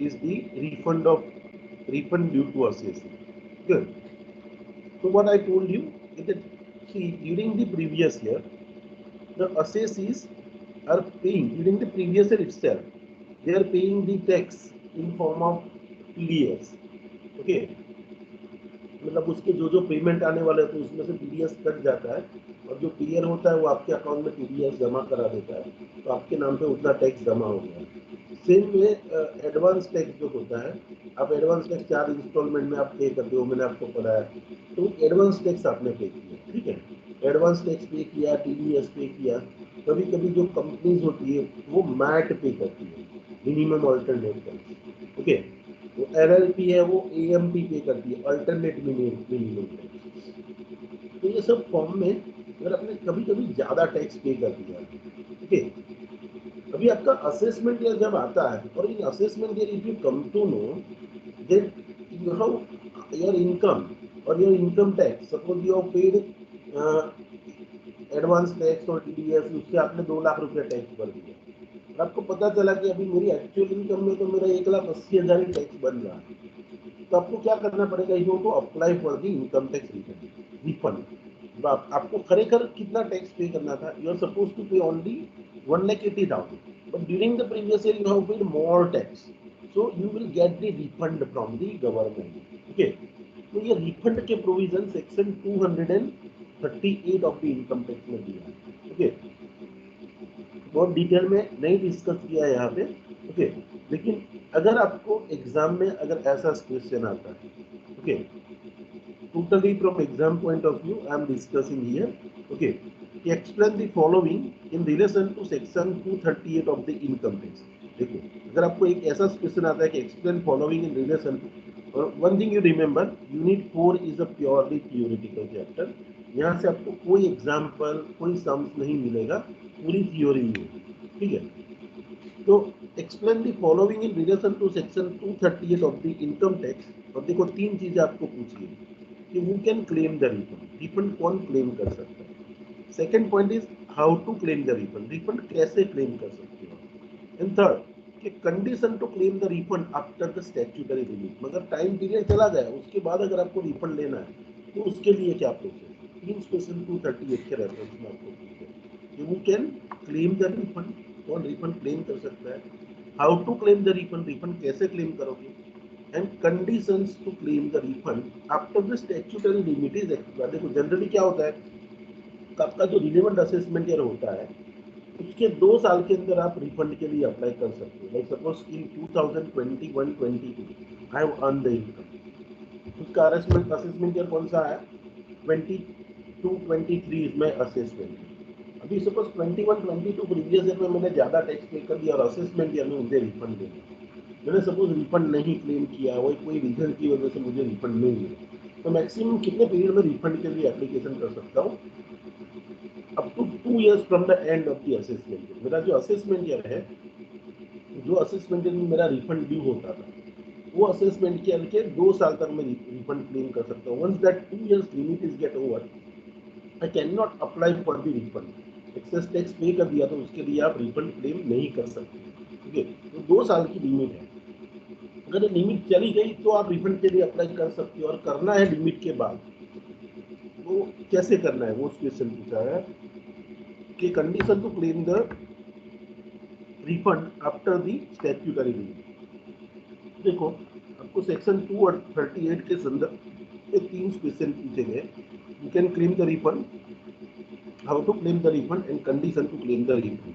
is the refund due to assessee. Good. So what I told you is that, see, during the previous year, the assessees are paying during the previous year itself. They are paying the tax in form of TDS. Okay, मतलब उसके जो जो payment आने वाले हैं तो उसमें से टीडीएस कट जाता है, और जो पेयर होता है वो आपके अकाउंट में टीडीएस जमा करा देता है, तो आपके नाम पे उतना टैक्स जमा हो गया। सेम में एडवांस टैक्स जो होता है, आप एडवांस टैक्स 4 इंस्टॉलमेंट में आप पे करते हो, मैंने आपको पढ़ाया, तो एडवांस टैक्स आपने पे किया, ठीक है, एडवांस टैक्स पे किया, टीडीएस पे किया। कभी कभी जो कंपनीज होती है वो मैट पे करती है, मिनिमम ऑल्टरनेट टैक्स। ओके, वो एलएलपी है वो एएमपी पे करती है, अल्टरनेट मिनिमम टैक्स। तो ये सब फॉर्म में अगर आपने कभी कभी ज्यादा टैक्स पे कर दिया, ओके, अभी आपका असेसमेंट ईयर जब आता है, और in assessment year if you come to know that you have your income और your income tax, suppose you have paid advance tax और टीडीएस, उससे आपने 2 लाख रुपए टैक्स भर दिया, और आपको पता चला कि अभी मेरी एक्चुअल इनकम में तो मेरा 1,80,000 ही टैक्स बन रहा है, तो आपको क्या करना पड़ेगा, you to apply for the income tax refund. आपको खरेखर कितना टैक्स पे करना था, you are suppose to pay only 1,80,000, but during the previous year you have paid more tax, so you will get the refund from the government. Okay, तो ये refund के provision section 238 of the income tax में दिया है। Okay, बहुत detail में नहीं discuss किया है यहाँ पे। ओके, लेकिन अगर आपको एग्जाम में अगर ऐसा क्वेश्चन आता है, okay, totally from exam point of view I am discussing here, okay, explain the following in relation to section 238 of the income tax। देखो, अगर आपको एक ऐसा क्वेश्चन आता है कि explain following in relation to, और one thing you remember, unit 4 is a purely theoretical chapter, यहाँ से आपको कोई एग्जाम्पल कोई सम्स नहीं मिलेगा, पूरी थियोरी ही है, ठीक है। तो explain the following in relation to section 238 of the income tax, और देखो 3 चीजें आपको पूछी है कि who can claim the refund, refund कौन क्लेम कर सकता है। Second point is how to claim the refund, refund कैसे क्लेम कर सकते हो। एंड थर्ड कि condition to claim the refund after the statutory limit, मतलब टाइम पीरियड चला गया उसके बाद अगर आपको रिफंड लेना है तो उसके लिए क्या प्रोसेस। 3 क्वेश्चन 238 के रेफरेंस में आपको पूछे कि who can claim the refund, कौन रिफंड क्लेम कर सकता है, how to claim the refund, refund कैसे क्लेम करोगे, and conditions to claim the refund after the statutory limit is expired. देखो जनरली क्या होता है, आपका जो रिलेवेंट असेसमेंट ईयर होता है उसके 2 साल के अंदर आप रिफंड के लिए अप्लाई कर सकते हो। Like suppose in 2021-22 I have earn the income, उसका असेसमेंट ईयर कौन सा है, 22-23 में असेसमेंट। अभी सपोज 21-22 प्रीवियस ईयर में मैंने ज्यादा टैक्स पे कर दिया और असेसमेंट ईयर में मुझे रिफंड देना, मैंने सपोज रिफंड नहीं क्लेम किया, वही कोई रीजन की वजह से मुझे रिफंड नहीं मिला, तो मैक्सिमम कितने पीरियड में रिफंड के लिए एप्लीकेशन कर सकता हूँ, up to 2 years from the end of the assessment year. मेरा जो असेसमेंट ईयर है, जो असेसमेंट ईयर में मेरा रिफंड ड्यू होता था, वो असेसमेंट ईयर के 2 साल तक मैं रिफंड क्लेम कर सकता हूँ। Once that 2 years limit is get over, I can not apply for the refund. Excess tax pay कर दिया तो उसके लिए आप रिफंड क्लेम नहीं कर सकते, ठीक है, तो 2 साल की लिमिट है। अगर लिमिट चली गई तो आप रिफंड के लिए अप्लाई कर सकते हो, और करना है लिमिट के बाद। वो कैसे करना है, वो क्वेश्चन पूछा है कि condition to claim the refund after the statutory limit. देखो, आपको सेक्शन 238 के संदर्भ में 3 क्वेश्चन पूछे गए, you can claim the refund, how to claim the refund and condition to claim the refund.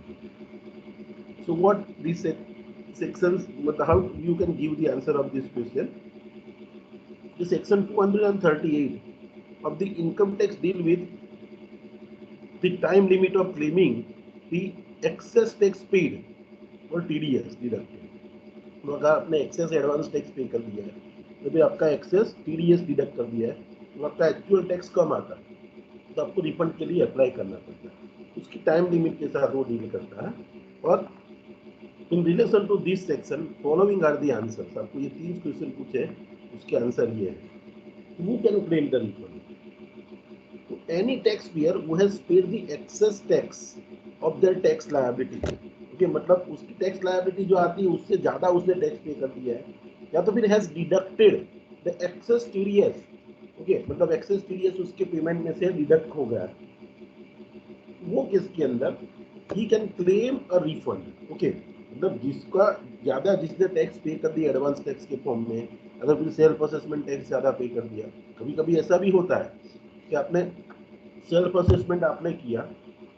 So what this sections, how you can give the answer of this question. The section 238 of the income tax deal with the time limit of claiming the excess tax paid और TDS deducted. तो अगर आपने access advance tax pay कर दिया है तो भी आपका एक्सेस TDS डिडक्ट कर दिया है, तो आपका एक्चुअल टैक्स कम आता है, तो आपको रिफंड के लिए अप्लाई करना पड़ता है, उसकी टाइम लिमिट के साथ वो डील करता है। और in relation to this section following are the answers, आपको ये 3 क्वेश्चन पूछे, उसके आंसर ये है। Who can claim the refund, तो any tax payer who has paid the excess tax of their tax liability, okay, मतलब उसकी टैक्स लायबिलिटी जो आती है उससे ज्यादा उसने टैक्स पे कर दिया है, या तो फिर has deducted the excess TDS. Okay, मतलब एक्सेस टीडीएस उसके पेमेंट में से डिडक्ट हो गया, वो किसके अंदर ही can claim a refund. Okay, मतलब जिसका ज्यादा, जिसने टैक्स पे कर दिया एडवांस टैक्स के फॉर्म में, अगर फिर सेल्फ असेसमेंट टैक्स ज्यादा पे कर दिया, कभी कभी ऐसा भी होता है कि आपने सेल्फ असेसमेंट आपने किया,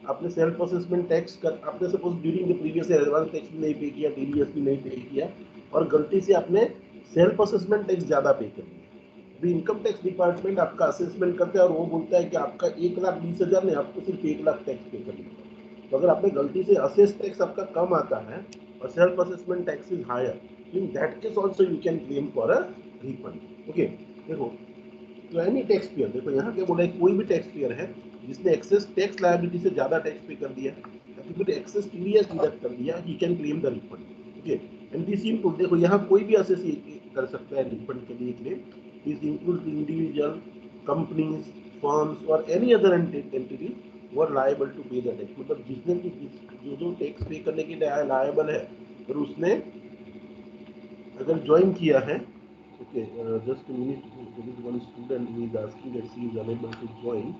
आपने सेल्फ असेसमेंट टैक्स कर, आपने suppose during the previous year advance tax भी नहीं पे किया, टीडीएस भी नहीं पे किया, और गलती से आपने सेल्फ असेसमेंट टैक्स ज्यादा पे कर दिया। अभी इनकम टैक्स डिपार्टमेंट आपका असेसमेंट करता है और वो बोलता है कि आपका 1,20,000 नहीं, आपको सिर्फ 1,00,000 टैक्स पे करना। तो अगर आपने गलती से असेस टैक्स आपका कम आता है और self assessment tax is higher, in that case also you can claim for a refund. Okay, देखो, तो एनी टैक्स पेयर, देखो यहाँ क्या बोला है, कोई भी टैक्स पेयर है जिसने एक्सेस टैक्स लायबिलिटी से ज्यादा टैक्स पे कर दिया या फिर एक्सेस टीडीएस डिडक्ट कर दिया, ही can claim the refund. Okay, and this include, देखो यहाँ कोई भी असेस कर सकता है रिफंड के लिए claim. This include individual, companies, firms और any other entity were liable to pay the tax. मतलब जिसने भी जो टैक्स पे करने के लिए लायबल है, और उसने अगर ज्वाइन किया है। Okay, just a minute. There is one student who is asking that she is unable to join.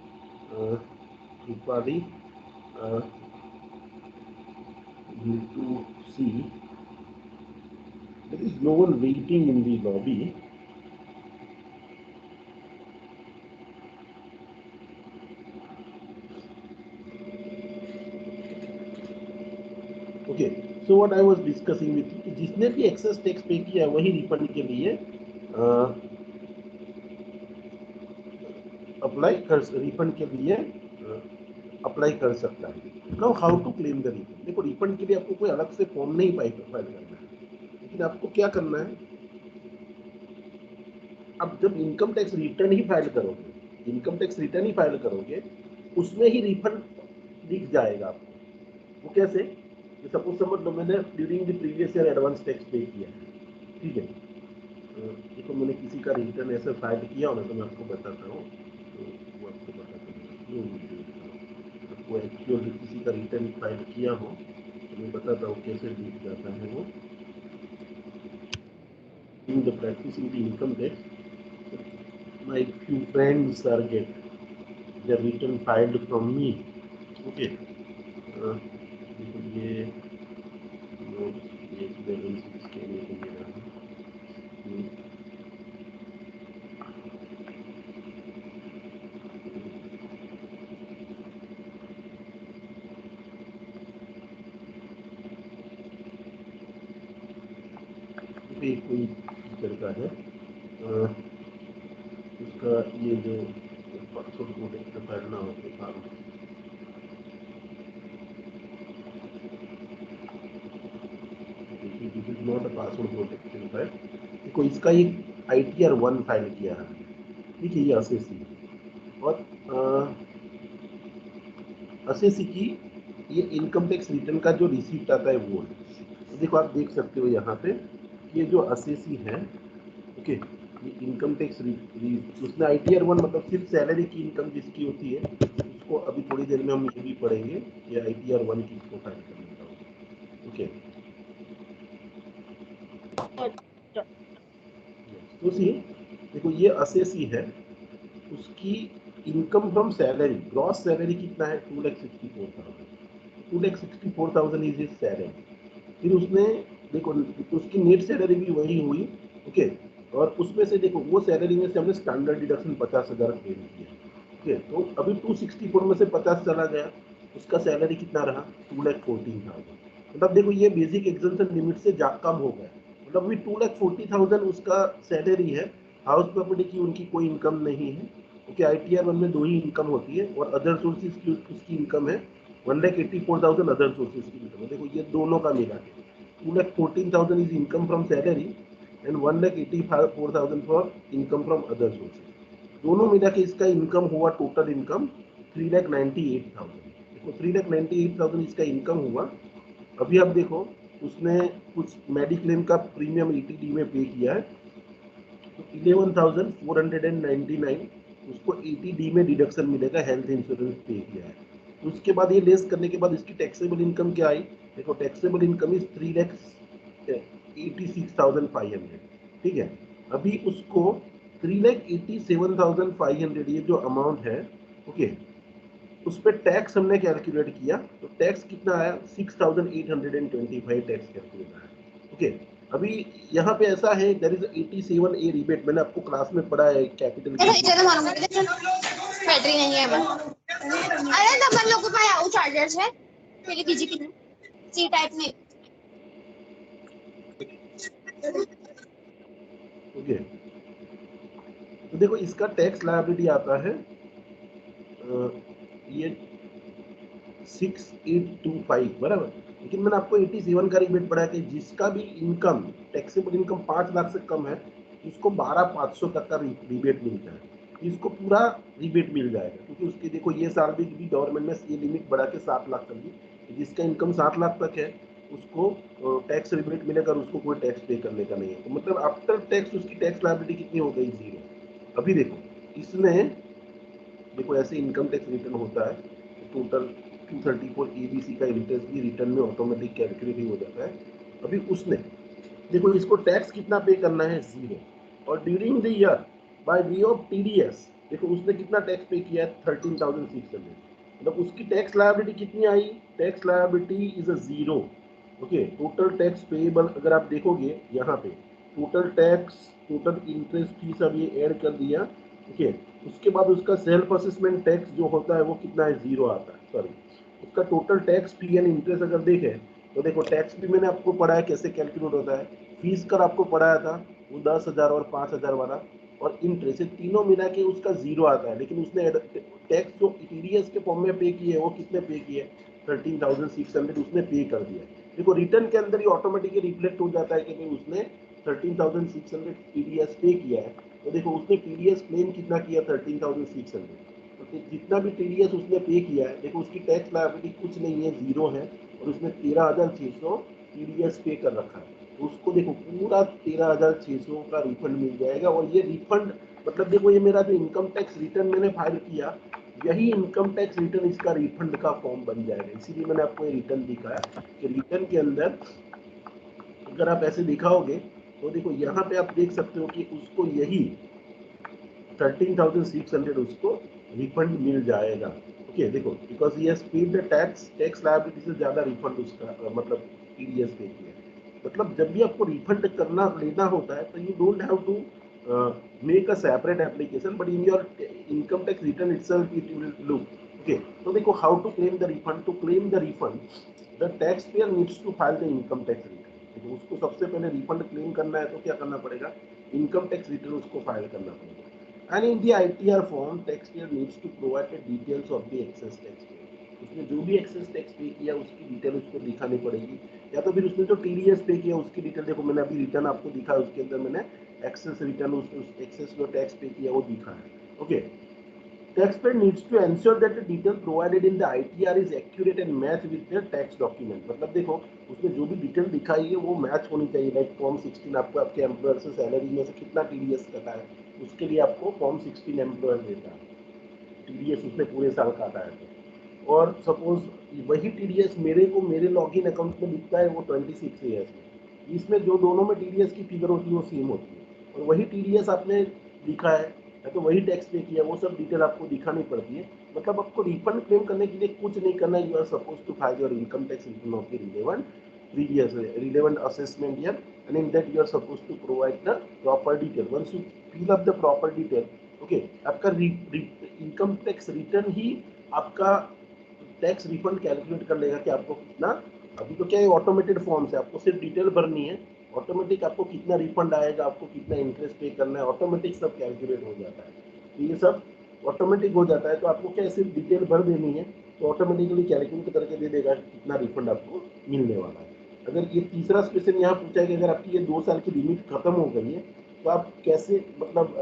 Rupali, uh, you to see there is no one waiting in the lobby. Okay, so what I was discussing with you कि जिसने भी access tax पे किया है वही refund के लिए apply कर, रिफंड के लिए अप्लाई कर सकता है। Now how to claim the refund. देखो, रिफंड के लिए आपको कोई अलग से फॉर्म नहीं फाइल करना है, लेकिन आपको क्या करना है, अब जब इनकम टैक्स रिटर्न ही फाइल करोगे, इनकम टैक्स रिटर्न ही फाइल करोगे, उसमें ही रिफंड दिख जाएगा आपको। वो कैसे, सपोज समझ लो मैंने during the previous year advance tax पे किया है, ठीक है, देखो मैंने किसी का रिटर्न ऐसे फाइल किया हो ना, तो मैं आपको बताता हूँ, तो वो आपको बताता हूँ, आपको एक्चुअल किसी का रिटर्न फाइल किया हो तो मैं बताता हूँ कैसे दिख जाता है वो। In the practice in the income tax, my few friends are get the return filed from me. Okay, ये ये बैलेंस इसके लिए तो ये रहा। ये कोई टीचर का है, उसका ये जो पासवर्ड कोड एक फैलना होता था, this is not a password protection file. देखो, इसका एक ITR 1 फाइल किया है, ठीक है, ये असेसी, और असेसी की ये इनकम टैक्स रिटर्न का जो रिसीप्ट आता है वो है। तो देखो, आप देख सकते हो यहाँ पे ये जो असेसी है, ओके, ये इनकम टैक्स उसने ITR 1 मतलब सिर्फ सैलरी की इनकम जिसकी होती है उसको, अभी थोड़ी देर में हम ये भी पढ़ेंगे कि ITR 1 की इसको फाइल करने का होगा। ओके, तो सी, देखो ये असेसी है, उसकी income from salary, gross salary कितना है, 2,64,000, 2,64,000 इज हिज सैलरी। फिर उसने, देखो उसकी नेट सैलरी भी वही हुई। ओके, और उसमें से देखो वो सैलरी में से हमने स्टैंडर्ड डिडक्शन 50,000 क्लेम किया। ओके, तो अभी 264 में से 50 चला गया, उसका सैलरी कितना रहा, 2,14,000। मतलब देखो ये बेसिक एग्जम्पशन लिमिट से कम हो गया, मतलब अभी 2,40,000 उसका सैलरी है। हाउस प्रॉपर्टी की उनकी कोई इनकम नहीं है। ओके, ITR 1 में दो ही इनकम होती है, और अदर सोर्सेज की उसकी इनकम है 1,84,000 अदर सोर्सेज की इनकम है। देखो ये दोनों का मिला के 2,14,000 is income from salary and 1,84,000 for income from other sources. दोनों मिला के इसका इनकम हुआ, टोटल इनकम 3,98,000। देखो 3,98,000 इसका इनकम हुआ। अभी आप देखो, उसने कुछ मेडिक्लेम का प्रीमियम ETD में पे किया है, तो 11,499 उसको ETD में डिडक्शन मिलेगा, हेल्थ इंश्योरेंस पे किया है। उसके बाद ये लेस करने के बाद इसकी टैक्सेबल इनकम क्या आई, देखो टैक्सेबल इनकम इज 3,86,500, ठीक है। अभी उसको 3,87,500 ये जो अमाउंट है, ओके, उस पर टैक्स हमने कैलकुलेट किया, तो टैक्स कितना आया, 6,825 टैक्स कैलकुलेट आया, ओके। अभी यहाँ पे ऐसा है, देयर इज 87 ए रिबेट, मैंने आपको क्लास में पढ़ा है कैपिटल गेन। बैटरी नहीं है मैं, अरे तब लोग को पाया वो चार्जर है पहले कीजिए कितने सी टाइप में, ओके। तो देखो इसका टैक्स लायबिलिटी आता है ये 6825 बराबर, लेकिन मैंने आपको 87 का रिबेट पढ़ा कि जिसका भी इनकम टैक्सेबल इनकम 5 लाख से कम है उसको 12,500 तक का रिबेट मिलता है, इसको पूरा रिबेट मिल जाएगा, क्योंकि उसके देखो ये साल भी गवर्नमेंट ने ये लिमिट बढ़ा के 7 लाख कर दी, जिसका इनकम 7 लाख तक है उसको टैक्स रिबेट मिलेगा, उसको कोई टैक्स पे करने का नहीं है, तो मतलब आफ्टर टैक्स उसकी टैक्स लायबिलिटी कितनी हो गई, 0। अभी देखो इसमें, देखो ऐसे इनकम टैक्स रिटर्न होता है, टोटल 234 एबीसी का इंटरेस्ट भी रिटर्न में ऑटोमेटिक कैलकुलेट ही हो जाता है। अभी उसने देखो इसको टैक्स कितना पे करना है, 0, और during the year by way of TDS देखो उसने कितना टैक्स पे किया है, 13,600, मतलब उसकी टैक्स लायबिलिटी कितनी आई, tax liability is a 0, okay. Total tax payable अगर आप देखोगे यहाँ पे total tax, total interest fees अब ये ऐड कर दिया, ओके। उसके बाद उसका सेल्फ असेसमेंट टैक्स जो होता है वो कितना है, 0 आता है, सॉरी। उसका total tax fee and interest अगर देखें तो देखो टैक्स भी मैंने आपको पढ़ाया कैसे कैलकुलेट होता है, फीस कर आपको पढ़ाया था वो 10,000 और 5,000 वाला, और इंटरेस्ट तीनों मिला के उसका 0 आता है, लेकिन उसने टैक्स जो टीडीएस के फॉर्म में पे किए वो कितने पे किए, 13,600 उसने पे कर दिया। देखो रिटर्न के अंदर ही ऑटोमेटिकली रिफ्लेक्ट हो जाता है कि भाई उसने 13,600 टीडीएस पे किया है, तो देखो उसने टीडीएस क्लेम कितना किया, 13,600, तो जितना भी टीडीएस उसने पे किया है देखो उसकी टैक्स लायबिलिटी कुछ नहीं है, 0 है, और उसने 13,600 टीडीएस पे कर रखा है, तो उसको देखो पूरा 13,600 का रिफंड मिल जाएगा, और ये रिफंड मतलब देखो ये मेरा जो इनकम टैक्स रिटर्न मैंने फाइल किया, यही इनकम टैक्स रिटर्न इसका रिफंड का फॉर्म बन जाएगा, इसीलिए मैंने आपको ये रिटर्न दिखाया कि रिटर्न के अंदर अगर आप ऐसे दिखाओगे तो देखो यहाँ पे आप देख सकते हो कि उसको यही 13,600 उसको रिफंड मिल जाएगा, ओके। देखो because he has paid the tax, tax liability से ज्यादा रिफंड उसका मतलब टीडीएस पे किया, मतलब जब भी आपको रिफंड करना लेना होता है तो you don't have to make a separate application, but in your income tax return itself it will look, okay. तो देखो how to claim the refund, to claim the refund the tax payer needs to file the income tax return, तो उसको सबसे पहले refund claim करना है तो क्या करना पड़ेगा, इनकम टैक्स रिटर्न उसको फाइल करना पड़ेगा, and in the ITR form taxpayer needs to provide the details of the excess tax paid, उसने जो भी एक्सेस टैक्स पे किया उसकी डिटेल उसको दिखानी पड़ेगी, या तो फिर उसने जो टीडीएस पे किया उसकी डिटेल, देखो मैंने अभी रिटर्न आपको दिखा है उसके अंदर मैंने एक्सेस रिटर्न उस एक्सेस जो टैक्स पे किया वो दिखा है, okay. Taxpayer needs to ensure that the detail provided in the ITR is accurate and match with the tax document, मतलब देखो उसने जो भी डिटेल दिखाई है वो मैच होनी चाहिए, लाइक फॉर्म 16 आपको आपके एम्प्लॉयर से सैलरी में से कितना टीडीएस कटा है उसके लिए आपको फॉर्म 16 एम्प्लॉयर देता है, टीडीएस उसने पूरे साल काटा है, और सपोज वही टीडीएस मेरे को मेरे लॉगिन अकाउंट में दिखता है वो 26 ईयर्स में, इसमें जो दोनों में टीडीएस की फिगर होती है वो सेम होती है, और वही टीडीएस आपने दिखा है तो वही टैक्स पे किया वो सब डिटेल आपको दिखानी पड़ती है, मतलब आपको रिफंड क्लेम करने के लिए कुछ नहीं करना, you are suppose to file your income tax return of the relevant assessment year, and in that you are supposed to provide the proper detail. Once you fill up the proper detail, okay, आपका income tax return ही आपका tax refund calculate कर लेगा कि आपको कितना, अभी तो क्या है ऑटोमेटेड फॉर्म से आपको सिर्फ डिटेल भरनी है, ऑटोमेटिक आपको कितना रिफंड आएगा, आपको कितना इंटरेस्ट पे करना है, ऑटोमेटिक सब कैलकुलेट हो जाता है, तो ये सब ऑटोमेटिक हो जाता है, तो आपको क्या सिर्फ डिटेल भर देनी है तो ऑटोमेटिकली कैलकुलेट करके दे देगा कितना रिफंड आपको मिलने वाला है। अगर ये तीसरा क्वेश्चन यहाँ पूछा है कि अगर आपकी ये 2 साल की लिमिट खत्म हो गई है तो आप कैसे मतलब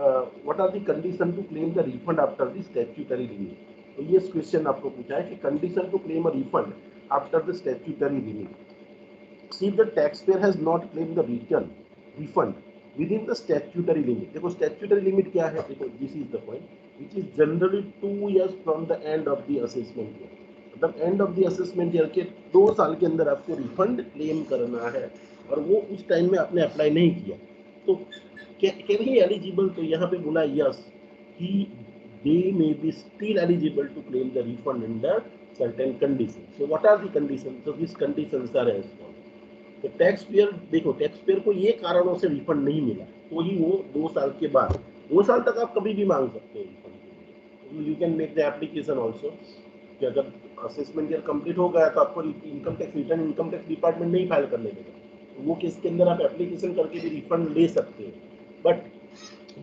what are the condition to claim the refund after the statutory limit, तो ये क्वेश्चन आपको पूछा है कि condition to claim a refund after the statutory limit, see if the taxpayer has not claimed the return refund within the statutory limit, देखो statutory limit क्या है, देखो this is the point which is generally 2 years from the end of the assessment year, मतलब and of the assessment year के 2 साल के अंदर आपको रिफंड क्लेम करना है और वो उस टाइम में आपने अप्लाई नहीं किया तो कैन ही एलिजिबल, तो यहाँ पे बोला yes he they may be still eligible to claim the refund under certain condition. So what are the condition? So this conditions are as follows. तो टैक्स पेयर, देखो tax payer को ये कारणों से रिफंड नहीं मिला तो ही वो 2 साल के बाद, 2 साल तक आप कभी भी मांग सकते हो refund. You can make the application also कि अगर असेसमेंट ईयर कंप्लीट हो गया तो आपको income tax return income tax department नहीं फाइल करने देगा, तो वो केस के अंदर आप एप्लीकेशन करके भी रिफंड ले सकते हो। बट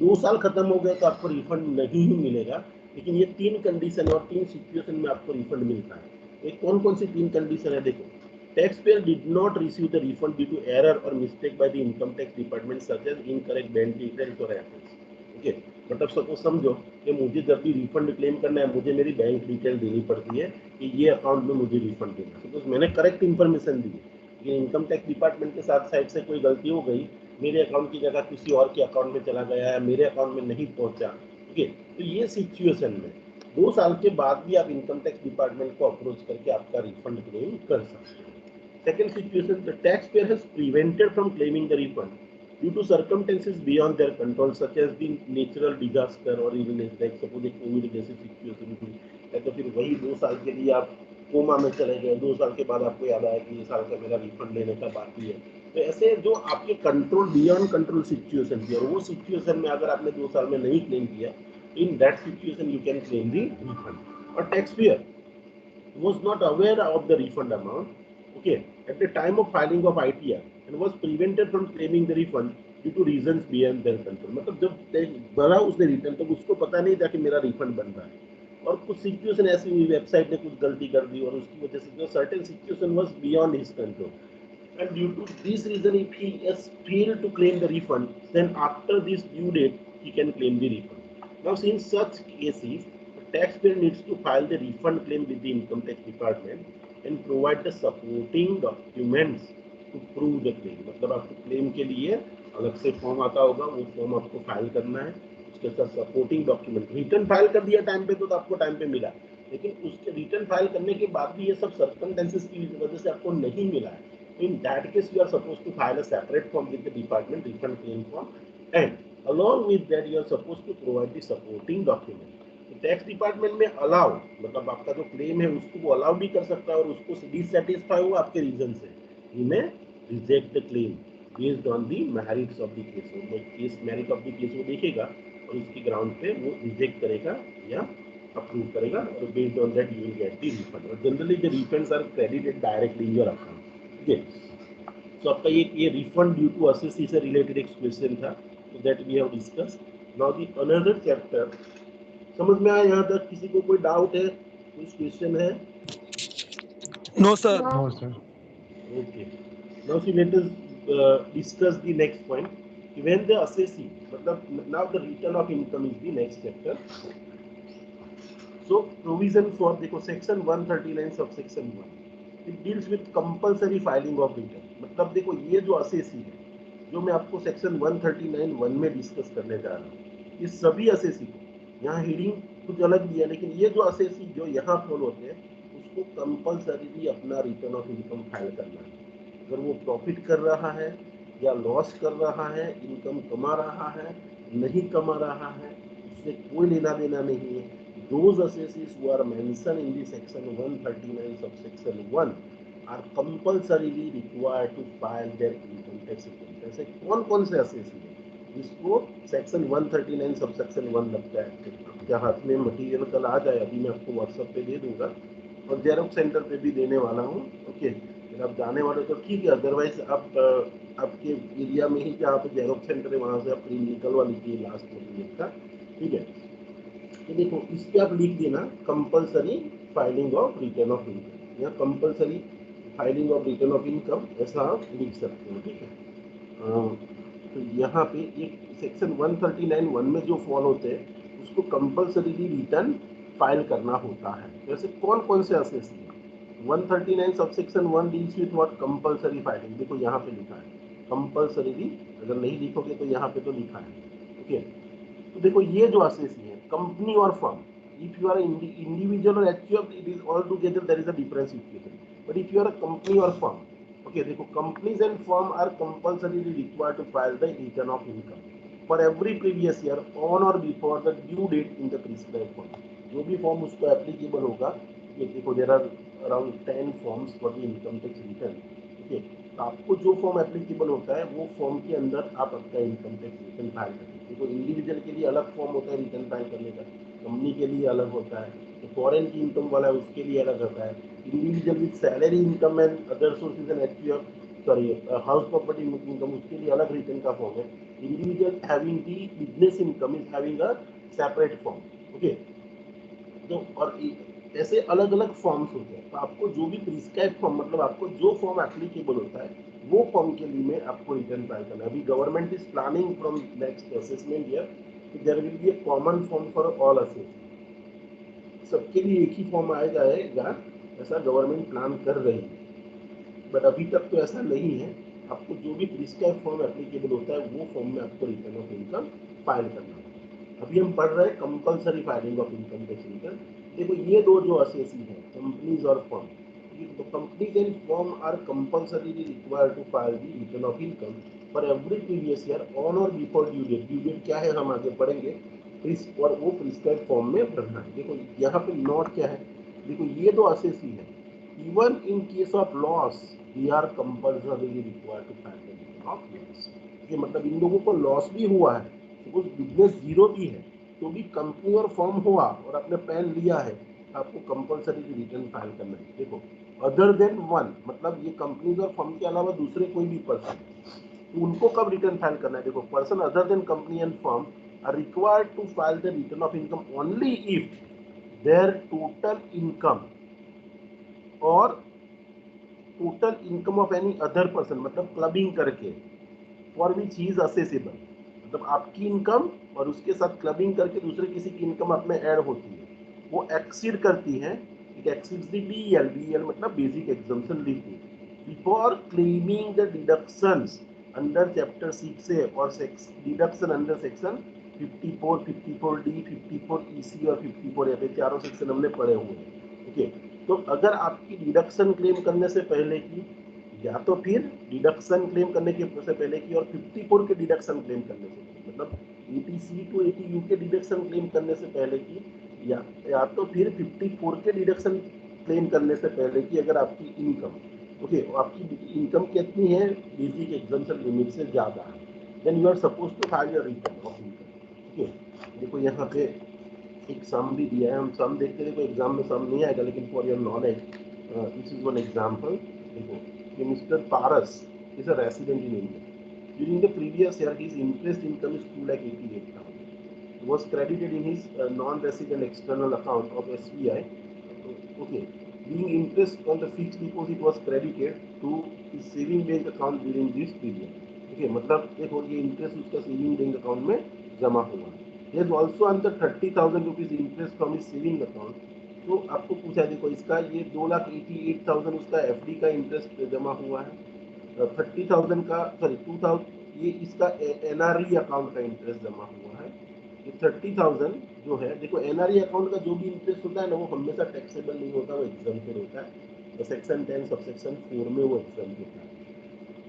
2 साल खत्म हो गए तो आपको रिफंड नहीं ही मिलेगा। लेकिन ये 3 कंडीशन और 3 सिचुएशन में आपको रिफंड मिलता है। ये कौन कौन सी 3 कंडीशन है देखो। Taxpayer did not receive the refund due to error or mistake by the income tax department such as incorrect bank details or address. Okay, मतलब सपोज समझो कि मुझे जब भी रिफंड क्लेम करना है मुझे मेरी बैंक डिटेल देनी पड़ती है कि ये अकाउंट में मुझे रिफंड देना है। सपोज मैंने करेक्ट इन्फॉर्मेशन दी कि इनकम टैक्स डिपार्टमेंट के साथ साइड से कोई गलती हो गई, मेरे अकाउंट की जगह किसी और के अकाउंट में चला गया है, मेरे अकाउंट में नहीं पहुंचा। ओके, तो ये सिचुएशन में 2 साल के बाद भी आप इनकम टैक्स डिपार्टमेंट को अप्रोच करके आपका रिफंड क्लेम कर सकते हैं। Second situation, the taxpayer has prevented from claiming the refund due to circumstances beyond their control, such as the natural disaster or illness, like suppose एक Covid जैसी situation थी, या तो फिर वही 2 साल के लिए आप कोमा में चले गए, 2 साल के बाद आपको याद आया कि ये साल का मेरा रिफंड लेने का बाकी है। तो ऐसे जो आपके कंट्रोल बियॉन्ड कंट्रोल सिचुएशन थी और वो सिचुएशन में अगर आपने 2 साल में नहीं क्लेम किया, in that situation you can claim the refund. और tax payer was not aware of the refund amount, okay, at the time of filing of ITR and was prevented from claiming the refund due to reasons beyond their control। मतलब जब भरा उसने return तो उसको पता नहीं था कि मेरा रिफंड बन रहा है और कुछ सिचुएशन ऐसी हुई, वेबसाइट ने कुछ गलती कर दी और उसकी वजह से जो certain situation was beyond his control and due to this reason if he has failed to claim the refund, then after this due date he can claim the refund. Now in such cases the taxpayer needs to file the refund claim with the income tax department and provide the supporting documents to prove the claim। मतलब आपको claim के लिए अलग से form आता होगा, वो form आपको फाइल करना है, उसके साथ सपोर्टिंग डॉक्यूमेंट। रिटर्न फाइल कर दिया टाइम पे तो आपको टाइम पे मिला, लेकिन उसके रिटर्न फाइल करने के बाद भी ये सब सर्कमस्टेंसेस की वजह से आपको नहीं मिला है, in that case you are supposed to file a separate form with the department, refund claim form, and along with that you are supposed to provide the supporting document। तो टैक्स डिपार्टमेंट में allow मतलब आपका जो claim है उसको वो allow भी कर सकता है और उसको डिससेटिस्फाई हो आपके रीजन से ही में reject the claim based on the merits of the case. वो case merit of the case वो देखेगा और उसके ग्राउंड पे वो रिजेक्ट करेगा या अप्रूव करेगा और based on that you will get the refund. और generally the refunds are credited directly in your account. तो आपका ये रिफंड ड्यू टू असेसी से रिलेटेड एक क्वेश्चन था, तो that we have discuss. Now the another chapter, समझ में आया यहाँ तक? किसी को कोई डाउट है, कोई क्वेश्चन है? No sir. No. Okay, now see let us discuss the next point. When the assessee मतलब now the return of income is the next chapter. So provision for, देखो section 139 subsection 1 it deals with compulsory filing of return. मतलब देखो ये जो assessee है जो मैं आपको सेक्शन 139(1) में डिस्कस करने जा रहा हूँ, ये सभी असेसी को यहाँ हेडिंग कुछ अलग दिया, लेकिन ये जो असेसी जो यहाँ फॉलो होते हैं उसको कंपलसरी अपना रिटर्न ऑफ इनकम फाइल करना है। अगर वो प्रॉफिट कर रहा है या लॉस कर रहा है, इनकम कमा रहा है नहीं कमा रहा है, उससे कोई लेना देना नहीं है। Those assessees who are mentioned in the section 139 subsection 1 are compulsorily required to file their income tax return। ऐसे कौन कौन से असेसी है जिसको सेक्शन 139 सबसेक्शन 1 लगता है? आपके हाथ में मटेरियल कल आ जाए, अभी मैं आपको व्हाट्सएप पे दे दूंगा और जेरोक्स सेंटर पे भी देने वाला हूँ। ओके, अगर आप जाने वाले तो ठीक है, अदरवाइज आप आपके एरिया में ही जहाँ पे जेरोक्स सेंटर है वहाँ से आप प्रिंट निकलवा लीजिए लास्ट मटेरियल का, ठीक है। तो देखो इस पे आप लिख देना compulsory filing of return of income या compulsory filing of return of income, ऐसा आप लिख सकते हो, ठीक है। तो यहाँ पे एक सेक्शन 139(1) में जो फॉल होते हैं उसको कंपलसरी रिटर्न फाइल करना होता है। वैसे कौन कौन से असेसी है? 139 subsection 1 deals with what? Compulsory filing. देखो यहाँ पे लिखा है कंपलसरी, अगर नहीं लिखोगे तो यहाँ पे तो लिखा है। ओके, तो देखो ये जो असेसी है कंपनी और firm, if you are an individual or HUF, it is all together there is a difference equation. But if you are a company or firm, okay, देखो companies and firm are compulsorily required to file the return of income for every previous year on or before the due date in the prescribed form. जो भी form उसको applicable होगा, ये देखो there are around 10 forms for the income tax return, okay, तो आपको जो form applicable होता है वो फॉर्म के अंदर आप अपना इनकम टैक्स रिटर्न फाइल करें। देखो इंडिविजुअल के लिए अलग फॉर्म होता है रिटर्न फाइल करने का, कंपनी के लिए अलग होता है, तो फॉरेन की इनकम वाला है उसके लिए अलग होता है, individual with salary income and other sources and HUF, sorry house property income, उसके लिए अलग रिटर्न का फॉर्म है। Individual having the business income is having a separate form, okay. तो और ऐसे अलग अलग फॉर्म्स होते हैं, तो आपको जो भी प्रिस्क्राइब फॉर्म, मतलब आपको जो फॉर्म एप्लीकेबल होता है वो फॉर्म के लिए में आपको रिटर्न फाइल करना है। अभी government is planning from next assessment year there will be a common form for all assessment, सबके लिए एक ही फॉर्म आ जाएगा, ऐसा गवर्नमेंट प्लान कर रही है, बट अभी तक तो ऐसा नहीं है। आपको जो भी प्रिस्क्राइब फॉर्म एप्लीकेबल होता है वो फॉर्म में आपको रिटर्न ऑफ इनकम फाइल करना है। अभी हम पढ़ रहे हैं compulsory filing of income tax return. देखो ये दो जो असेसी है, कंपनीज और फर्म, तो companies and firm are compulsory required to file the return of income for every previous year on और before due date. Due date क्या है हम आगे पढ़ेंगे, और वो प्रिस्क्राइब फॉर्म में भरना है। देखो यहाँ पे नोट क्या है, देखो ये दो असेसी है, even in case of loss we are compulsorily required to file the return of loss. ये मतलब इन लोगों को लॉस भी हुआ है, सपोज बिजनेस जीरो भी है, तो भी कंपनी और फर्म हुआ और आपने पैन लिया है, आपको कंपल्सरी रिटर्न फाइल करना है। देखो अदर देन वन, मतलब ये कंपनीज और फर्म के अलावा दूसरे कोई भी पर्सन, तो उनको कब रिटर्न फाइल करना है। देखो person other than company and firm are required to file the return of income only if their total income और total income of any other person, मतलब क्लबिंग करके, for which he is assessable, मतलब आपकी income और उसके साथ clubbing करके दूसरे किसी की इनकम आप में ऐड होती है, वो एक्सीड करती है, it exceeds the BEL, BEL मतलब बेसिक एग्जम्पशन लिखी, before claiming the deductions under chapter 6A और deduction under section 54, 54D, 54EC और 54F, चारों सेक्शन हमने पढ़े हुए हैं, ओके। तो अगर आपकी डिडक्शन क्लेम करने से पहले की, या तो फिर डिडक्शन क्लेम करने के से पहले की और 54 के डिडक्शन क्लेम करने से, मतलब 80C टू 80U के डिडक्शन क्लेम करने से पहले की, या तो फिर 54 के डिडक्शन क्लेम करने से पहले की, अगर आपकी इनकम, ओके, आपकी इनकम कितनी है बेसिक एग्जम्पशन लिमिट से ज़्यादा है, then you are suppose to file your return of income, okay. देखो यहाँ पे एक सम भी दिया है, हम सम देखते देखो एग्जाम में सम नहीं आएगा, लेकिन for your knowledge this is one example. देखो कि mister Paras is a resident in India, during the previous year his interest income is 2,88,000 was credited in his non-resident external account of SBI, okay, being interest on the fixed deposit was credited to his saving bank account during this period, okay, मतलब देखो ये interest उसका saving bank account में जमा हुआ है। He has also earned the 30,000 rupees interest from his saving account, तो आपको पूछा देखो इसका ये 2,88,000 उसका FD का इंटरेस्ट जमा हुआ है, 30,000 का सॉरी 2,000 ये इसका NRE अकाउंट का इंटरेस्ट जमा हुआ है। ये 30,000 जो है, देखो NRE अकाउंट का जो भी इंटरेस्ट होता है ना वो हमेशा टैक्सेबल नहीं होता, वो एग्जम्प्टेड होता है, तो सेक्शन 10 सबसेक्शन 4 में वो एग्जम्प्ट होता है।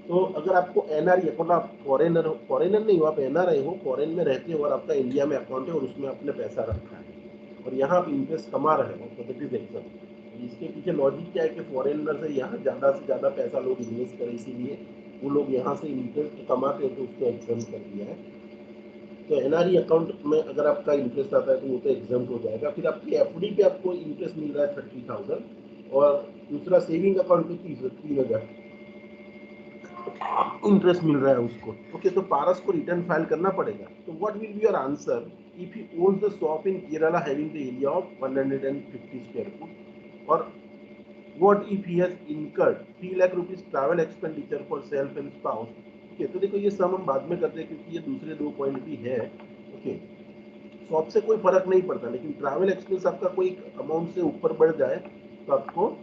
तो अगर आपको NRE अकाउंट, आप फॉरेनर नहीं हो, आप NRI हो, फॉरेन में रहते हो और आपका इंडिया में अकाउंट है और उसमें आपने पैसा रखा है और यहाँ आप इंटरेस्ट कमा रहे हो, तो दैट इज एग्जाम्प्ट। इसके पीछे लॉजिक क्या है कि फॉरेनर से यहाँ ज़्यादा से ज़्यादा पैसा लोग इन्वेस्ट करें, इसीलिए वो लोग यहाँ से इंटरेस्ट कमाते हैं, तो उसको एग्जाम्प्ट कर दिया है। तो NRE अकाउंट में अगर आपका इंटरेस्ट आता है तो वो तो एग्जाम्प्ट हो जाएगा। फिर आपकी FD पे आपको इंटरेस्ट मिल रहा है 30,000 और दूसरा सेविंग अकाउंट पे 3,000 इंटरेस्ट मिल रहा है उसको, ओके। तो पारस को रिटर्न फाइल करना पड़ेगा। तो what will be your answer if he owns the shop in Kerala having the area of 150 square feet, और what if he has incurred 3 lakh rupees travel expenditure for self and spouse, okay. तो देखो ये सम हम बाद में करते हैं क्योंकि ये दूसरे दो पॉइंट भी है, ओके। शॉप से कोई फर्क नहीं पड़ता, लेकिन ट्रैवल एक्सपेंस आपका कोई अमाउंट से ऊपर बढ़ जाए तो आपको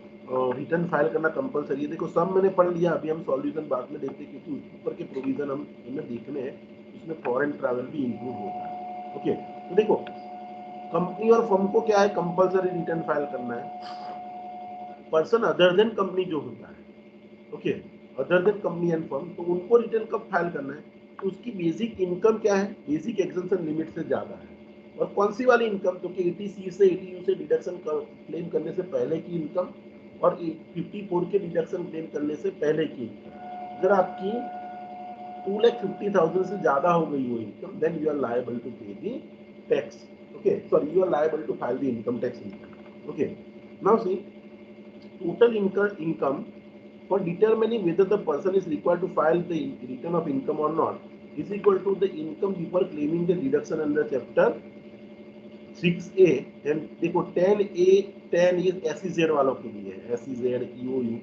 रिटर्न फाइल करना कंपलसरी है। देखो सब मैंने पढ़ लिया, अभी हम सॉल्यूशन बाद में देखते हैं क्योंकि ऊपर के प्रोविजन हमें देखने हैं, उसमें फॉरेन ट्रैवल भी इंक्लूड होता है, ओके। तो देखो कंपनी और फर्म को क्या है, कंपलसरी रिटर्न फाइल करना है। पर्सन अदर देन कंपनी जो होता है, okay, other than company and firm, तो उनको रिटर्न कब फाइल करना है, तो उसकी बेसिक इनकम क्या है, बेसिक एग्जम्पशन लिमिट से ज्यादा है। और कौन सी वाली इनकम, जो कि 80C से 80U से डिडक्शन क्लेम करने से पहले की इनकम और 54 के डिडक्शन क्लेम करने से पहले की इनकम। अगर आपकी 2,50,000 से ज्यादा हो गई वो income, then you are liable to pay the tax, okay, sorry, you are liable to file the income tax return, okay. Now see, total income for determining whether the person is required to file the return of income or not is equal to the income before claiming the deduction under chapter 6A। And देखो 10A 10 ये SEZ वालों के लिए है, SEZ EOU,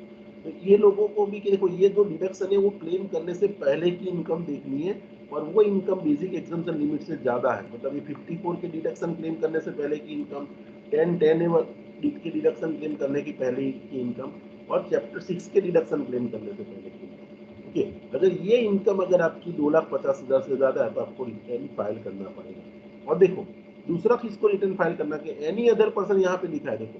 तो ये लोगों को भी कि देखो ये जो डिडक्शन है वो क्लेम करने से पहले की इनकम देखनी है, और वो इनकम बेसिक एग्जम्पशन लिमिट से ज्यादा है, मतलब ये 54 के डिडक्शन क्लेम करने से पहले की इनकम, 10 के डिडक्शन क्लेम करने की पहले की इनकम, और चैप्टर 6 के डिडक्शन क्लेम करने से पहले की इनकम, ओके। अगर ये इनकम अगर आपकी 2,50,000 से ज्यादा है तो आपको रिटर्न फाइल करना पड़ेगा। और देखो दूसरा किसको रिटर्न फाइल करना है, एनी अदर पर्सन यहाँ पे लिखा है, देखो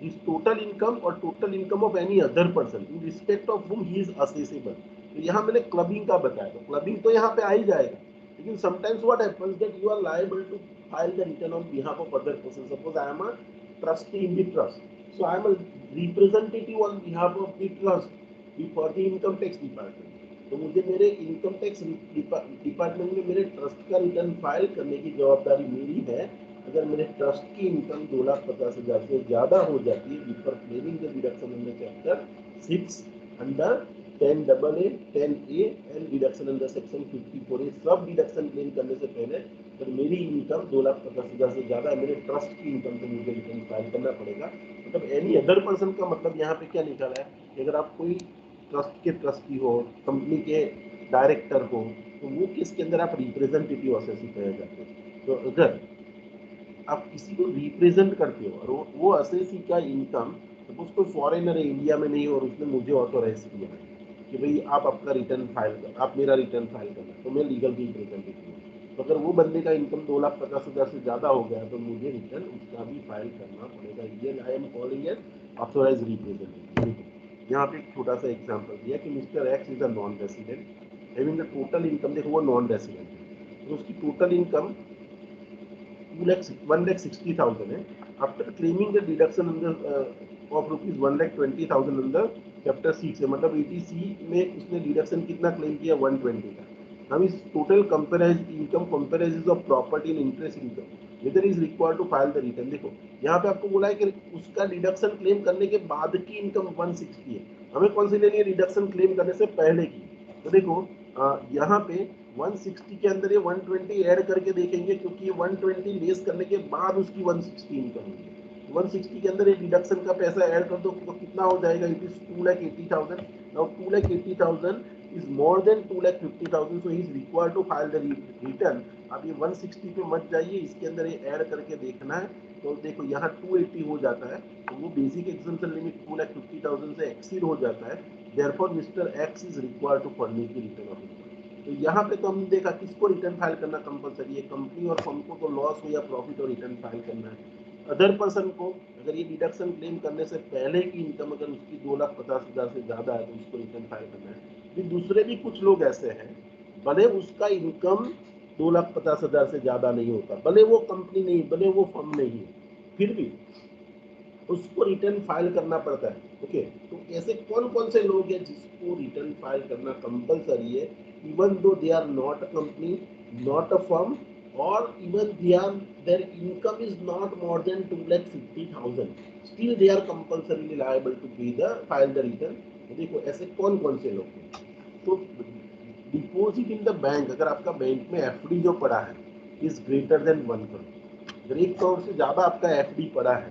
इस टोटल इनकम और total income of any other person in respect of हुम ही इज असेसेबल। तो यहाँ मैंने क्लबिंग का बताया, तो क्लबिंग तो यहाँ पे आ ही जाएगा, लेकिन sometimes what happens that you are liable to file the return on behalf of other person. Suppose I am a trustee in the trust, so I am a representative on behalf of the trust before the income tax department. तो मुझे मेरे income tax department में मेरे trust का return file करने की जवाबदारी मेरी है। अगर मेरे ट्रस्ट की इनकम 2,50,000 से ज्यादा हो जाती है before claiming the deduction under chapter 6 under 10AA 10A and deduction under section 54A, सब डिडक्शन क्लेम करने से पहले अगर मेरी इनकम 2,50,000 से ज्यादा है मेरे ट्रस्ट की इनकम, तो मुझे रिटर्न फाइल करना पड़ेगा। मतलब एनी अदर पर्सन का मतलब यहाँ पे क्या लिखा है कि अगर आप कोई ट्रस्ट के ट्रस्टी हो, कंपनी के डायरेक्टर हो, तो वो किसके अंदर आप रिप्रेजेंटेटिव असेसी कहे जाते हैं। तो अगर आप किसी को रिप्रेजेंट करते हो और वो असेसी का इनकम, सपोज कोई फॉरेनर है इंडिया में नहीं और उसने मुझे ऑथोराइज किया है कि भाई आप आपका रिटर्न फाइल कर, आप मेरा रिटर्न फाइल करना, तो मैं लीगल रिप्रेजेंटेटिव हूँ। तो अगर वो बंदे का इनकम 2,50,000 से ज्यादा हो गया तो मुझे रिटर्न उसका भी फाइल करना पड़ेगा। ये I am calling as authorise representative. यहाँ पे एक छोटा सा एग्जाम्पल दिया कि mister X is a non resident having the total income, देखो वो नॉन रेसिडेंट है तो उसकी टोटल इनकम 1,60,000 है। After claiming the deduction of rupees 1,20,000 अंदर चैप्टर 6 है, मतलब 80C में उसने डिडक्शन कितना क्लेम किया, 120 का। हम इस total comprises income comprises of property and interest income whether is required to file the return. देखो यहाँ पे आपको बोला है कि उसका डिडक्शन क्लेम करने के बाद की इनकम 160 है, हमें कौन सी लेनी है, डिडक्शन क्लेम करने से पहले की। तो देखो यहाँ पे 160 के अंदर ये 120 ऐड करके देखेंगे, क्योंकि ये 120 लेस करने के बाद उसकी 160 इनकम हुई है। 160 के अंदर ये डिडक्शन का पैसा ऐड कर दो तो कितना हो जाएगा, it is 2,80,000। Now 2,80,000 is more than 2,50,000, so he is required to file the return। अब ये 160 पे मत जाइए, इसके अंदर ये ऐड करके देखना है। तो देखो यहाँ 280 हो जाता है, तो वो बेसिक एग्जम्पशन लिमिट 2,50,000 से एक्सीड हो जाता है। Therefore mister X is required to furnish the return of income. तो यहाँ पे तो हमने देखा किसको रिटर्न फाइल करना कंपलसरी है, कंपनी और फर्म को तो लॉस हो या प्रॉफिट हो रिटर्न फाइल करना है। अदर पर्सन को अगर ये डिडक्शन क्लेम करने से पहले की इनकम अगर उसकी 2,50,000 से ज्यादा है तो उसको रिटर्न फाइल करना है। फिर दूसरे भी कुछ लोग ऐसे हैं, भले उसका इनकम 2,50,000 से ज्यादा नहीं होता, भले वो कंपनी नहीं, भले वो फर्म नहीं है, फिर भी उसको रिटर्न फाइल करना पड़ता है, ओके। तो ऐसे कौन कौन से लोग हैं जिसको रिटर्न फाइल करना कंपलसरी है, even though they are not a company, not a firm, और even their income is not more than 2,50,000, still they are compulsorily liable to pay the file the return। तो देखो ऐसे कौन कौन से लोग हैं। तो डिपॉजिट इन द बैंक, अगर आपका बैंक में एफडी जो पड़ा है इज ग्रेटर देन 1 करोड़, अगर 1 करोड़ से ज्यादा आपका एफडी पड़ा है,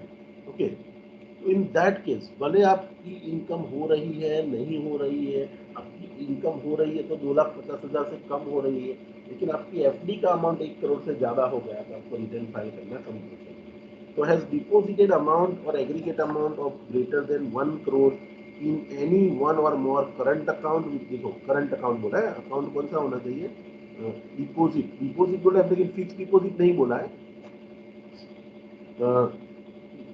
ओके, तो इन दैट केस भले आपकी इनकम हो रही है नहीं हो रही है, आपकी इनकम हो रही है तो 2,50,000 से कम हो रही है, लेकिन आपकी एफडी का अमाउंट 1 करोड़ से ज्यादा हो गया तो आपको रिटर्न फाइल करना कंपलसरी। तो हैज डिपॉजिटेड अमाउंट और aggregate amount of greater than 1 crore in any one और मोर करंट अकाउंट, देखो करंट अकाउंट बोला है, अकाउंट कौन सा होना चाहिए, डिपॉजिट डिपॉजिट बोला है, लेकिन फिक्स डिपॉजिट नहीं बोला है।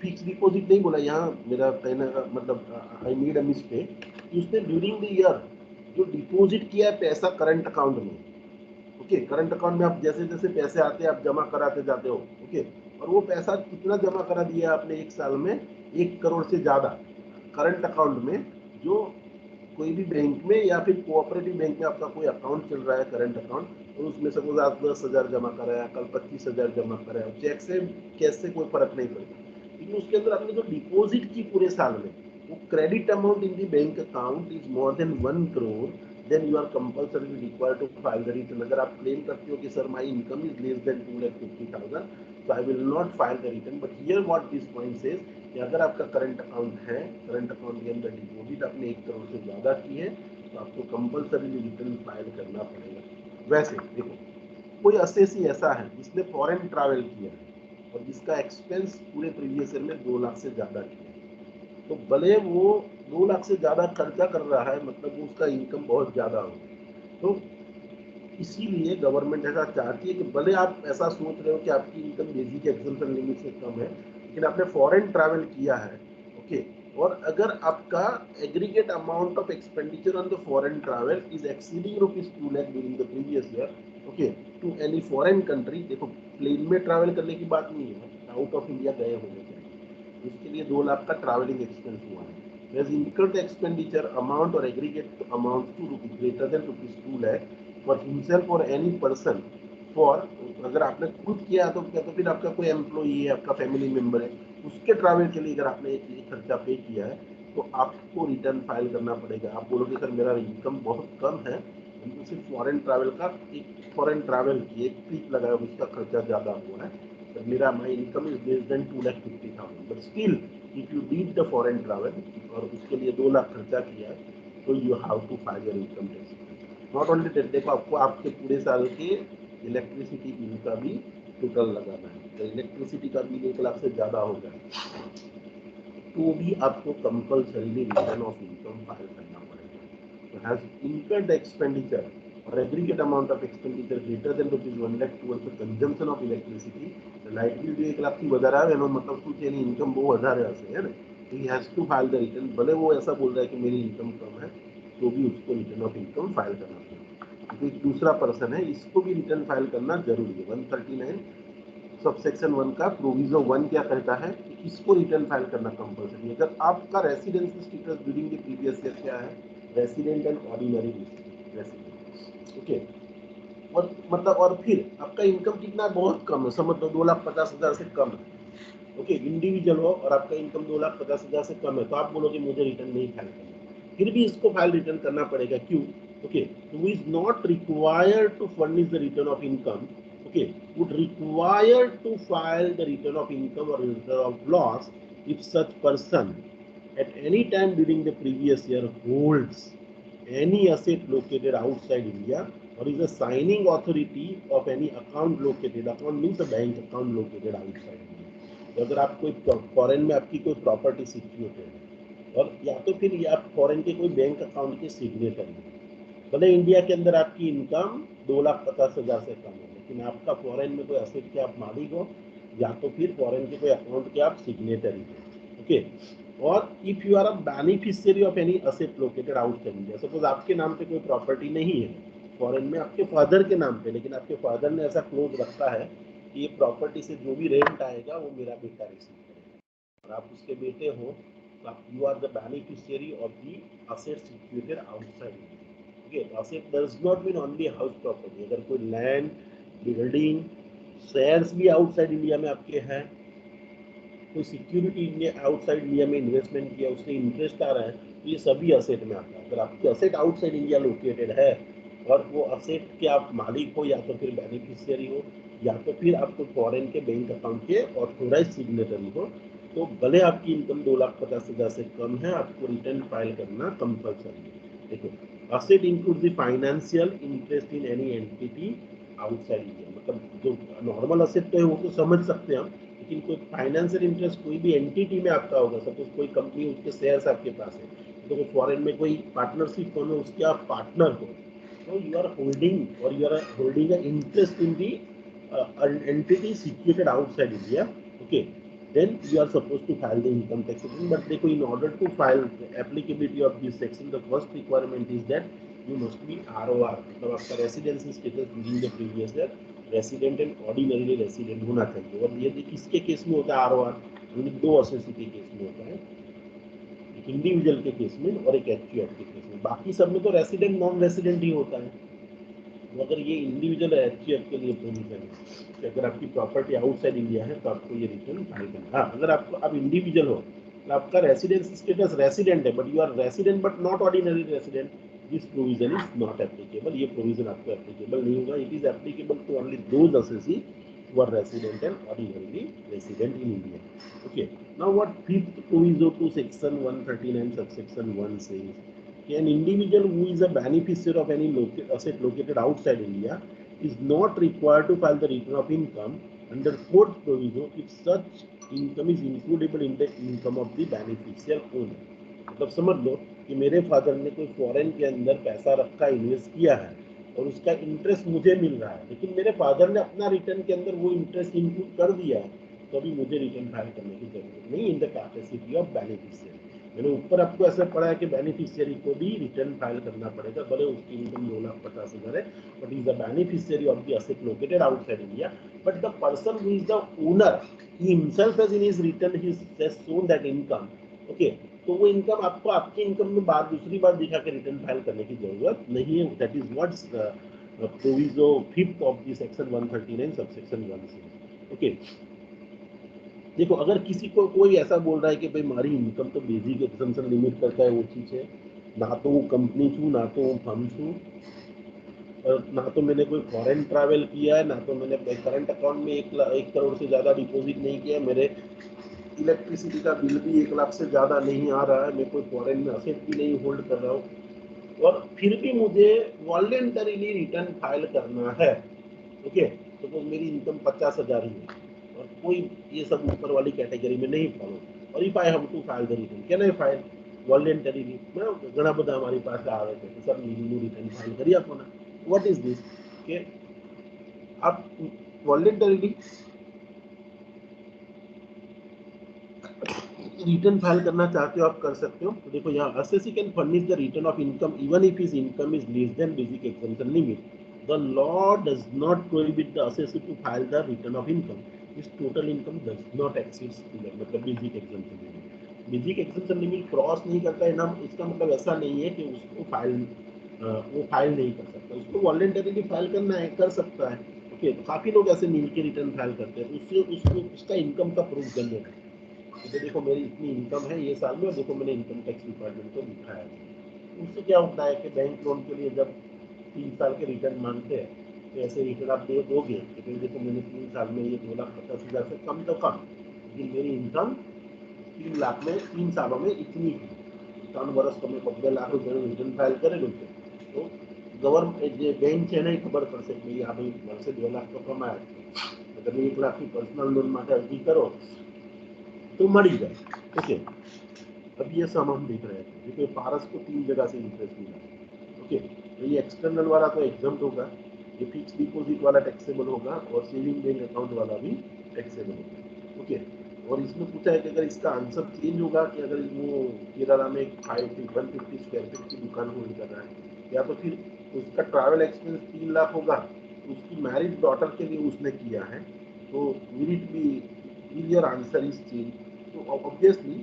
फिक्स डिपॉजिट नहीं बोला यहाँ, मेरा कहना का मतलब आई मेड अ मिस्टेक। उसने ड्यूरिंग द ईयर जो डिपॉजिट किया है पैसा करंट अकाउंट में, ओके, करंट अकाउंट में आप जैसे जैसे पैसे आते हैं आप जमा कराते जाते हो, ओके, और वो पैसा कितना जमा करा दिया आपने एक साल में, 1 करोड़ से ज्यादा करंट अकाउंट में। जो कोई भी बैंक में या फिर कोऑपरेटिव बैंक में आपका कोई अकाउंट चल रहा है करंट अकाउंट, और उसमें सपोज आज 10,000 जमा कराया, कल 25,000 जमा कराया, चेक से कैश से कोई फर्क नहीं पड़ता, लेकिन उसके अंदर आपने जो डिपॉजिट की पूरे साल में, वो credit amount in the bank account is more than 1 crore, then you are compulsorily required to file the return। अगर आप क्लेम करते हो कि sir my income is less than 2,50,000, so I will not file the return, but here what this point says कि अगर आपका current account है, current account के अंदर डिपॉजिट आपने 1 करोड़ से ज्यादा की है, तो आपको कंपल्सरी रिटर्न फाइल करना पड़ेगा। वैसे देखो, कोई असेसी ऐसा है जिसने फॉरेन ट्रैवल किया है और जिसका एक्सपेंस पूरे प्रीवियस ईयर में 2 लाख से ज्यादा किया है, तो भले वो 2 लाख से ज्यादा खर्चा कर रहा है, मतलब उसका इनकम बहुत ज्यादा हो, तो इसीलिए गवर्नमेंट ऐसा चाहती है कि भले आप ऐसा सोच रहे हो कि आपकी इनकम बेसिक एग्जम्पशन लिमिट से कम है, लेकिन आपने फॉरेन ट्रैवल किया है, ओके, और अगर आपका aggregate amount of expenditure on the foreign travel is exceeding ₹2 lakh during the previous year, okay, to any foreign country, देखो प्लेन में ट्रैवल करने की बात नहीं है, आउट ऑफ इंडिया गए होने चाहिए, उसके लिए 2 लाख का ट्रैवलिंग एक्सपेंस हुआ है। Whereas incurred expenditure amount or aggregate amount to greater than ₹2 lakh for himself or any person for, अगर आपने खुद किया तो क्या, तो फिर आपका कोई एम्प्लॉई है, आपका फैमिली मेंबर है, उसके ट्रैवल के लिए अगर आपने एक खर्चा पे किया है, तो आपको रिटर्न फाइल करना पड़ेगा। आप बोलोगे सर मेरा इनकम बहुत कम है, तो सिर्फ फॉरेन ट्रैवल का, एक फॉरेन ट्रैवल की एक ट्रिप लगाया, उसका खर्चा ज़्यादा हुआ है, तो मेरा my income is less than 2,50,000, but still if you did the foreign travel और उसके लिए 2 लाख खर्चा किया है, तो you have to file your income tax. Not only that, देखो आपको आपके पूरे साल के इलेक्ट्रिसिटी बिल का भी टोटल लगाना है, तो इलेक्ट्रिसिटी का बिल 1 लाख से ज़्यादा हो जाए तो भी आपको compulsorily return of income file करना पड़ेगा। तो has incurred expenditure or aggregate amount of expenditure greater than ₹1 lakh towards the consumption of electricity, the light bill जो 1 लाख થી વધારે આવે એનો मतलब શું છે, એની ઇન્કમ બહુ વધારે હશે, है ना, तो he has to file the return, भले वो ऐसा बोल रहा है कि मेरी इनकम कम है, तो भी उसको रिटर्न ऑफ इनकम फाइल करना पड़ेगा। तो एक दूसरा पर्सन है, इसको भी रिटर्न फाइल करना जरूरी है। 139 सबसेक्शन 1 का प्रोविजो 1 क्या कहता है कि इसको रिटर्न फाइल करना कंपल्सरी है। अगर आपका residence status during the previous year क्या है, resident and ordinary resident, okay, और मतलब और फिर आपका इनकम कितना बहुत कम है, समझ लो 2,50,000 से कम है, ओके, इंडिविजुअल हो और आपका इनकम 2,50,000 से कम है, तो आप बोलोगे मुझे रिटर्न नहीं फाइल करना, फिर भी इसको फाइल रिटर्न करना पड़ेगा। क्यों? Okay, who is not required to furnish the return of income, okay, would require to file the return of income or return of loss if such person at any time during the previous year holds any asset located outside India or is a signing authority of any account located, account means a bank account located outside India। तो अगर आप कोई foreign में आपकी कोई property secured है और या तो फिर आप फॉरेन के कोई बैंक अकाउंट के सिग्नेचर हैं, भले इंडिया के अंदर आपकी इनकम 2,50,000 से कम है, लेकिन आपका फॉरेन में कोई असेट के आप मालिक हो या तो फिर फॉरेन के कोई अकाउंट के आप सिग्नेटरी हो, ओके, और if you are a beneficiary of any asset located outside India, suppose आपके नाम पे कोई प्रॉपर्टी नहीं है फॉरेन में, आपके फादर के नाम पे, लेकिन आपके फादर ने ऐसा क्लोज रखा है कि ये प्रॉपर्टी से जो भी रेंट आएगा वो मेरा बेटा रिसीव करेगा, और आप उसके बेटे हो, तो आप you are the beneficiary of the asset secured outside India. Okay, asset does not mean only house property, अगर कोई लैंड, बिल्डिंग, शेयर्स भी आउटसाइड इंडिया में आपके हैं, कोई सिक्योरिटी इंडिया आउटसाइड इंडिया में इन्वेस्टमेंट किया, उससे इंटरेस्ट आ रहा है, तो ये सभी असेट में आता है। अगर आपकी असेट आउटसाइड इंडिया लोकेटेड है और वो असेट के आप मालिक हो या तो फिर बेनिफिशियरी हो या तो फिर आपको फॉरेन के बैंक अकाउंट के ऑथोराइज सिग्नेटरी हो, तो भले आपकी इनकम 2,50,000 से कम है, आपको रिटर्न फाइल करना कंपल्सरी है। देखो, asset includes the financial interest in any entity outside India, मतलब जो नॉर्मल असेट तो है वो तो समझ सकते हैं हम, लेकिन कोई फाइनेंशियल इंटरेस्ट कोई भी एंटिटी में आपका होगा, सपोज कोई कंपनी उसके शेयर्स आपके पास है, तो फॉरेन में कोई पार्टनरशिप फर्म है उसके आप पार्टनर हो, So you are holding or you are holding an interest in the an entity situated outside India. Okay, then you are supposed to file the income tax return. But देखो, in order to file the applicability of this section, the first requirement is that you must be ROR, मतलब आपका residency status during the previous year resident and ordinary resident होना चाहिए। और ये किसके case में होता है ROR? दो असेसी के केस में होता है, एक इंडिविजुअल के केस में और एक एचयूएफ के केस में। बाकी सब में तो रेसिडेंट नॉन रेसिडेंट ही होता है। तो अगर ये इंडिविजुअल एचयूएफ के लिए प्रोविजन है कि अगर आपकी प्रॉपर्टी आउटसाइड इंडिया है तो आपको ये रिटर्न फाइल करना। हाँ, अगर आपको आप इंडिविजुअल हो तो आपका रेसिडेंस स्टेटस रेसिडेंट है, but you are resident but not ordinary resident, this provision is not applicable. ये प्रोविजन आपको एप्लीकेबल नहीं होगा। It is applicable to only those assessee who are resident and ordinarily resident in India. Okay. Now, what fifth proviso to section 139 subsection 1 says: an individual who is a beneficiary of any asset located outside India is not required to file the return of income under fourth proviso if such income is includable in the income of the beneficial owner. मतलब समझ लो कि मेरे father ने कोई foreign के अंदर पैसा रखा, इन्वेस्ट किया है और उसका इंटरेस्ट मुझे मिल रहा है, लेकिन मेरे फादर ने अपना रिटर्न के अंदर वो इंटरेस्ट इंक्लूड कर दिया है, तो अभी मुझे रिटर्न फाइल करने की जरूरत नहीं in the capacity of beneficiary. मैंने ऊपर आपको ऐसा पढ़ा है कि बेनिफिशियरी को भी रिटर्न फाइल करना पड़ेगा, भले उसकी इनकम 2,50,000 है, but is the beneficiary of the asset located outside India. But the person who is the owner, he himself has in his return he has shown that income. Okay, तो वो income आपको आपकी income में बार दूसरी बार दिखा के return file करने की जरूरत नहीं है। That is what's proviso fifth of the section 139 subsection 1 से। ओके, देखो, अगर किसी को कोई ऐसा बोल रहा है कि भाई हमारी इनकम तो बेसिक एग्जम्पशन लिमिट करता है, वो चीज़ है ना, तो वो कंपनी छू ना तो वो फर्म छू, ना तो मैंने कोई फॉरेन ट्रैवल किया है, ना तो मैंने करंट अकाउंट में 1 करोड़ से ज़्यादा डिपॉजिट नहीं किया, मेरे इलेक्ट्रिसिटी का बिल भी 1 लाख से ज़्यादा नहीं आ रहा है, मैं कोई फॉरेन में असेट भी नहीं होल्ड कर रहा हूँ, और फिर भी मुझे वॉलेंटरीली रिटर्न फाइल करना है। ओके, तो मेरी इनकम 50,000 ही है और कोई ये सब ऊपर वाली कैटेगरी में नहीं फॉलो, और if I have to file the return, can I file voluntarily? घना बधा हमारी पास आवे छे सर नीलू रिटर्न फाइल करी आपको ना, व्हाट इज दिस के आप वॉलेंटरीली रिटर्न फाइल करना चाहते हो, आप कर सकते हो। तो देखो यहाँ assessee can furnish the return of income even if his income is less than basic exemption limit. The law does not prohibit the assessee to file the return of income if total income does not exceed मतलब basic exemption limit. Basic exemption limit cross नहीं करता है ना, इसका मतलब ऐसा नहीं है कि उसको वो फाइल नहीं कर सकता, उसको वॉलेंटरीली फाइल करना है, कर सकता है। ओके, तो काफी लोग ऐसे मिल के रिटर्न फाइल करते हैं, उससे उसको उसका इनकम का प्रूफ जनरेट है। तो देखो मेरी इतनी इनकम है ये साल में, और देखो मैंने इनकम टैक्स डिपार्टमेंट को दिखाया है। उससे क्या होता है कि बैंक लोन के लिए जब 3 साल के रिटर्न मांगते हैं, तो ऐसे रिटर्न आप दोगे, लेकिन देखो मैंने 3 साल में ये 2,50,000 से कम तो कम, लेकिन मेरी इनकम 3 लाख में 3 सालों में इतनी थी, 3 वर्ष तो मैं 90 लाख रुपये रिटर्न फाइल करे बोलते, तो गवर्नमेंट जो बैंक है नहीं खबर पड़ सकती आप वर्ष से 2 लाख तो कमाया, मतलब 1 लाख की पर्सनल लोन માટે અરજી કરો तो मरी जाए। ओके, अब ये सम हम देख रहे हैं, देखिए पारस को 3 जगह से इंटरेस्ट मिला। ओके, तो ये एक्सटर्नल वाला तो एग्जम्प्ट होगा, ये फिक्स डिपॉजिट वाला टैक्सेबल होगा, और सेविंग बैंक अकाउंट वाला भी टैक्सेबल होगा। ओके, और इसमें पूछा है कि अगर इसका आंसर चेंज होगा कि अगर वो केरला में 150 स्क्वायर फीट की दुकान होल्ड कर रहा है, या तो फिर उसका ट्रैवल एक्सपेंस 3 लाख होगा, उसकी मैरिड डॉटर के लिए उसने किया है, तो will it be if your answer is change, तो ऑब्वियसली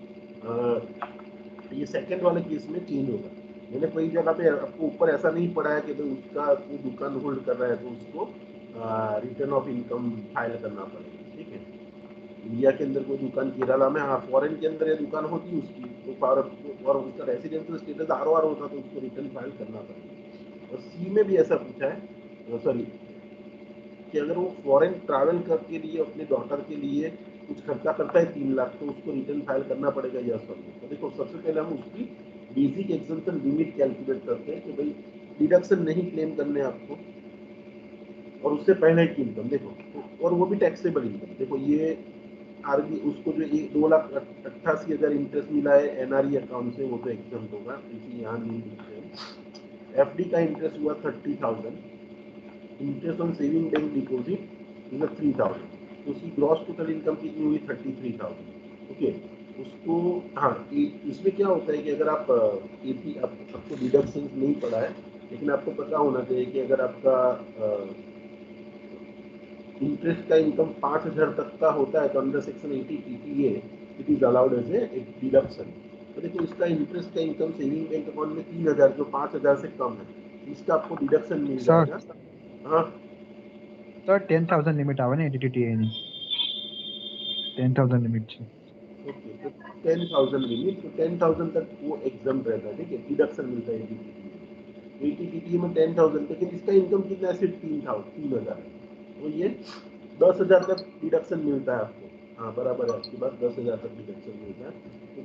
ये सेकंड वाले केस में चेंज होगा। मैंने कोई जगह पे आपको ऊपर ऐसा नहीं पढ़ा है कि भाई उसका वो दुकान होल्ड कर रहा है तो उसको रिटर्न ऑफ इनकम फाइल करना पड़ेगा। ठीक है, इंडिया के अंदर कोई दुकान केरला में, हाँ फॉरेन के अंदर ये दुकान होती उसकी, तो और उसका रेसिडेंशियल स्टेटस ROR होता तो उसको रिटर्न फाइल करना पड़ेगा। और सी में भी ऐसा पूछा है, सॉरी, कि अगर वो फॉरेन ट्रैवल करके लिए अपने डॉटर के लिए कुछ खर्चा करता है 3 लाख, तो उसको रिटर्न फाइल करना पड़ेगा या सर? तो देखो सबसे पहले हम उसकी बेसिक एग्जम्पशन लिमिट कैलकुलेट करते हैं कि भाई डिडक्शन नहीं क्लेम करने आपको, और उससे पहले की इनकम देखो, और वो भी टैक्सेबल इनकम। देखो ये आरबी उसको जो 2,88,000 इंटरेस्ट मिला है NRE अकाउंट से, वो तो एग्जम्प्ट होगा, क्योंकि यहाँ नहीं लिखते हैं एफडी का इंटरेस्ट हुआ 30,000, interest on saving bank deposit is 3,000, तो उसकी ग्रॉस टोटल इनकम कितनी हुई 33,000। ओके, उसको हाँ इसमें क्या होता है कि अगर आप आपको डिडक्शन नहीं पड़ा है, लेकिन आपको पता होना चाहिए कि अगर आपका इंटरेस्ट का इनकम 5,000 तक का होता है तो under section 80 PTA it is allowed as a deduction. तो देखो इसका इंटरेस्ट का इनकम सेविंग बैंक अकाउंट में 3,000 जो 5,000 से कम है, इसका आपको डिडक्शन मिल सर जाएगा। हाँ सर 10,000 लिमिट आवे ने एटीटीए ની 10,000 लिमिट છે। ओके, तो 10,000 लिमिट, तो 10,000 तक वो एग्जाम रहता है, ठीक है, डिडक्शन मिलता है एटीटीटी में 10,000, लेकिन इसका इनकम कितना है सिर्फ 3,000, तो ये 10,000 तक डिडक्शन मिलता है आपको। हाँ बराबर है आपकी बात, 10,000 तक डिडक्शन मिलता है,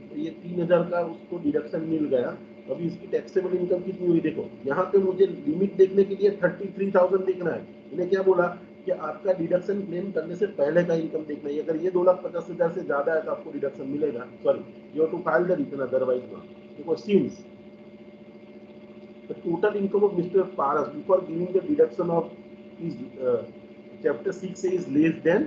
तो ये 3,000 का उसको डिडक्शन मिल गया। अभी इसकी टैक्सेबल इनकम कितनी हुई देखो, यहाँ पे मुझे लिमिट देखने के लिए 33,000 देखना है। मैंने क्या बोला कि आपका डिडक्शन क्लेम करने से पहले का इनकम देखना है, अगर ये 2,50,000 से ज्यादा है तो आपको डिडक्शन मिलेगा, sorry you have to file the return, otherwise not. देखो since the total income of Mr. Paras before giving the deduction of his chapter 6 is less than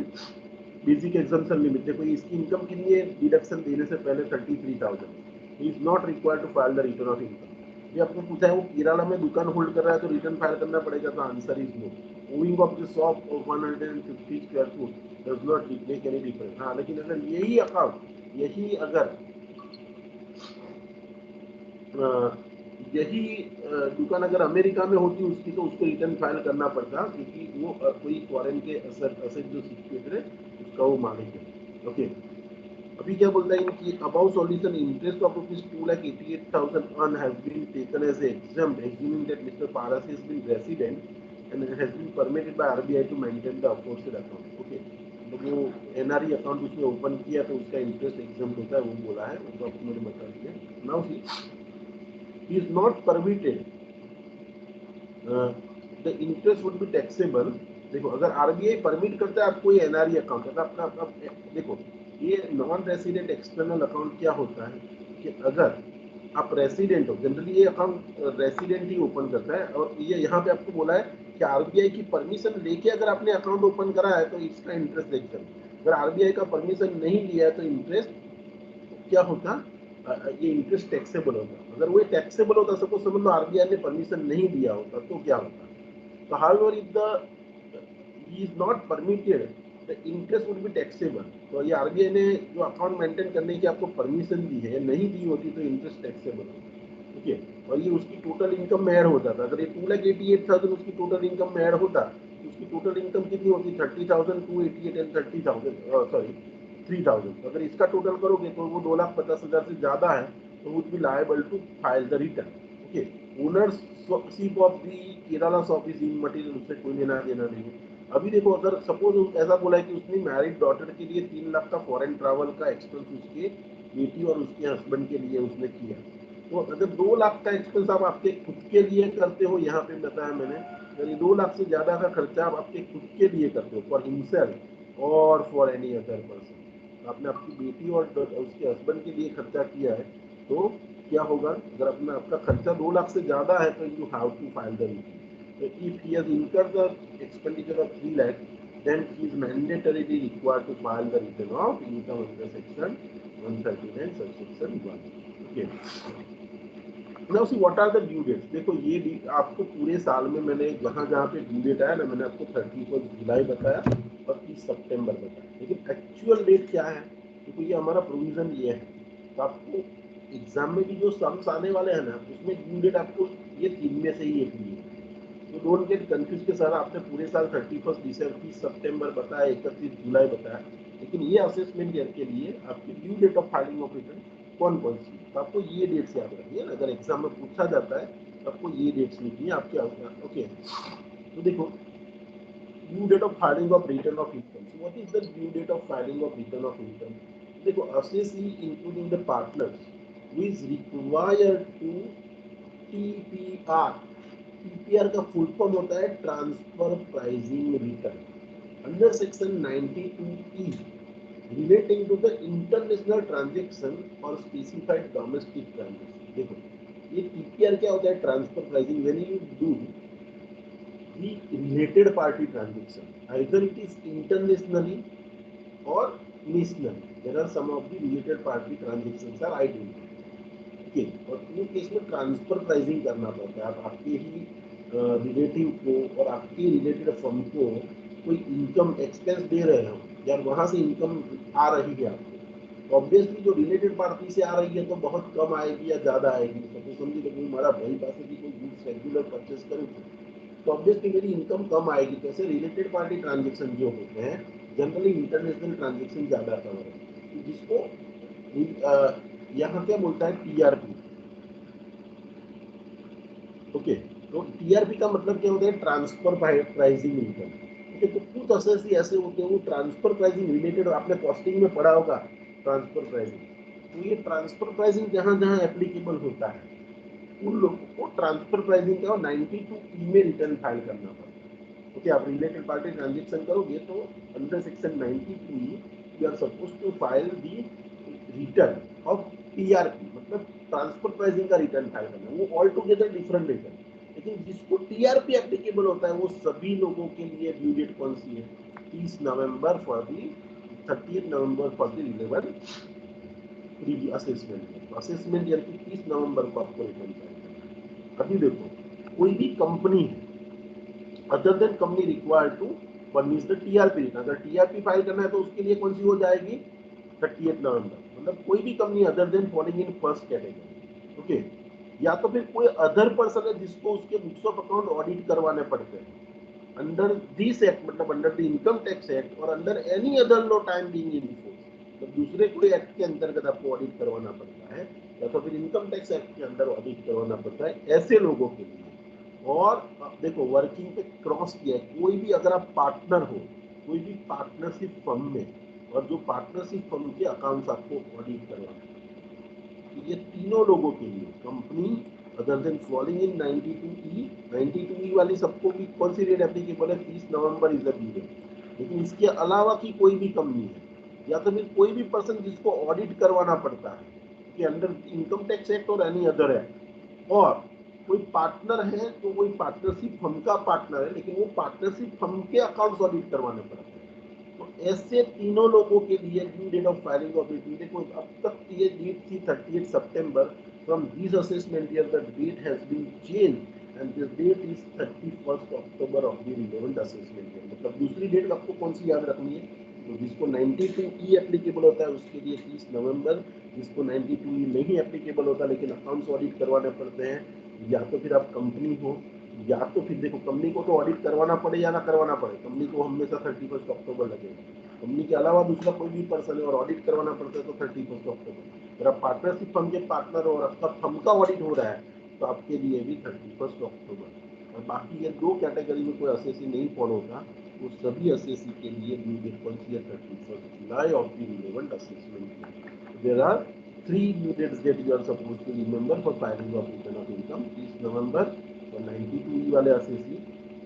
basic exemption limit। देखो इसकी इनकम कितनी है deduction देने से पहले 33,000, he is not required to file the return of income। ये आपको पूछा है वो केरला में दुकान होल्ड कर रहा है तो रिटर्न फाइल करना पड़ेगा, तो answer is no. Owing of the shop of 150 square foot does not make any difference. हाँ लेकिन अगर यही अकाउंट अगर यही दुकान अगर अमेरिका में होती उसकी तो उसको रिटर्न फाइल करना पड़ता, क्योंकि वो कोई फॉरेन के असेट जो सिक्योरिटी है उसका वो मालिक है। ओके, अभी क्या बोलता है इनकी above solution interest of ₹2,88,000 earn has been taken as exempt assuming that mister Paras has been resident and has been permitted by RBI to maintain the aforesaid account. Okay, तो वो एनआरई अकाउंट उसने open किया तो उसका interest exempt होता है, वो बोला है, वो तो आपको मैंने बता दिया। Now see he is not permitted the interest would be taxable। देखो अगर आरबीआई परमिट करता है आपको ये एनआरई अकाउंट, अगर आपका देखो ये नॉन रेसिडेंट एक्सटर्नल अकाउंट क्या होता है कि अगर आप रेसिडेंट हो, जनरली ये अकाउंट रेसिडेंट ही ओपन करता है, और ये यहाँ पे आपको बोला है कि आरबीआई की परमिशन लेके अगर आपने अकाउंट ओपन करा है तो इसका इंटरेस्ट एक्शन। अगर आरबीआई का परमिशन नहीं लिया है तो इंटरेस्ट क्या होता, ये इंटरेस्ट टैक्सेबल होता। अगर वो टैक्सेबल होता, सपोज समझ लो आरबीआई ने परमिशन नहीं दिया होता तो क्या होता, तो however if the he is not permitted the interest would be taxable. तो ये आरबीआई ने जो अकाउंट मेंटेन करने की आपको परमिशन दी है, नहीं दी होती तो इंटरेस्ट टैक्सेबल होता। ठीक है, और ये उसकी टोटल इनकम में ऐड हो जाता। अगर ये 2,88,000 उसकी टोटल इनकम में ऐड होता तो उसकी टोटल इनकम कितनी होती, 30,000, 288 एंड 30,000 सॉरी 3,000। अगर इसका टोटल करोगे तो वो 2,50,000 से ज्यादा है, तो would be liable to file the return. Okay, ownership of the Kerala shop is immaterial, उससे कोई लेना देना नहीं है। अभी देखो अगर सपोज ऐसा बोला है कि उसने मैरिड डॉटर के लिए 3 लाख का फॉरेन ट्रैवल का एक्सपेंस उसके बेटी और उसके हस्बैंड के लिए उसने किया, तो अगर 2 लाख का एक्सपेंस आप आपके खुद के लिए करते हो, यहाँ पे बताया मैंने, अगर ये 2 लाख से ज्यादा का खर्चा आप आपके खुद के लिए करते हो फॉर हिमसेल्फ और फॉर एनी अदर पर्सन, आपने आपकी बेटी और उसके हस्बैंड के लिए खर्चा किया है, तो क्या होगा, अगर अपना आपका खर्चा 2 लाख से ज्यादा है तो you have to file the return. तो if he has incurred the expenditure of 3 lakh then he is mandatorily required to file the return of income under section 139 subsection 1। okay, now see what are the due dates। देखो ये आपको पूरे साल में मैंने जहाँ जहाँ पे ड्यू डेट आया ना, मैंने आपको 31 जुलाई बताया और 30 सितंबर बताया, लेकिन एक्चुअल डेट क्या है, देखो ये हमारा प्रोविजन ये है। तो आपको एग्जाम में भी जो सम्स आने वाले हैं ना, उसमें ड्यू डेट आपको ये 3 में से ही एक दी है, तो डोंट गेट कंफ्यूज के साथ आपने पूरे साल 31 दिसंबर 30 सितंबर बताया, 31 जुलाई बताया, लेकिन ये असेसमेंट ईयर के लिए आपकी due date of filing of return कौन कौन सी, तो आपको ये डेट्स याद रखनी है। अगर एग्जाम में पूछा जाता है तो आपको ये डेट्स लिखनी है आपके। ओके, तो देखो due date of filing of return of income. So what is the due date of filing of return of income. देखो assessee including the partners who is required to TPR. TPR का full form होता है transfer pricing return under section 92E relating to the international transaction और specified domestic transaction. देखो ये TPR क्या होता है? Transfer pricing when you do the related party transaction, either it is internationally और national, there are some of the related party transactions are identified. Okay, और in case में transfer pricing करना पड़ता है। आप आपके ही रिलेटिव को और आपके रिलेटेड फर्म को कोई इनकम एक्सपेंस दे रहे हो या वहां से इनकम आ रही है आपको, ऑब्वियसली जो रिलेटेड पार्टी से आ रही है तो बहुत कम आएगी या ज्यादा आएगी। सपोज समझिए कि हमारा भाई पास से कोई गुड्स रेगुलर परचेस करूँ तो ऑब्वियसली मेरी इनकम कम आएगी। कैसे? रिलेटेड पार्टी ट्रांजेक्शन जो होते हैं जनरली इंटरनेशनल ट्रांजेक्शन ज्यादा कवर है, तो जिसको यहाँ क्या बोलता है? टीआरपी। ओके, तो टीआरपी का मतलब क्या होता है? Transfer pricing income. ओके, तो कुछ असेसी ऐसे होते हैं वो ट्रांसफर प्राइसिंग रिलेटेड, आपने कॉस्टिंग में पढ़ा होगा ट्रांसफर प्राइसिंग। तो ये ट्रांसफर प्राइसिंग जहां जहां एप्लीकेबल होता है उन लोगों को ट्रांसफर प्राइसिंग का 92E में रिटर्न फाइल करना पड़ता है। ओके, आप रिलेटेड पार्टी ट्रांजेक्शन करोगे तो under section 92E you are suppose to file the return of TRP, मतलब ट्रांसफर प्राइसिंग का रिटर्न फाइल करना। वो ऑल टुगेदर डिफरेंट रिटर्न, लेकिन जिसको टीआरपी एप्लीकेबल होता है वो सभी लोगों के लिए ड्यू डेट कौन सी है? 30 November for the 30 November for the relevant assessment. Assessment यानी 30 नवंबर को आपको रिटर्न फाइल करना। अभी देखो, कोई भी कंपनी है other than company required to furnish the TRP return, अगर टीआरपी फाइल करना है तो उसके लिए कौन सी हो जाएगी? 30 नवंबर। मतलब कोई भी company other than following in first category. Okay, या तो फिर कोई अदर पर्सन है जिसको उसके बुक्स ऑफ अकाउंट ऑडिट करवाने पड़ते हैं अंडर दिस एक्ट, मतलब under the income tax act और under any other law time being in force. तो दूसरे कोई एक्ट के अंतर्गत आपको ऑडिट करवाना पड़ता है या तो फिर इनकम टैक्स एक्ट के अंदर ऑडिट करवाना पड़ता है ऐसे लोगों के लिए। और देखो, वर्किंग पे क्रॉस किया है, कोई भी अगर आप पार्टनर हो कोई भी पार्टनरशिप फर्म में और जो पार्टनरशिप फर्म के अकाउंट्स आपको ऑडिट करवाना है, तो ये तीनों लोगों के लिए company other than following in 92E वाली सबको भी कौन सी डेट एप्लीकेबल है? 30 November is the due date. लेकिन इसके अलावा की कोई भी कंपनी है या तो फिर कोई भी पर्सन जिसको ऑडिट करवाना पड़ता है कि अंडर इनकम टैक्स एक्ट और एनी अदर एक्ट, और कोई पार्टनर है तो कोई पार्टनरशिप फर्म का पार्टनर है लेकिन वो पार्टनरशिप फर्म के अकाउंट्स ऑडिट करवाने पड़ते हैं, तो ऐसे तीनों लोगों के लिए due date of filing of return, देखो अब तक ये डेट थी 30 सितंबर। From this assessment year the date has been change and this date is 31 October of the relevant assessment year. मतलब दूसरी डेट आपको कौन सी याद रखनी है? तो जिसको 92E एप्लीकेबल होता है उसके लिए 30 नवंबर, जिसको 92E नहीं एप्लीकेबल होता लेकिन अकाउंट्स ऑडिट करवाने पड़ते हैं, या तो फिर आप कंपनी हो या तो फिर देखो कंपनी को तो ऑडिट करवाना पड़े या ना करवाना पड़े, कंपनी को हमेशा 31 अक्टूबर लगेगा। कंपनी के अलावा दूसरा कोई भी पर्सन है और ऑडिट करवाना पड़ता है तो 31 अक्टूबर। अगर आप पार्टनरशिप फर्म के पार्टनर हो और आपका फर्म का ऑडिट हो रहा है तो आपके लिए भी 31 अक्टूबर। और बाकी ये दो कैटेगरी में कोई असेसी नहीं फॉलो होता, वो सभी असेसी के लिए ड्यू डेट कौन सी है? 31 July of the relevant assessment. There are 3 due dates that you are supposed to remember for filing of return of income: 30 नवंबर और 92E वाले असेसी,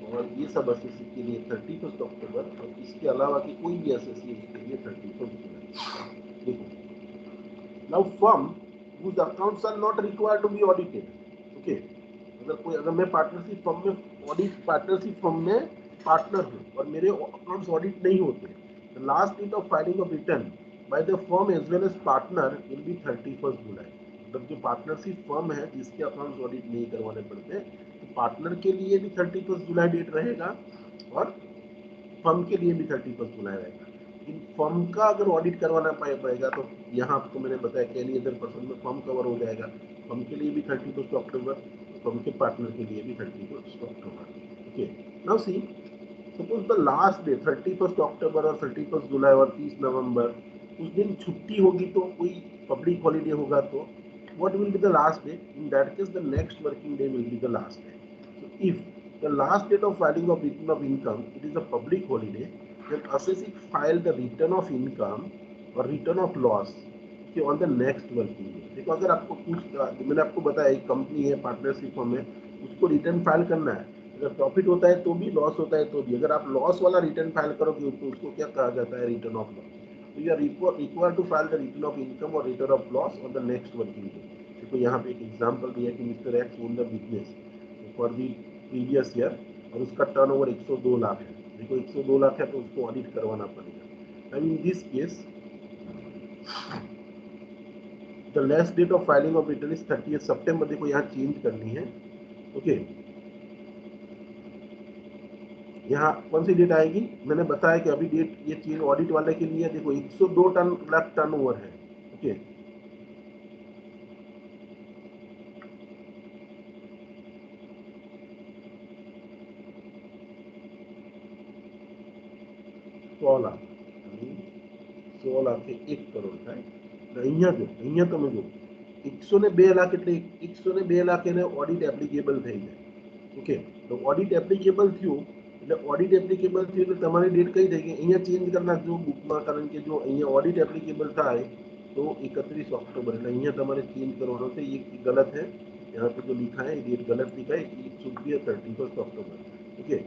और ये सब असेसी के लिए 31 अक्टूबर, और इसके अलावा की कोई भी असेसी उसके लिए 31 जुलाई। देखो, now firm whose accounts are not required to be audited, okay, अगर मैं पार्टनरशिप फर्म में पार्टनरशिप फर्म में पार्टनर हूँ और मेरे अकाउंट्स ऑडिट नहीं होते, the last date of filing of return by the firm as well as partner will be 31 July. मतलब जो पार्टनरशिप फर्म है जिसके अकाउंट्स ऑडिट नहीं करवाने पड़ते तो पार्टनर के लिए भी 31 जुलाई डेट रहेगा और फर्म के लिए भी 31 जुलाई रहेगा। इन फर्म का अगर ऑडिट करवाना पड़ेगा तो यहाँ आपको मैंने बताया कि एनी अदर पर्सन में फर्म कवर हो जाएगा, फर्म के लिए भी 31 अक्टूबर, फर्म के पार्टनर के लिए भी 31 अक्टूबर। Okay, now see, suppose the last day 31 October और 31 जुलाई और 30 नवंबर, उस दिन छुट्टी होगी तो कोई पब्लिक हॉलीडे होगा तो what will be the last day? In that case the next working day will be the last day. So if the last date of filing of return of income it is a public holiday, then assessee file the return of income or return of loss on the next working day. देखो, अगर आपको कुछ मैंने आपको बताया एक company है partnership firm है उसको रिटर्न फाइल करना है, अगर प्रॉफिट होता है तो भी लॉस होता है तो भी, अगर आप लॉस वाला रिटर्न फाइल करोगे तो उसको क्या कहा जाता है? Return of loss. So you are required to file the return of income or return of loss on the next working day. देखो यहाँ पे एक एग्जांपल दिया कि mister x own the business for the previous year और उसका turnover 102 lakh है। देखो 102 लाख है तो उसको ऑडिट करवाना पड़ेगा। And in this case the last date of filing of return is 30 September. देखो यहाँ चेंज करनी है। ओके, यहाँ कौन सी डेट आएगी? मैंने बताया कि अभी डेट ये चेंज ऑडिट वाले के लिए देखो 102 लाख टर्नओवर है। ओके, सोलह 16 के 1 કરોડ થાય અહીંયા જો અહીંયા તમે જો 102 લાખ એટલે 102 લાખ એને ઓડિટ એપ્લિકેબલ થઈ જાય। ઓકે, તો ઓડિટ એપ્લિકેબલ થયું એટલે ઓડિટ એપ્લિકેબલ થયું એટલે તમારી ડેટ કઈ થઈ ગઈ? અહીંયા ચેન્જ કરી નાખજો બુકમાં, કારણ કે જો અહીંયા ઓડિટ એપ્લિકેબલ થાય तो 31 अक्टूबर એટલે અહીંયા તમારે ચેન્જ કરવાનો છે। ये गलत है, यहाँ पे जो लिखा है डेट गलत लिखा है, इट शुड बी 31 अक्टूबर। ओके,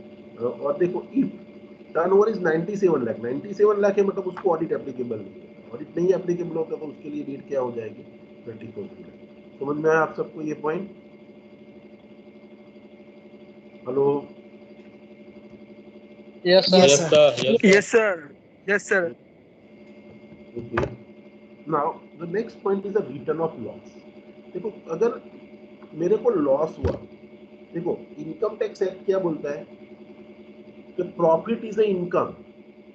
और देखो if turnover is 97 lakh, 97 lakh है मतलब उसको ऑडिट एप्लीकेबल नहीं है। ऑडिट नहीं एप्लीकेबल होता तो उसके लिए डेट क्या हो जाएगी? 31 जुलाई। समझ में आया आप सबको ये point? Hello, Yes, sir. Yes, sir. Yes, sir. Yes, sir. Okay, now the next point is the return of loss. देखो अगर मेरे को लॉस हुआ, देखो इनकम टैक्स एक्ट क्या बोलता है कि profit is a income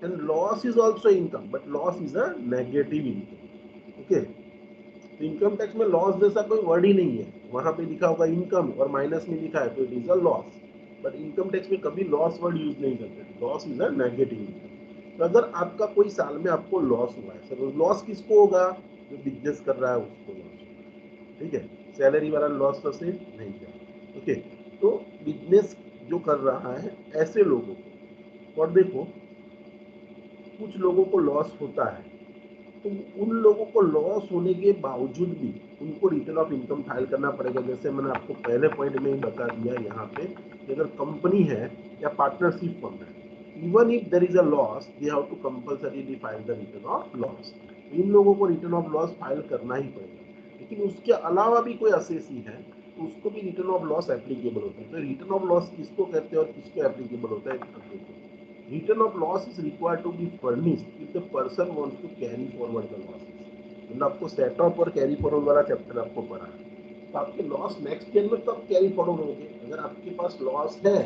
and loss is also income, but loss is a negative income। Okay, तो इनकम टैक्स में लॉस जैसा कोई वर्ड ही नहीं है। वहां पे लिखा होगा इनकम और माइनस में लिखा है तो it is a loss, but income tax में कभी लॉस वर्ड यूज नहीं करते। Loss is a negative income. तो अगर आपका कोई साल में आपको लॉस हुआ है, सर लॉस किसको होगा? जो बिजनेस कर रहा है उसको लॉस होगा। ठीक है, सैलरी वाला लॉस तो से नहीं जाए। ओके, तो बिजनेस जो कर रहा है ऐसे लोगों को, और देखो कुछ लोगों को लॉस होता है तो उन लोगों को लॉस होने के बावजूद भी उनको रिटर्न ऑफ इनकम फाइल करना पड़ेगा। जैसे मैंने आपको पहले पॉइंट में ही बता दिया यहाँ पे कि अगर कंपनी है या पार्टनरशिप फंड है, even if there is a loss they have to compulsorily file the return of loss. इन लोगों को रिटर्न ऑफ लॉस फाइल करना ही पड़ेगा। लेकिन उसके अलावा भी कोई असेसी है तो उसको भी रिटर्न ऑफ लॉस एप्लीकेबल होता है। तो रिटर्न ऑफ लॉस किसको कहते हैं और किसको एप्लीकेबल होता है? Return of loss is required to be furnished if the person wants to carry forward the losses। मतलब आपको सेट ऑफ और कैरी फॉरवर्ड वाला चैप्टर आपको पढ़ा है, तो आपके लॉस नेक्स्ट ईयर में कब कैरी फॉरवर्ड होंगे? अगर आपके पास लॉस है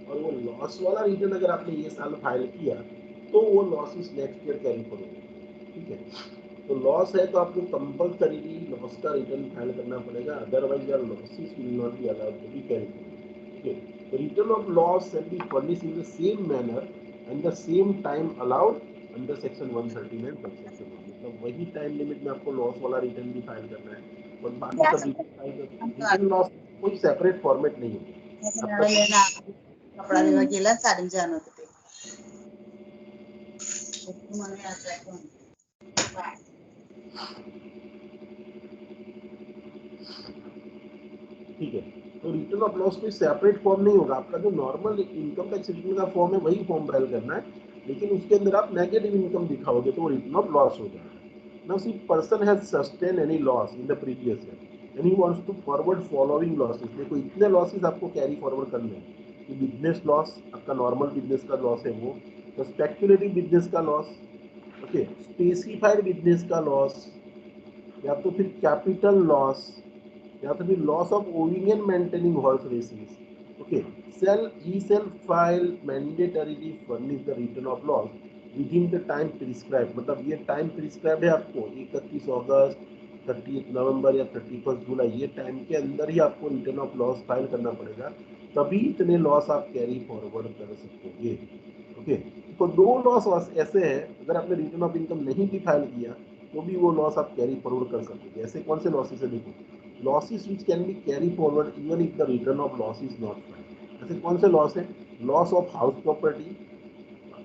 और वो लॉस वाला रिटर्न अगर आपने ये साल फाइल किया तो वो losses next year carry forward होंगे। ठीक है, तो लॉस है तो आपको कंपल्सरीली लॉस का रिटर्न फाइल करना पड़ेगा, otherwise your losses will not be allowed to be carry forward. Okay, the return of loss shall be furnished in the same manner and the same time allowed under section 139 subsection 1। मतलब वही time limit में आपको loss वाला return भी file करना है और बाकी सब रिटर्न फाइल करना है। रिटर्न लॉस कोई सेपरेट फॉर्मेट नहीं होगा। कपड़ा लेवा गेला साडी जाणं होतं ते मला यायचं ठीक है, तो रिटर्न ऑफ लॉस कोई सेपरेट फॉर्म नहीं होगा। आपका जो नॉर्मल इनकम टैक्स रिटर्न का फॉर्म है वही फॉर्म फाइल करना है, लेकिन उसके अंदर आप नेगेटिव इनकम दिखाओगे तो वो रिटर्न ऑफ लॉस हो जाएगा। Now see person has sustain any loss in the previous year and he wants to forward following losses. देखो इतने लॉसेस आपको कैरी फॉरवर्ड करने हैं कि बिजनेस लॉस, आपका नॉर्मल बिजनेस का लॉस है वो, तो स्पेक्युलेटिव बिजनेस का लॉस, ओके, स्पेसिफाइड बिजनेस का लॉस, या तो फिर कैपिटल लॉस, या तो फिर loss of owing and maintaining horse races. Okay, he shall file mandatorily furnish the return of loss within the time prescribed। मतलब ये टाइम प्रिस्क्राइब है आपको 31 अगस्त, 30 नवंबर या 31 जुलाई, ये टाइम के अंदर ही आपको रिटर्न ऑफ लॉस फाइल करना पड़ेगा, तभी इतने लॉस आप कैरी फॉरवर्ड कर सकोगे। ओके, तो दो लॉस ऐसे हैं अगर आपने रिटर्न ऑफ इनकम नहीं भी फाइल किया तो भी वो लॉस आप कैरी फॉरवर्ड कर सकते। ऐसे कौन से लॉसेस है? देखो, losses which can be carry forward even if the return of loss is not filed. ऐसे कौन से लॉस है? Loss of house property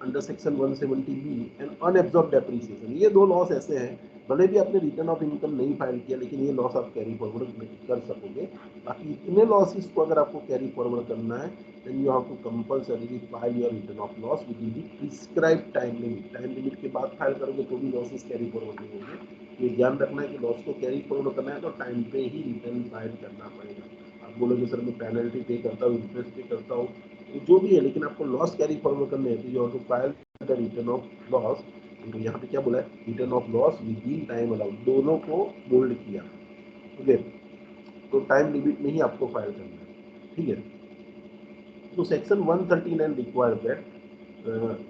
under section 170B and unabsorbed depreciation. ये दो लॉस ऐसे हैं भले भी आपने रिटर्न ऑफ इनकम नहीं फाइल किया लेकिन ये लॉस आप कैरी फॉरवर्ड कर सकोगे। बाकी इतने लॉसेस को अगर आपको कैरी फॉरवर्ड करना है then you have to compulsorily file your return of loss within the prescribed time limit. Time limit के बाद फाइल करोगे तो भी लॉसेस कैरी फॉरवर्ड नहीं होंगे। ये ध्यान रखना है कि लॉस को कैरी फॉरवर्ड करना है तो टाइम पे ही रिटर्न फाइल करना पड़ेगा। आप बोलोगे सर मैं पेनल्टी पे करता हूँ, इंटरेस्ट पे करता हूँ, तो जो भी है, लेकिन आपको लॉस कैरी फॉरवर्ड करने है तो you have to file the return of loss. तो यहाँ पे क्या बोला है, return of loss within time allowed, दोनों को बोल्ड किया। ओके, तो टाइम लिमिट में ही आपको फाइल करना है, ठीक है। तो section 139 requires that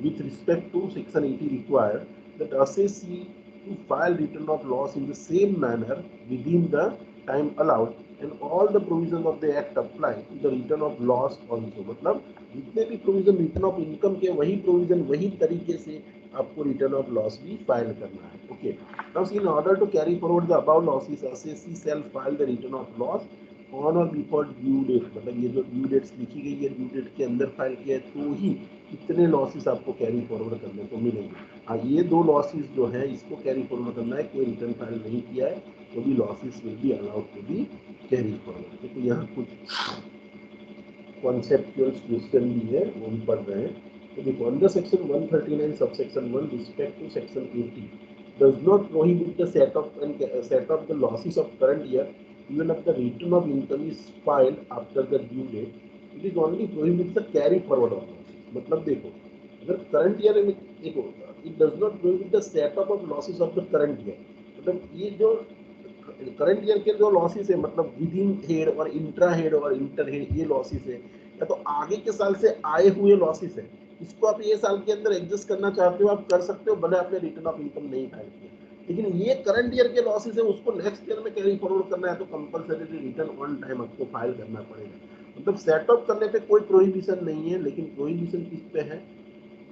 with respect to section 80 require that assessee to file return of loss in the same manner within the time allowed and all the provisions of the act apply to the return of loss also। मतलब जितने भी provision return of income के, वही provision वही तरीके से आपको return of loss भी फाइल करना है। Okay, now in order to carry forward the about losses assessee shall file the return of loss on और बिफोर ड्यू डेट। मतलब ये जो ड्यू डेट्स लिखी गई है, ड्यू डेट के अंदर फाइल किया है तो ही कितने लॉसेस आपको कैरी फॉरवर्ड करने को मिलेंगे। हाँ, ये दो लॉसेस जो है इसको कैरी फॉरवर्ड करना है, कोई रिटर्न फाइल नहीं किया है तो भी losses will be allowed to be carry forward. तो यहाँ कुछ कॉन्सेप्चुअल क्वेश्चन भी है वो भी पढ़ रहे हैं। तो देखो, under section 139 subsection 1 respect to section 80 does not prohibit the set of the losses of current year even if the return of income is filed after the due date, it is only prohibits the carry forward of losses। मतलब देखो, अगर current year में देखो, it does not prohibit the setup of losses of the current year। मतलब ये जो current year के जो लॉसेस है, मतलब विद इन हेड और इंट्रा हेड और इंटर हेड ये लॉसेस है, या तो आगे के साल से आए हुए लॉसेस है, इसको आप ये साल के अंदर एडजस्ट करना चाहते हो आप कर सकते हो, भले आपने रिटर्न ऑफ इनकम नहीं फाइल किया। लेकिन ये करंट ईयर के लॉसेस है, उसको नेक्स्ट ईयर में कैरी फॉरवर्ड करना है तो कंपलसरी रिटर्न ऑन टाइम आपको फाइल करना पड़ेगा। मतलब सेटअप करने पे कोई प्रोहिबिशन नहीं है, लेकिन प्रोहिबिशन किस पे है,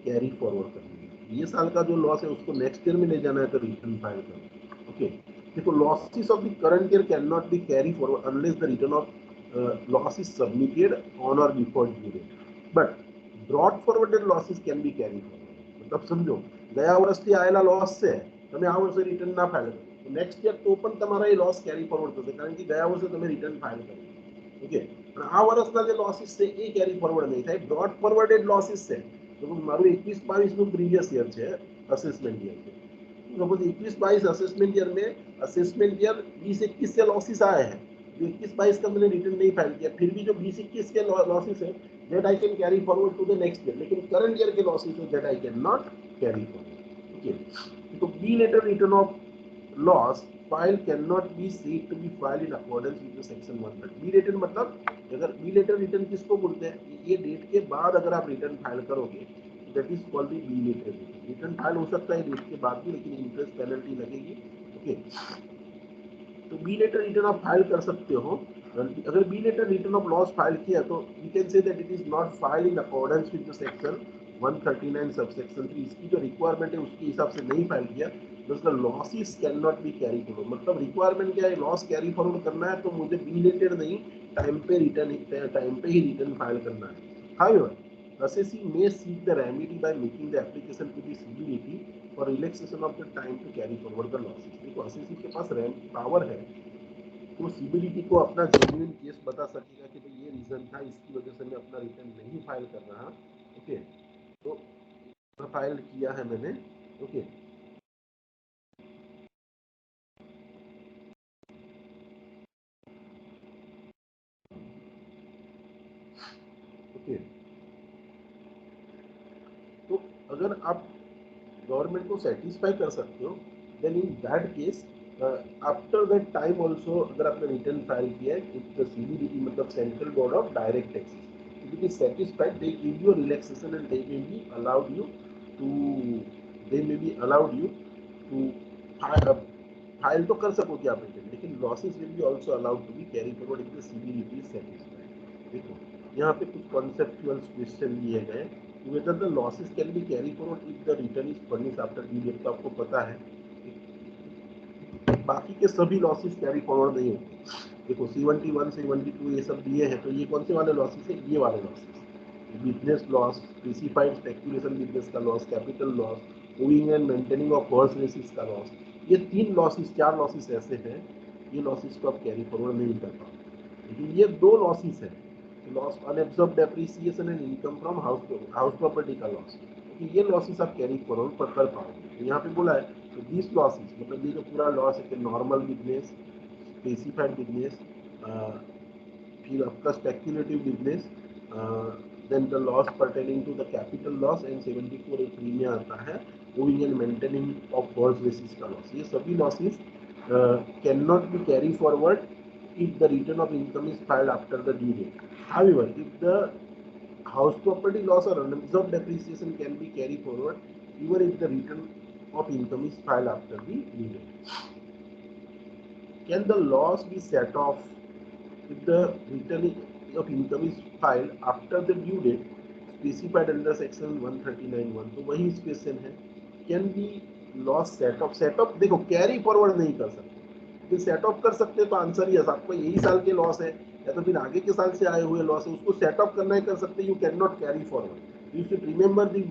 कैरी फॉरवर्ड करने में। ये साल का जो लॉस है उसको नेक्स्ट ईयर में ले जाना है तो रिटर्न फाइल करो। ओके, देखो, losses of the current year can not be carry forward unless the return of loss is submitted on और before due date, but brought forwarded losses can be carry forward. मतलब समझो, ગયા વર્ષથી આયેલા loss છે, તમે આ વર્ષે રિટર્ન ના ફાઇલ કરો તો નેક્સ્ટ યર તો પણ તમારા એ લોસ કેરી ફોરવર્ડ થશે, કારણ કે ગયા વર્ષે તમે રિટર્ન ફાઇલ કરી। ઓકે, પણ આ વર્ષના જે લોસીસ છે એ કેરી ફોરવર્ડ નહીં થાય, બ્રોડ ફોરવર્डेड લોસીસ છે। તો મારું 21-22 નું પ્રીવિયસ યર છે, અસેસમેન્ટ યર છે। सपोज 21-22 असेसमेंट ईयर में, असेसमेंट ईयर 20-21 से लॉसेस आए हैं, जो 21-22 का मैंने रिटर्न नहीं फाइल किया, फिर भी जो 20-21 के लॉसेस है that I can carry forward to the next year, लेकिन करंट ईयर के लॉसेस है that I can not carry forward. Okay, तो belated return of loss file can not be said to be file in accordance with the section 130। Belated मतलब, अगर belated return किसको बोलते हैं, ये date के बाद अगर आप रिटर्न फाइल करोगे that is called the belated. Return file हो सकता है डेट के बाद भी, लेकिन इंटरेस्ट पेनल्टी लगेगी। ओके, तो बी लेटर रिटर्न आप फाइल कर सकते हो। अगर belated return of loss file किया तो you can say that it is not file in accordance with the section 139 subsection 3। इसकी जो रिक्वायरमेंट है उसके हिसाब से नहीं फाइल किया तो the losses can not be carry forward. मतलब रिक्वायरमेंट क्या है, लॉस कैरी फॉरवर्ड करना है तो मुझे बी लेटर नहीं, टाइम पे ही रिटर्न फाइल करना है। However, assessee may seek the remedy by making the application to the CBDT for relaxation of the time to carry forward the losses। देखो, assessee के पास पावर है तो सीबीडीटी को अपना जेन्युइन केस बता सकेगा कि भाई ये रीजन था, इसकी वजह से मैं अपना रिटर्न नहीं फाइल कर रहा। ओके, तो फाइल किया है मैंने। ओके, ओके, तो अगर आप गवर्नमेंट को सेटिस्फाई कर सकते हो then in that case after that time also अगर आपने रिटर्न फाइल किया है द सीबीडीटी मतलब central board of direct taxes, if it is satisfied they give you a relaxation and they may be allowed you to file तो कर सकोगे आप return, लेकिन losses will be also allowed to be carry forward if the CBDT is satisfied. देखो, यहाँ पे कुछ conceptual question दिए गए, whether the losses can be carried forward if the return is furnished after due date। तो आपको पता है बाकी के सभी लॉसेस कैरी फॉरवर्ड नहीं होते। देखो, 71 72 ये सब दिए हैं, तो ये कौन से वाले लॉसेस है, ये वाले losses, business loss, specified speculation business का loss, capital loss, moving and maintaining of horse races का लॉस, ये 4 लॉसेस ऐसे हैं, ये लॉसेस को आप कैरी फॉरवर्ड नहीं कर पाओगे। लेकिन ये 2 लॉसेस है, loss unabsorbed depreciation and income from house property का लॉस, क्योंकि ये लॉसेस आप कैरी फॉरवर्ड कर पाओगे। तो यहाँ पे बोला है So these losses, मतलब ये जो पूरा लॉस है कि नॉर्मल बिजनेस, स्पेसिफाइड बिजनेस, फिर आपका speculative business, then the loss pertaining to the capital loss and 74 एक में आता है moving and maintaining of horse basis का लॉस। ये सभी losses can not be carry forward if the return of income is filed after the due date. However, if the house property loss or unabsorbed depreciation can be carried forward even if the return of income is filed after the due date. Can the loss be set off if the return of income is filed after the due date specified under section 139(1)? तो वही question है, can be loss set off? set off देखो carry forward नहीं कर सकते, set of कर सकते तो आंसर ही है, आपको यही साल के लॉस है या तो फिर आगे के साल से आए हुए लॉस है, उसको सेट ऑफ करना ही कर सकते। You can not carry forward. You should remember the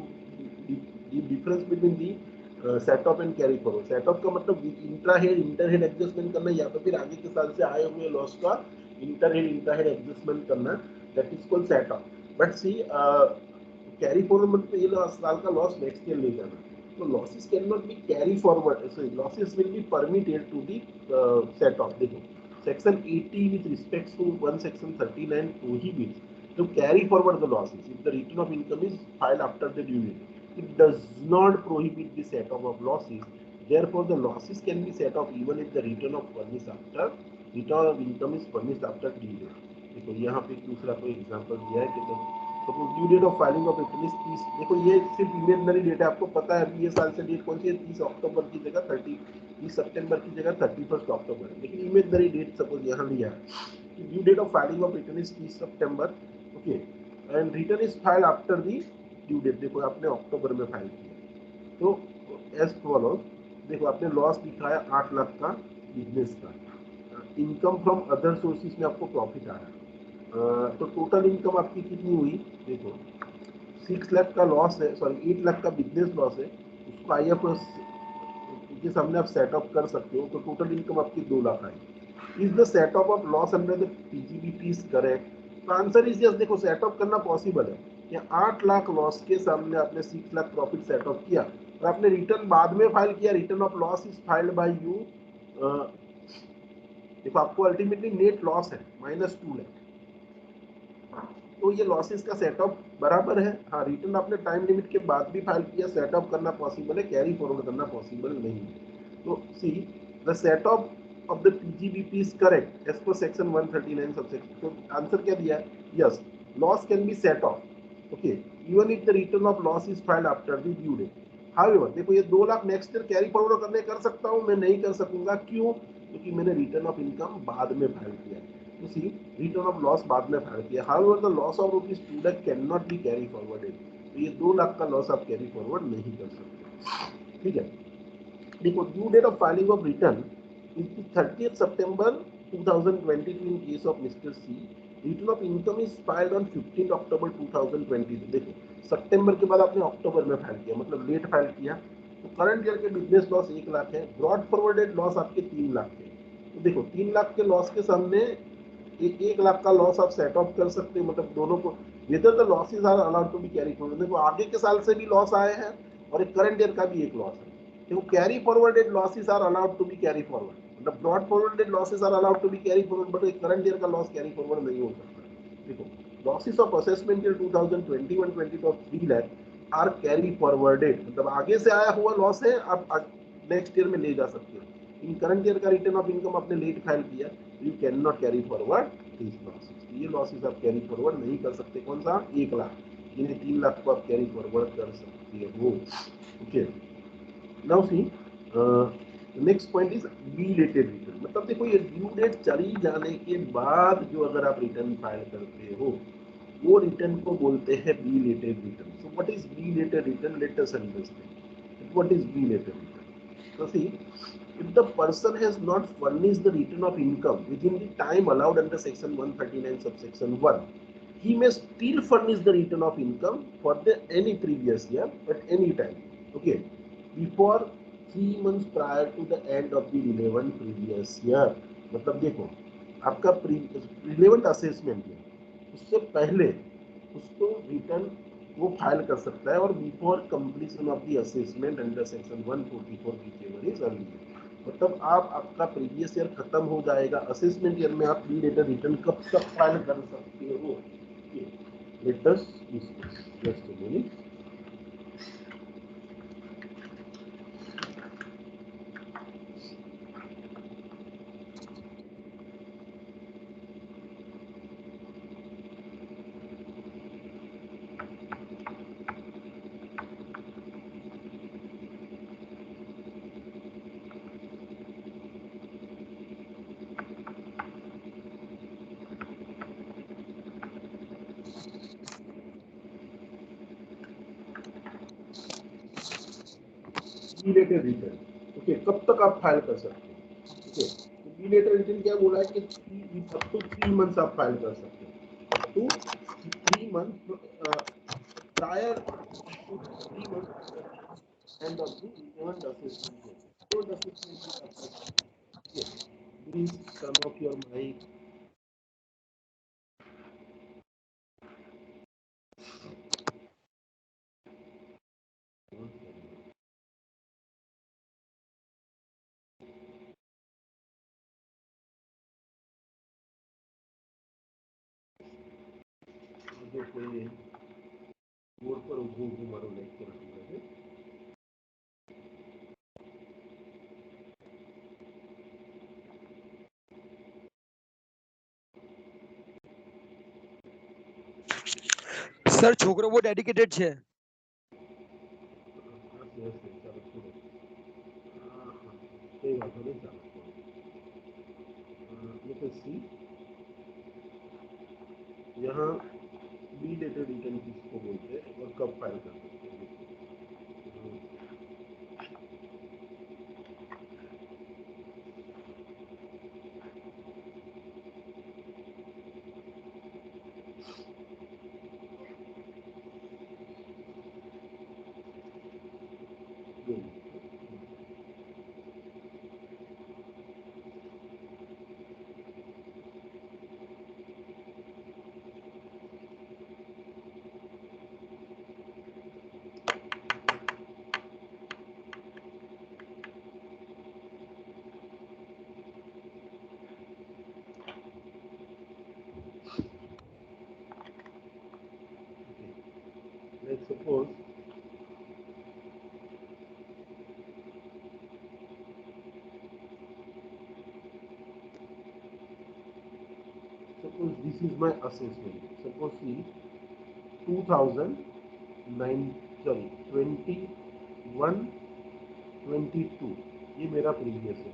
difference between the set of and carry forward. Set of का मतलब intra head inter head adjustment करना, या तो फिर आगे के साल से आए हुए लॉस का इंटर हेड एडजस्टमेंट करना, that is called set off. But see carry forward मतलब ये साल का लॉस नेक्स्ट ईयर ले जाना। So losses cannot be carry forward. So losses will be permitted to be set off. देखो section 80 with respect to one section 39 prohibits to carry forward the losses if the return of income is filed after the due date. It does not prohibit the set off of losses. Therefore, the losses can be set off even if the return of income is furnished after due date. देखो यहाँ पे दूसरा कोई example दिया है कि suppose due date of filing of return is 30। देखो ये सिर्फ इमेजिनरी डेट है, आपको पता है अभी ये साल से डेट कौन सी है, 30 अक्टूबर की जगह 30 सितंबर की जगह 31 अक्टूबर है, लेकिन इमेजिनरी डेट सपोज यहाँ लिया है। Due date of filing of return is 30 September, okay, and return is filed after the due date. देखो आपने अक्टूबर में फाइल किया, तो एज फॉलोज देखो आपने लॉस दिखाया 8 लाख का बिजनेस का, इनकम फ्रॉम अदर सोर्सेज में आपको प्रॉफिट आ रहा है, तो टोटल इनकम आपकी कितनी हुई, देखो 6 लाख का लॉस है, सॉरी 8 लाख का बिजनेस लॉस है, उसको IFRS के सामने आप सेटअप कर सकते हो, तो टोटल इनकम आपकी 2 लाख आई। Is the setup of loss under the PGBP is correct? तो आंसर इज यस। देखो सेटअप करना पॉसिबल है कि 8 लाख लॉस के सामने आपने 6 लाख प्रॉफिट सेटअप किया और आपने रिटर्न बाद में फाइल किया, return of loss is filed by you. देखो आपको अल्टीमेटली नेट लॉस है -2 लाख, तो ये लॉसेस का सेटअप बराबर है। हाँ, रिटर्न आपने टाइम लिमिट के बाद भी फाइल किया, सेटअप करना पॉसिबल है, कैरी फॉरवर्ड करना पॉसिबल नहीं है। तो see the setup of the PGBP is correct as per section 139 subsection. तो आंसर क्या दिया है, yes, loss can be set off, okay, even if the return of loss is filed after the due date. However देखो ये 2 lakh next year carry forward करने कर सकता हूँ, मैं नहीं कर सकूंगा, क्यों? क्योंकि मैंने रिटर्न ऑफ इनकम बाद में फाइल किया है। तो सी रिटर्न ऑफ लॉस बाद में फाइल किया। However the loss of ₹2 lakh can not be carry forwarded. तो ये 2 लाख का लॉस आप कैरी फॉरवर्ड नहीं कर सकते, ठीक है। देखो due date of filing of return is 30 September 2022 in case of mister C. Return of income is filed on 15 October 2022। देखो सितंबर के बाद आपने अक्टूबर में फाइल किया, मतलब लेट फाइल किया, तो करंट ईयर के बिजनेस लॉस 1 लाख है, ब्रॉड फॉरवर्डेड लॉस आपके 3 लाख है। तो देखो 3 लाख के लॉस के सामने 1 लाख का लॉस आप सेट ऑफ कर सकते हो, मतलब दोनों को whether the losses are allowed to be carry forward. देखो आगे के साल से भी लॉस आए हैं और एक करंट ईयर का भी एक लॉस है, तो carry forwarded losses are allowed to be carry forward, मतलब brought forwarded losses are allowed to be carry forward, but एक करंट ईयर का लॉस कैरी फॉरवर्ड नहीं हो सकता। देखो losses of assessment in 2021-22 of 3 lakh are carry forwarded, मतलब आगे से आया हुआ लॉस है, आप नेक्स्ट ईयर में ले जा सकते हो। इन करंट ईयर का रिटर्न ऑफ इनकम आपने लेट फाइल किया, you can not carry forward this losses. ये लॉसेस आप कैरी फॉरवर्ड नहीं कर सकते। कौन सा? 1 लाख, यानी 3 लाख को आप कैरी फॉरवर्ड कर सकते हो, okay. Now C next point is belated return. मतलब देखो ये ड्यू डेट चली जाने के बाद जो अगर आप रिटर्न फाइल करते हो वो रिटर्न को बोलते हैं belated return. So what is belated return? Let us understand what is belated return. So see, if the person has not furnished the return of income within the time allowed under section 139 subsection 1, he may still furnish the return of income for the any previous year at any time, okay, before 3 months prior to the end of the relevant previous year। मतलब देखो आपका relevant assessment है, उससे पहले उसको return वो file कर सकता है, और before completion of the assessment under section 144 whichever is early. मतलब आपका प्रीवियस ईयर खत्म हो जाएगा, असेसमेंट ईयर में आप प्री लेटर रिटर्न कब तक फाइल कर सकते हो? Late us discuss just a minute. Belated return, okay, कब तक आप फाइल कर सकते हैं? ओके, तो बिलेटेड रिटर्न क्या बोला है कि अप टू 3 मंथ्स आप फाइल कर सकते हैं, up to 3 month prior to 3 month end of the relevant assessment year. तो assessment year, please turn off your mic. जो कोई बोर्ड पर उभो मारो लेक्चर है। સર છોકરો બહુ ડેડિકેટેડ છે. कोई बात नहीं, चलो लेट अस सी यहाँ बिलेटेड रिटर्न किसको बोलते हैं और कब फाइल कर सकते हैं? Let's suppose this is my assessment. Suppose see 2009 sorry 21 22 ये मेरा प्रीवियस है।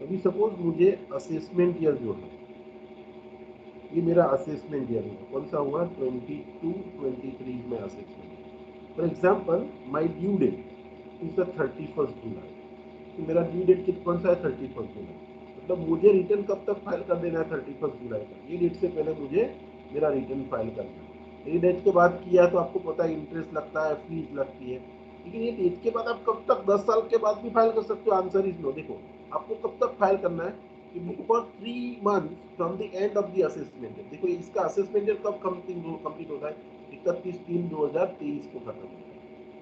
अभी सपोज मुझे असेसमेंट ईयर जो है, ये मेरा असेसमेंट ईयर है, कौन सा हुआ? 22-23 में assessment. For example my due date is the 31 July. तो मेरा ड्यू डेट कौन सा है? 31 जुलाई। मतलब मुझे रिटर्न कब तक फाइल कर देना है? 31 जुलाई तक। ये डेट से पहले मुझे मेरा रिटर्न फाइल करना है। ये डेट के बाद किया तो आपको पता है इंटरेस्ट लगता है, फीस लगती है, लेकिन ये डेट के बाद आप कब तक 10 साल के बाद भी फाइल कर सकते हो? Answer is no. देखो आपको कब तक फाइल करना है कि before 3 month from the end of the assessment. देखो इसका असेसमेंट कब कंप्लीट होता है? 31/3/2023 को खत्म होता है।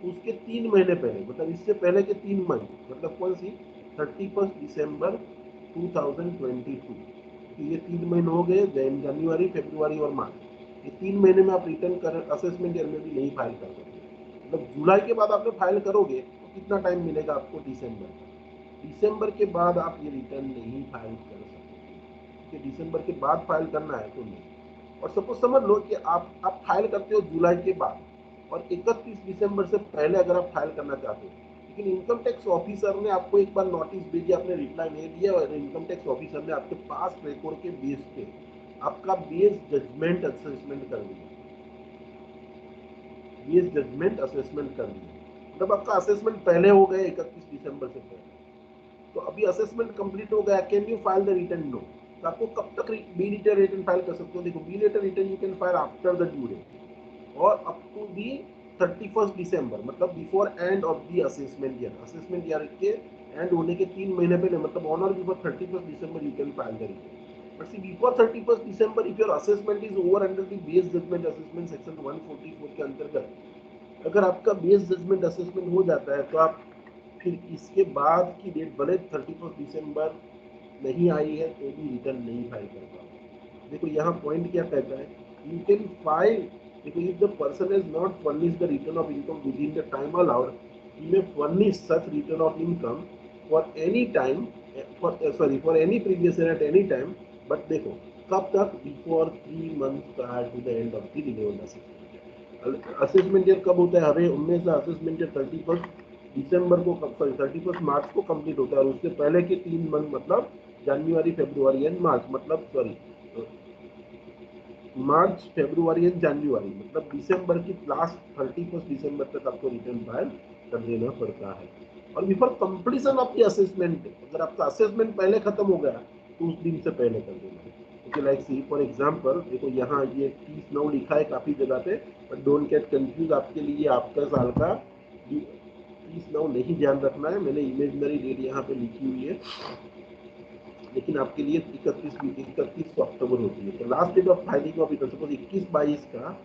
उसके 3 महीने पहले, मतलब इससे पहले के 3 मंथ, मतलब कौन सी? 31 दिसंबर 2022। तो ये 3 महीने हो गए, जनवरी, फरवरी और मार्च। ये 3 महीने में आप रिटर्न कर असेसमेंट ईयर में भी नहीं फाइल कर सकते। मतलब जुलाई के बाद आपने फाइल करोगे तो कितना टाइम मिलेगा आपको? दिसंबर। दिसंबर के बाद आप ये रिटर्न नहीं फाइल कर सकते, कि दिसंबर के बाद फाइल करना है तो नहीं। और सपोज समझ लो कि आप फाइल करते हो जुलाई के बाद, और 31 दिसंबर से पहले अगर आप फाइल करना चाहते हो, लेकिन इनकम टैक्स ऑफिसर ने आपको एक बार नोटिस दे दिया, आपने रिप्लाई नहीं दिया, और इनकम टैक्स ऑफिसर ने आपके पास रिकॉर्ड के बेस पे आपका बेस जजमेंट असेसमेंट कर दिया, बेस जजमेंट असेसमेंट कर दिया, मतलब आपका असेसमेंट पहले हो गए 31 दिसंबर से पहले। तो अभी असेसमेंट कंप्लीट हो गया, can you file the return? No. तो आपको कब तक बी लेटर रिटर्न फाइल कर सकते हो? देखो belated return you can file after the due date और अप टू दी 31 दिसंबर, मतलब before end of the assessment year. Assessment year के एंड होने के 3 महीने पहले, मतलब ऑन और before 31 December you can file the return. But see, before 31st December, if your assessment is over under the base judgment assessment section 144 के अंतर्गत अगर आपका बेस जजमेंट असेसमेंट हो जाता है तो आप फिर इसके बाद की डेट भले 31 दिसंबर नहीं आई है तो भी रिटर्न नहीं फाइल कर पाओगे। देखो यहाँ पॉइंट क्या कहता है, यू कैन फाइल, देखो if the person has not furnish the return of income within the time allowed, you may furnish such return of income for any time for any previous year at any time, but देखो कब तक, before 3 months prior to the end of the renewal assessment. Assessment year कब होता है, हमें उनमें से assessment year 31 दिसंबर को, सॉरी 31 मार्च को कंप्लीट होता है और उससे पहले के 3 मंथ मतलब जनवरी फरवरी एंड मार्च, मतलब सॉरी मार्च फरवरी एंड जनवरी, मतलब दिसंबर की लास्ट 31 दिसंबर तक आपको रिटर्न फाइल कर देना पड़ता है। और before completion of the assessment, अगर आपका असेसमेंट पहले खत्म हो गया तो उस दिन से पहले कर देना है। Okay, like see for example, देखो यहाँ ये 30/9 लिखा है काफी जगह पे, बट डोंट गेट कंफ्यूज, आपके लिए आपका साल का 30/9 नहीं ध्यान रखना है, मैंने इमेजिनरी डेट यहाँ पे लिखी हुई है, लेकिन आपके लिए 31 अक्टूबर होती है। तो last date of filing of return suppose 21-22 का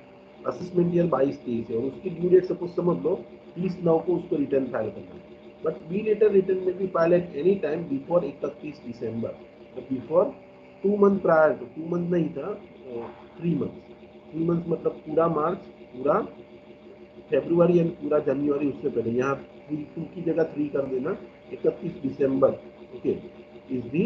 असेसमेंट ईयर 22-23 है और उसकी ड्यू डेट सपोज समझ लो 30/9 को उसको रिटर्न फाइल करना है। बट बी लेटर रिटर्न में भी file at any time before 31 December, before 2 month prior to, 2 month नहीं था 3 मंथ मतलब पूरा मार्च, पूरा फरवरी एंड पूरा जनवरी, उससे पहले यहाँ 2 की जगह 3 कर देना, 31 December okay is the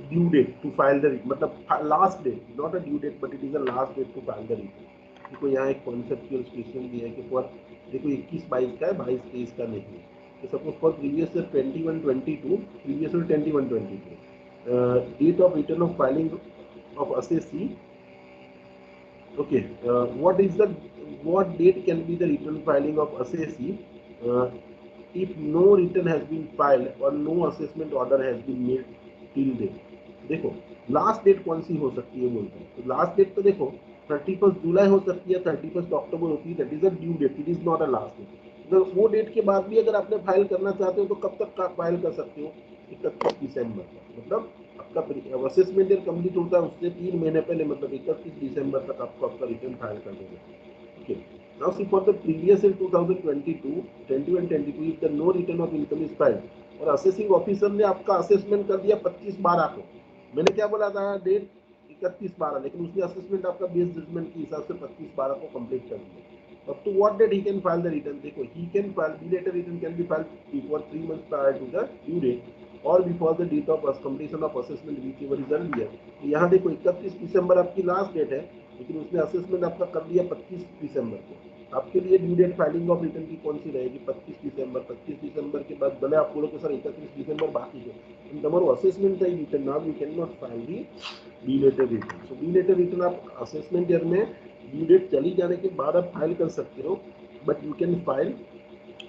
due date to file the, मतलब last date, not a due date but it is a last date to file the return. देखो यहाँ एक कॉन्सेप्चुअल क्वेश्चन दिया है कि फॉर, देखो 21-22 का है, 22-23 का नहीं है। तो suppose for previous year 21-22, previous year 21-22, date of return of filing of assessee, okay, what date can be the return filing of assessee if no return has been filed or no assessment order has been made till date। देखो last date कौन सी हो सकती है बोलते हैं, तो last date तो देखो 31 जुलाई हो सकती है, 31 अक्टूबर होती है, that is a due date, it is not a last date. अगर वो डेट के बाद भी अगर आपने फाइल करना चाहते हो तो कब तक का फाइल कर सकते हो, 31 दिसंबर तक, मतलब आपका असेसमेंट ईयर कंप्लीट होता है उससे 3 महीने पहले, मतलब 31 दिसंबर तक आपको आपका रिटर्न फाइल कर देना है। Okay, now see for the previous year 2022, 21-22 if the no return of income is filed और असेसिंग ऑफिसर ने आपका असेसमेंट कर दिया 25/12 को, मैंने क्या बोला था डेट 31/12, लेकिन उसने असेसमेंट आपका बेस जजमेंट के हिसाब से 25/12 को कंप्लीट कर दिया। Up to what date he can file the return? देखो he can file bilateral return can be filed before 3 months prior to the due date or before the date of completion of assessment whichever is earlier। तो यहाँ देखो 31 दिसंबर आपकी last date है, लेकिन उसने assessment आपका कर दिया 25 दिसंबर को, आपके लिए due date filing of return की कौन सी रहेगी, 25 दिसंबर। 25 दिसंबर के बाद भले आप बोलो कि सर 31 दिसंबर बाकी है, તમારું અસેસમેન્ટ થઈ ગયું છે, now you can not file the belated return. So belated return आप असेसमेंट ईयर में ड्यू डेट चली जाने के बाद आप फाइल कर सकते हो, but you can file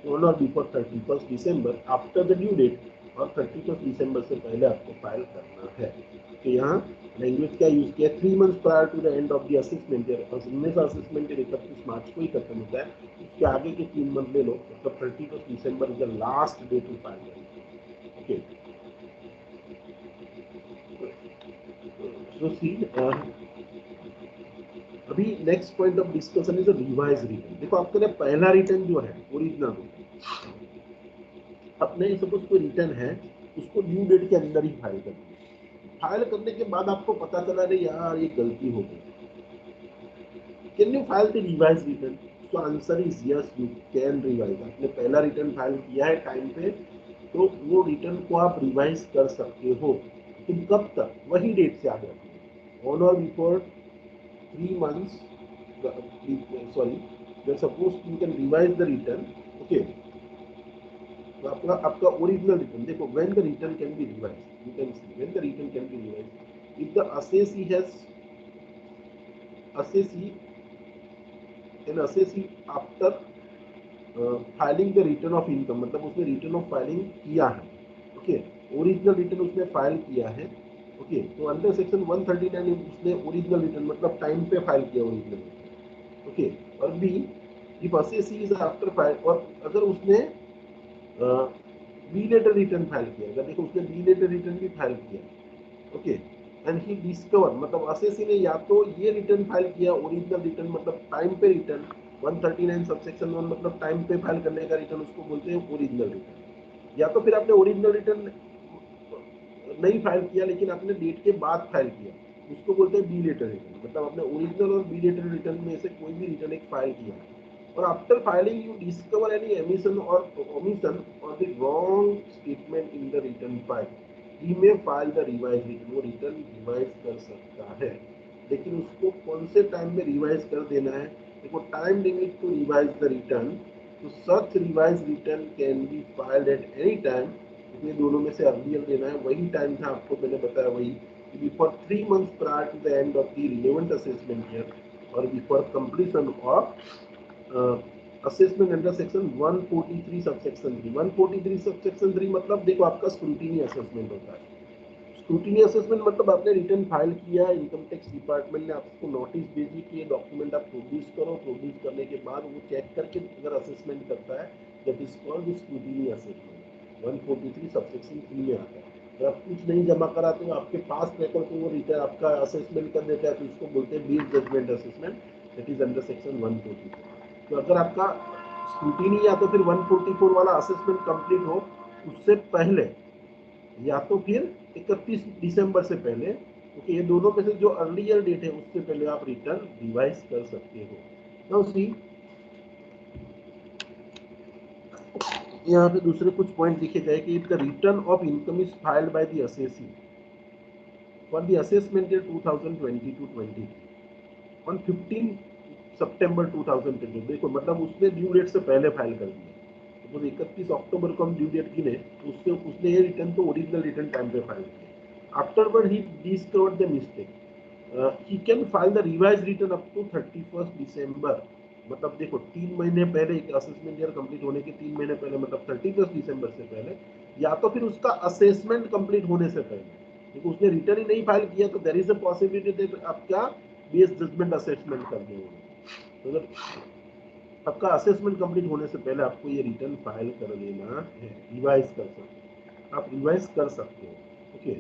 on और before 31 December after the due date, और 31 दिसंबर से पहले आपको फाइल करना है। तो यहाँ लैंग्वेज क्या यूज किया, 3 months prior to the end of the assessment year, उनमें से असेसमेंट ईयर 31 मार्च को ही खत्म होता है, उसके आगे के 3 मंथ ले लो, मतलब 31 December is the last day to file. Okay, so see अभी next point of discussion is revise return. देखो आपका ना पहला रिटर्न जो है ओरिजिनल, अपने सपोज कोई रिटर्न है उसको ड्यू डेट के अंदर ही फाइल कर दिया, फाइल करने के बाद आपको पता चला रे यार ये गलती हो गई, can you file the revise return? तो answer is yes, you can revise. आपने पहला रिटर्न फाइल किया है टाइम पे, तो वो रिटर्न को आप रिवाइज कर सकते हो, लेकिन कब तक, वही डेट से याद रखना, ऑन और before 3 months, sorry, you're supposed you can revise the return, okay। तो आपका ओरिजिनल रिटर्न देखो, when the return can be revised, you can see when the return can be revised if the assessee has assessee an assessee after filing the return of income, मतलब उसने return of filing किया है, okay, original return उसने file किया है, okay, तो under section 139 उसने original return मतलब टाइम पे फाइल किया ओरिजिनल रिटर्न, ओके। और B if assessee is after file, और अगर उसने बी लेटर रिटर्न फाइल किया, अगर देखो उसने बी लेटर रिटर्न भी फाइल किया, ओके, एंड ही डिस्कवर मतलब असेसी ने या तो ये रिटर्न फाइल किया ओरिजिनल रिटर्न मतलब टाइम पे रिटर्न 139 सबसेक्शन 1 मतलब टाइम पे फाइल करने का रिटर्न उसको बोलते हैं ओरिजिनल रिटर्न, या तो फिर आपने ओरिजिनल रिटर्न नहीं फाइल किया लेकिन आपने डेट के बाद फाइल किया उसको बोलते हैं बी लेटर रिटर्न, मतलब आपने ओरिजिनल और बी लेटर रिटर्न में से कोई भी रिटर्न एक फाइल किया और after filing you discover any emission और ओमिशन और the wrong statement in the return file, he may file the revise return, वो रिटर्न रिवाइज कर सकता है लेकिन उसको कौन से टाइम में रिवाइज कर देना है, देखो time limit to revise the return, तो such revise return can be filed at any time, इसमें दोनों में से अर्लियर देना है, वही टाइम था आपको मैंने बताया वही before 3 months prior to the end of the relevant assessment year or before completion of assessment under section 143 subsection 3, 143 subsection 3 मतलब देखो आपका स्क्रूटिनी असेसमेंट होता है, स्क्रूटिनी असेसमेंट मतलब आपने रिटर्न फाइल किया, इनकम टैक्स डिपार्टमेंट ने आपको नोटिस भेजी कि ये डॉक्यूमेंट आप प्रोड्यूस करो, प्रोड्यूस करने के बाद वो चेक करके अगर असेसमेंट करता है that is called scrutiny assessment, 143 subsection 3 में आता है। अगर आप कुछ नहीं जमा करा तो आपके पास रिकॉर्ड तो वो रिटर्न आपका असेसमेंट कर देता है, तो उसको बोलते हैं best judgement assessment, that is under section 144। तो अगर आपका स्क्रूटिनी या तो फिर 144 वाला असेसमेंट कंप्लीट हो उससे पहले या तो फिर 31 दिसंबर से पहले, क्योंकि ये दोनों में से जो अर्लियर डेट है उससे पहले आप रिटर्न रिवाइज कर सकते हो। नाउ सी यहाँ पे दूसरे कुछ पॉइंट लिखे गए कि if the return of income is filed by the assessee for the assessment year 2020-20 on 15 सितंबर 2020, देखो मतलब उसने ड्यू डेट से पहले फाइल कर दिया, तो 31 अक्टूबर को हम ड्यू डेट गिने तो उसने ये रिटर्न तो ओरिजिनल रिटर्न टाइम पे फाइल किया, afterward he discovered the mistake, he can file the revise return up to 31 December, मतलब देखो 3 महीने पहले एक असेसमेंट ईयर कंप्लीट होने के 3 महीने पहले मतलब 31 दिसंबर से पहले, या तो फिर उसका असेसमेंट कंप्लीट होने से पहले, क्योंकि उसने रिटर्न ही नहीं फाइल किया तो there is a possibility that आपका बेस जजमेंट असेसमेंट कर देंगे, तो अगर आपका असेसमेंट कंप्लीट होने से पहले आपको ये रिटर्न फाइल कर देना है, रिवाइज कर सकते हो, आप रिवाइज कर सकते हो। ओके,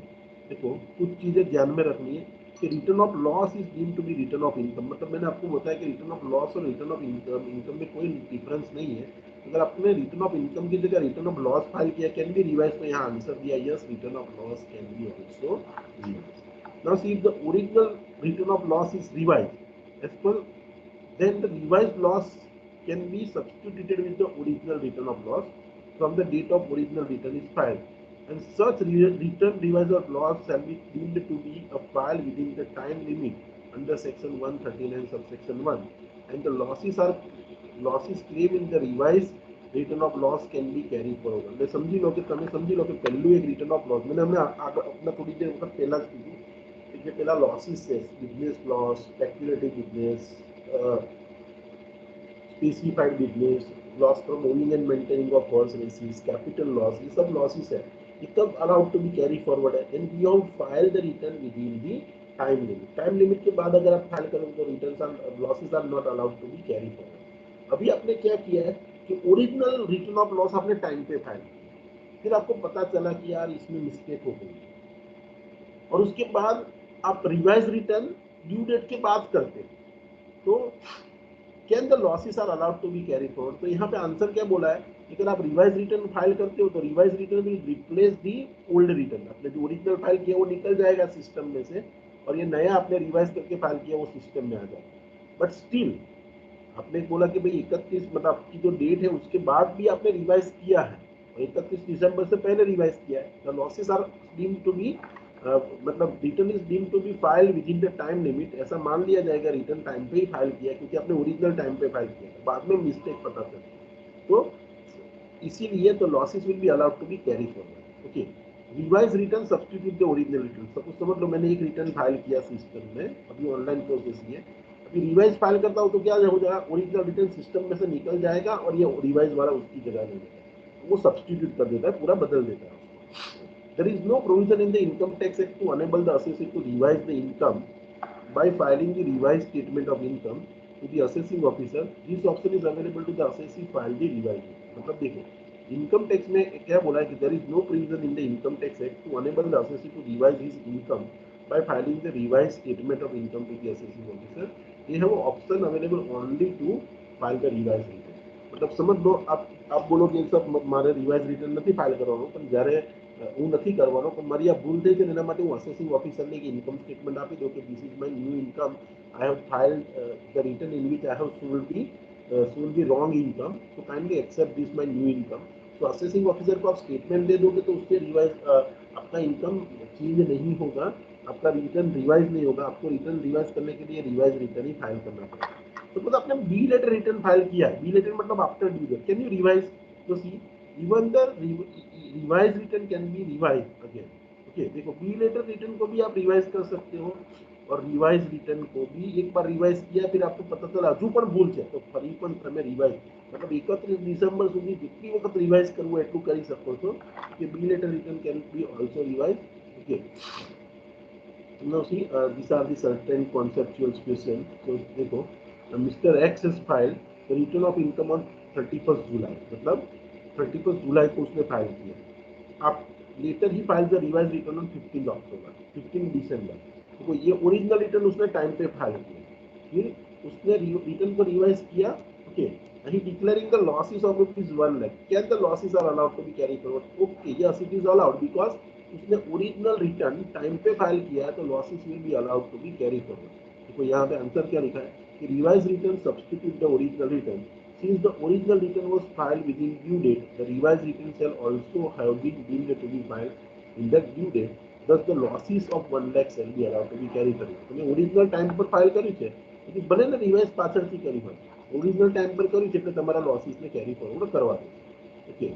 देखो कुछ चीजें ध्यान में रखनी है कि return of loss is deemed to be return of income, मतलब मैंने आपको बताया कि रिटर्न ऑफ लॉस और रिटर्न ऑफ इनकम में कोई डिफरेंस नहीं है, अगर आपने रिटर्न ऑफ इनकम की जगह रिटर्न ऑफ लॉस फाइल किया कैन बी रिवाइज, तो यहाँ आंसर दिया yes return of loss can be also revise. Now see if the original return of loss is revise as per, then the revised loss can be substituted with the original return of loss from the date of original return is filed, and such return revised of loss shall be deemed to be a file within the time limit under section 139 subsection 1, and the losses claimed in the revised return of loss can be carried forward। એટલે સમજી લો કે તમે સમજી લો કે પહેલું એક return of loss मैंने हमने अपना थोड़ी देर वक्त पहला જ કીધું કે જે પેલા લોસીસ છે business loss, speculative business, specified business, loss from owning and maintaining of horse races, capital loss, ये सब losses है, ये तब allowed to be carry forward है, and we have filed the return within the time limit, time limit के बाद अगर आप फाइल करोगे तो returns losses are not allowed to be carry forward। अभी आपने क्या किया है कि ओरिजिनल रिटर्न ऑफ लॉस आपने टाइम पे फाइल किया, फिर आपको पता चला कि यार इसमें मिस्टेक हो गई, और उसके बाद आप रिवाइज रिटर्न ड्यू डेट के बाद करते, तो can the losses are allowed to be carry forward, तो यहाँ पे आंसर क्या बोला है, अगर आप रिवाइज रिटर्न फाइल करते हो तो revise return will replace the old return, आपने जो ओरिजिनल फाइल किया वो निकल जाएगा सिस्टम में से और ये नया आपने रिवाइज करके फाइल किया वो सिस्टम में आ जाएगा, बट स्टिल आपने बोला कि भाई 31 मतलब आपकी जो डेट है उसके बाद भी आपने रिवाइज किया है और 31 दिसंबर से पहले रिवाइज किया है, the losses are deemed to be मतलब return is deemed to be file within the time limit, ऐसा मान लिया जाएगा रिटर्न टाइम पे ही फाइल किया क्योंकि आपने ओरिजिनल टाइम पे फाइल किया, बाद में मिस्टेक पता चला, तो इसीलिए तो losses will be allowed to be carry forward. Okay, revise return substitute the original return, suppose समझ लो मैंने एक रिटर्न फाइल किया सिस्टम में, अभी ऑनलाइन प्रोसेस ही है, अभी रिवाइज फाइल करता हूँ तो क्या हो जाएगा, ओरिजिनल रिटर्न सिस्टम में से निकल जाएगा और ये रिवाइज वाला उसकी जगह ले लेगा, वो सब्स्टिट्यूट कर देता है, पूरा बदल देता है। There is no provision in the Income Tax Act to enable the assessor to revise the income by filing the revised statement of income to the assessing officer. This option is available to the assessee file the revised। मतलब देखो income tax में क्या बोला है कि there is no provision in the income tax act to enable the assessee to revise his income by filing the revised statement of income to the assessing officer. They have an option available only to file the revised return. मतलब समझ लो आप बोलो कि सब મારે revise return નથી file કરવાનો, પણ જ્યારે હું નથી કરવાનો પણ મારી આ ભૂલ થઈ છે ને એના માટે હું અસેસિંગ ઓફિસરને એક ઇન્કમ સ્ટેટમેન્ટ આપી દઉં કે this is my new income, I have filed the return in which I have sold the wrong income, तो kindly accept this my new income. तो असेसिंग ऑफिसर को आप स्टेटमेंट दे दोगे तो उससे रिवाइज आपका इनकम चेंज नहीं होगा, आपका रिटर्न रिवाइज नहीं होगा, आपको रिटर्न रिवाइज करने के लिए रिवाइज रिटर्न ही फाइल करना पड़ेगा। तो मतलब आपने बी लेटर रिटर्न फाइल किया है, बी लेटर मतलब after due date, can you revise? तो see even the revise return can be revise again. Okay, देखो बी लेटर रिटर्न को भी आप रिवाइज कर सकते हो और रिवाइज रिटर्न को भी एक बार रिवाइज किया फिर आपको पता चला हजू पण भूल है तो फरी पण તમે रिवाइज मतलब 31 ડિસેમ્બર સુધી જેટલી વખત રિવાઇઝ કરવું એટલું કરી શકો છો કે belated return can be also revise. Okay, now see these are the certain conceptual questions। so देखो Mr. X has filed the return of income on 31st July, मतलब 31st जुलाई को उसने फाइल किया। आप later he file the revise return on 15 October 15 December, तो ये original return उसने टाइम पे फाइल किया, फिर उसने रिटर्न को रिवाइज किया। Okay, he declaring the losses of ₹1 lakh, can the losses are allowed to be carried forward? okay, yes it is allowed because उसने ओरिजिनल रिटर्न टाइम पे file किया है तो losses will be allowed to be carry forward. देखो यहाँ पे answer क्या लिखा है कि revise return substitute the original return, since the original return was filed within due date, the revised return shall also have been deemed to be filed in that due date, thus the losses of 1 lakh shall be allowed to be carried forward। તમે original time પર file કર્યું છે એટલે ભલે ને revise પાછળથી કરી હોય, ઓરિજિનલ ટાઈમ પર કર્યું છે એટલે તમારા લોસીસને કેરી ફોરવર્ડ કરવા દે। ઓકે,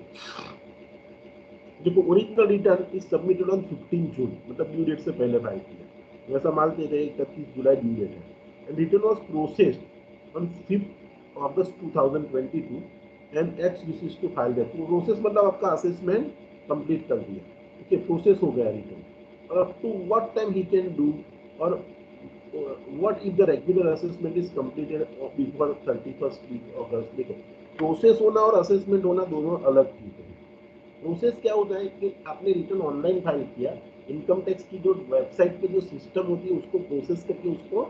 देखो original return is submitted on 15 जून, मतलब ड्यू डेट से पहले फाइल किया, वैसा मानते थे 31 जुलाई ड्यू डेट है, and return was processed on 5 August 2022 and X wishes to file that. Process मतलब आपका असेसमेंट कंप्लीट कर दिया, ओके, प्रोसेस हो गया रिटर्न, और up to what time he can do or what if the regular assessment is completed before 31st August. देखो process होना और असेसमेंट होना दोनों अलग चीज है। प्रोसेस क्या होता है कि आपने रिटर्न ऑनलाइन फाइल किया, इनकम टैक्स की जो वेबसाइट पे जो सिस्टम होती है उसको प्रोसेस करके उसको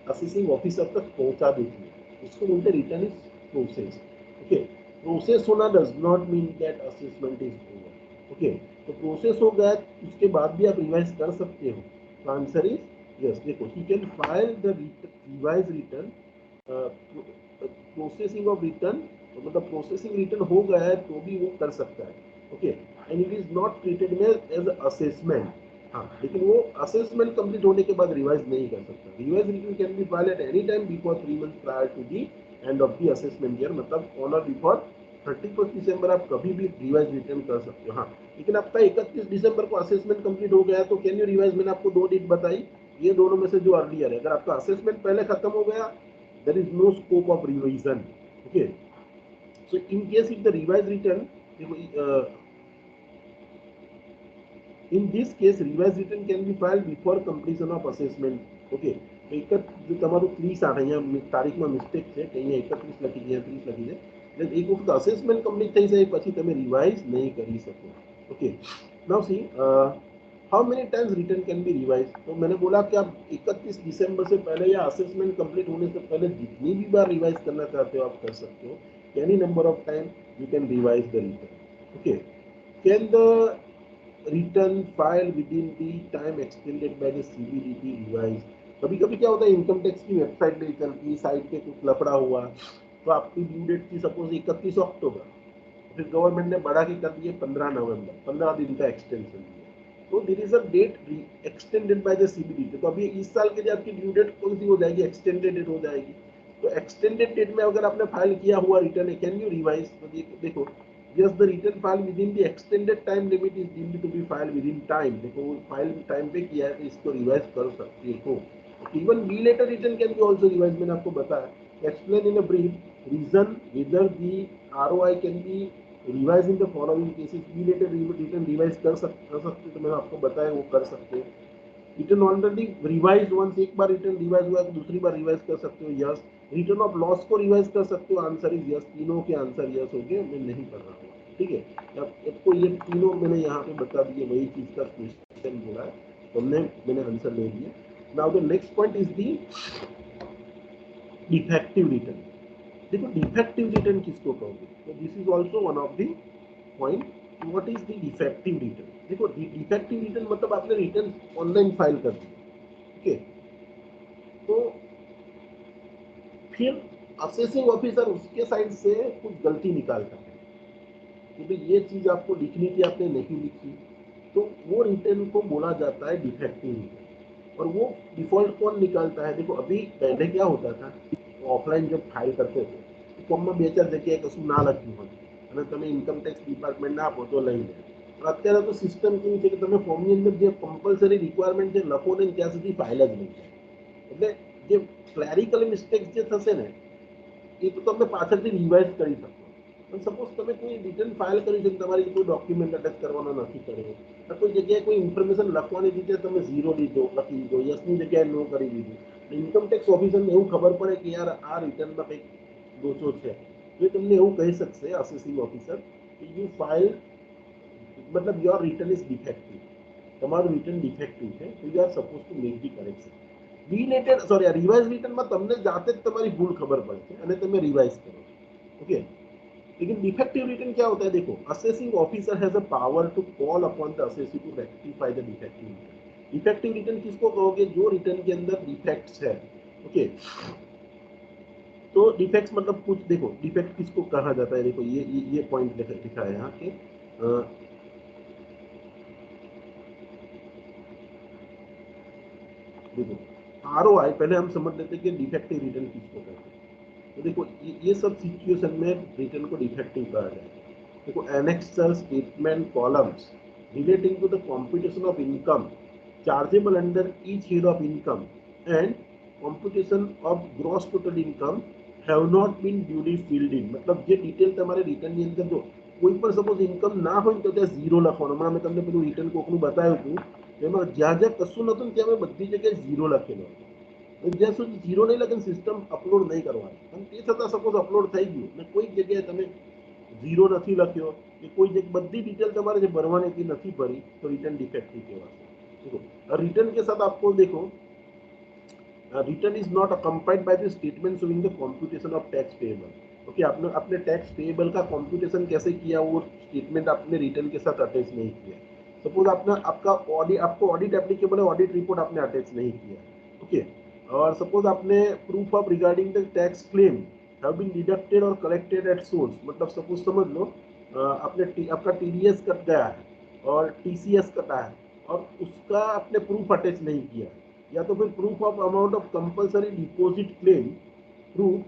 असेसिंग ऑफिसर तक पहुंचा देती है, उसको बोलते हैं return is process. Okay, process होना does not mean that assessment is over. Okay, तो प्रोसेस हो गया उसके बाद भी आप रिवाइज कर सकते हो, तो आंसर इज यस। देखो he can file the revise return, processing of return मतलब प्रोसेसिंग रिटर्न हो गया है तो भी वो कर सकता है। Okay, and it is not treated में एज असेसमेंट। हाँ, लेकिन वो असेसमेंट कंप्लीट होने के बाद रिवाइज नहीं कर सकता। Revise return can be filed at any time before 3 months prior to the end of the assessment year, मतलब ऑन और बिफोर 31 दिसंबर आप कभी भी रिवाइज रिटर्न कर सकते हो। हाँ, लेकिन आपका 31 दिसंबर को असेसमेंट कंप्लीट हो गया तो कैन यू रिवाइज, मैंने आपको 2 डेट बताई, ये दोनों में से जो अर्लियर है, अगर आपका असेसमेंट पहले खत्म हो गया there is no scope of revision. Okay, so in case if the revise return, in this case revised return can be filed before completion of assessment। okay, તો એક જો તમારું 30 આવે, અહીંયા તારીખમાં મિસ્ટેક છે કે અહીંયા 31 લખી છે, 30 લખી છે, એટલે એક વખત અસેસમેન્ટ કમ્પ્લીટ થઈ જાય પછી તમે રિવાઇઝ નહીં કરી શકો। Okay, now see how many times return can be revise. तो मैंने बोला कि आप 31 दिसंबर से पहले या असेसमेंट कंप्लीट होने से पहले जितनी भी बार रिवाइज करना चाहते हो आप कर सकते हो। Any number of time you can revise the return. Okay, can the return file with in the time extended by the CBDT revise. कभी कभी क्या होता है इनकम टैक्स की वेबसाइट नहीं चलती, साइट पे कुछ लफड़ा हुआ तो आपकी ड्यू डेट थी सपोज 31 अक्टूबर, फिर गवर्नमेंट ने बढ़ा के कर दिए 15 नवंबर, 15 दिन का एक्सटेंशन दिया, तो there is a date extended by the CBDT. तो अभी इस साल के लिए आपकी ड्यू डेट कौन सी हो जाएगी, एक्सटेंडेड डेट हो जाएगी। तो एक्सटेंडेड डेट में अगर आपने फाइल किया हुआ रिटर्न है कैन यू रिवाइज। तो देखो yes the return file within the extended time limit is deemed to be filed within time। देखो फाइल टाइम पे किया है तो इसको रिवाइज कर सकते हो। Even belated return can be also revise, मैंने आपको बताया explain in a brief reason whether the ROI can be revised in the following cases। Belated return revise कर सकते, तो मैंने आपको बताया वो कर सकते हैं। रिटर्न ऑलरेडी रिवाइज वंस, एक बार रिटर्न रिवाइज हुआ तो दूसरी बार रिवाइज कर सकते हो, यस। रिटर्न ऑफ लॉस को रिवाइज कर सकते हो, आंसर इज यस। तीनों के आंसर यस हो गए, मैं नहीं कर रहा हूँ। ठीक है। अब आपको ये तीनों मैंने यहाँ पे बता दिए, वही चीज का क्वेश्चन बोला है, तो मैंने आंसर ले लिया। Now the next point is the defective return. देखो डिफेक्टिव रिटर्न किसको कहोगे, तो this is also one of the point, what is the defective return. देखो डिफेक्टिव रिटर्न मतलब आपने रिटर्न ऑनलाइन फाइल कर दी, ठीक है, तो फिर असेसिंग ऑफिसर उसके साइड से कुछ गलती निकालता है कि भाई ये चीज आपको लिखनी थी, आपने नहीं लिखी, तो वो रिटर्न को बोला जाता है डिफेक्टिव रिटर्न। और वो डिफॉल्ट कौन निकालता है, देखो अभी पहले क्या होता था, ऑफलाइन जब फाइल करते थे तो ફોર્મમાં બે ચાર જગ્યાએ કશું ના લખ્યું હોય અને તમે ઇન્કમ ટેક્સ ડિપાર્ટમેન્ટને આપો તો લઈ લે। પણ અત્યારે તો સિસ્ટમ કેવી છે કે તમે ફોર્મની અંદર જે કમ્પલસરી રિક્વાયરમેન્ટ છે લખો ને ત્યાં સુધી ફાઇલ જ નહીં જાય। એટલે જે ક્લેરિકલ મિસ્ટેક્સ જે થશે ને એ તો તમે પાછળથી રિવાઇઝ કરી શકો। પણ સપોઝ તમે કોઈ રિટર્ન ફાઇલ કરી છે તમારી કોઈ ડોક્યુમેન્ટ અટેચ કરવાનો નથી કર્યો, કોઈ જગ્યાએ કોઈ ઇન્ફોર્મેશન લખવાની જગ્યાએ તમે ઝીરો લીધો લખી દીધો, યસની જગ્યાએ નો કરી દીધું, ઇન્કમ ટેક્સ ઓફિસરને એવું ખબર પડે કે યાર આ રિટર્નમાં કંઈક લોચો છે, તો એ તમને એવું કહી શકશે અસેસિંગ ઓફિસર કે યુ ફાઇલ मतलब योर रिटर्न इज डिफेक्टिव, તમારું રિટર્ન ડિફેક્ટિવ છે, તો you are suppose to make the correction. Related sorry revise રિટર્નમાં તમને જાતે જ તમારી ભૂલ ખબર પડે છે અને તમે રિવાઇઝ કરો, ओके। लेकिन डिफेक्टिव रिटर्न क्या होता है, देखो assessing officer has a power to call upon the assessee to rectify the defective return. Defective return किसको कहोगे, जो रिटर्न के अंदर डिफेक्ट्स है, ओके। तो डिफेक्ट्स मतलब कुछ, देखो डिफेक्ट किसको कहा जाता है, देखो ये पॉइंट लिखा है यहाँ के देखो आरओआई, पहले हम समझ लेते हैं कि डिफेक्टिव रिटर्न किसको कहते हैं। तो देखो ये सब सिचुएशन में रिटर्न को डिफेक्टिव कहा जाएगा। देखो annexure statement columns relating to the computation of income chargeable under each head of income and computation of gross total income have not been duly filled in. मतलब જે ડિટેલ તમારે રિટર્નની અંદર જો કોઈ પણ સપોઝ ઇન્કમ ના હોય તો ત્યાં ઝીરો લખવાનું। હમણાં મેં તમને પેલું રિટર્ન કોકનું બતાવ્યું હતું, એમાં જ્યાં જ્યાં કશું નહોતું ને ત્યાં મેં બધી જગ્યાએ ઝીરો લખેલો હતો। જ્યાં સુધી ઝીરો નહીં લખે સિસ્ટમ અપલોડ નહીં કરવાની, પણ તે છતાં સપોઝ અપલોડ થઈ ગયું ને કોઈક જગ્યાએ તમે ઝીરો નથી લખ્યો કે કોઈ બધી ડિટેલ તમારે જે ભરવાની હતી નથી ભરી, તો रिटर्न डिफेक्टिव કહેવાશે। देखो रिटर्न के साथ आपको देखो return is not accompanied by the statement showing the computation of tax payable. Okay, आपने अपने टैक्स पेएबल का कंप्यूटेशन कैसे किया वो स्टेटमेंट आपने रिटर्न के साथ अटैच नहीं किया। सपोज आपने आपको ऑडिट एप्लीकेबल है, ऑडिट रिपोर्ट आपने अटैच नहीं किया, ओके। और सपोज आपने proof of regarding the tax claim have been deducted और कलेक्टेड एट सोर्स, मतलब सपोज समझ लो आपका टीडीएस कट गया है और टीसीएस कटा है और उसका आपने प्रूफ अटैच नहीं किया, या तो फिर proof of amount of compulsory deposit claim, proof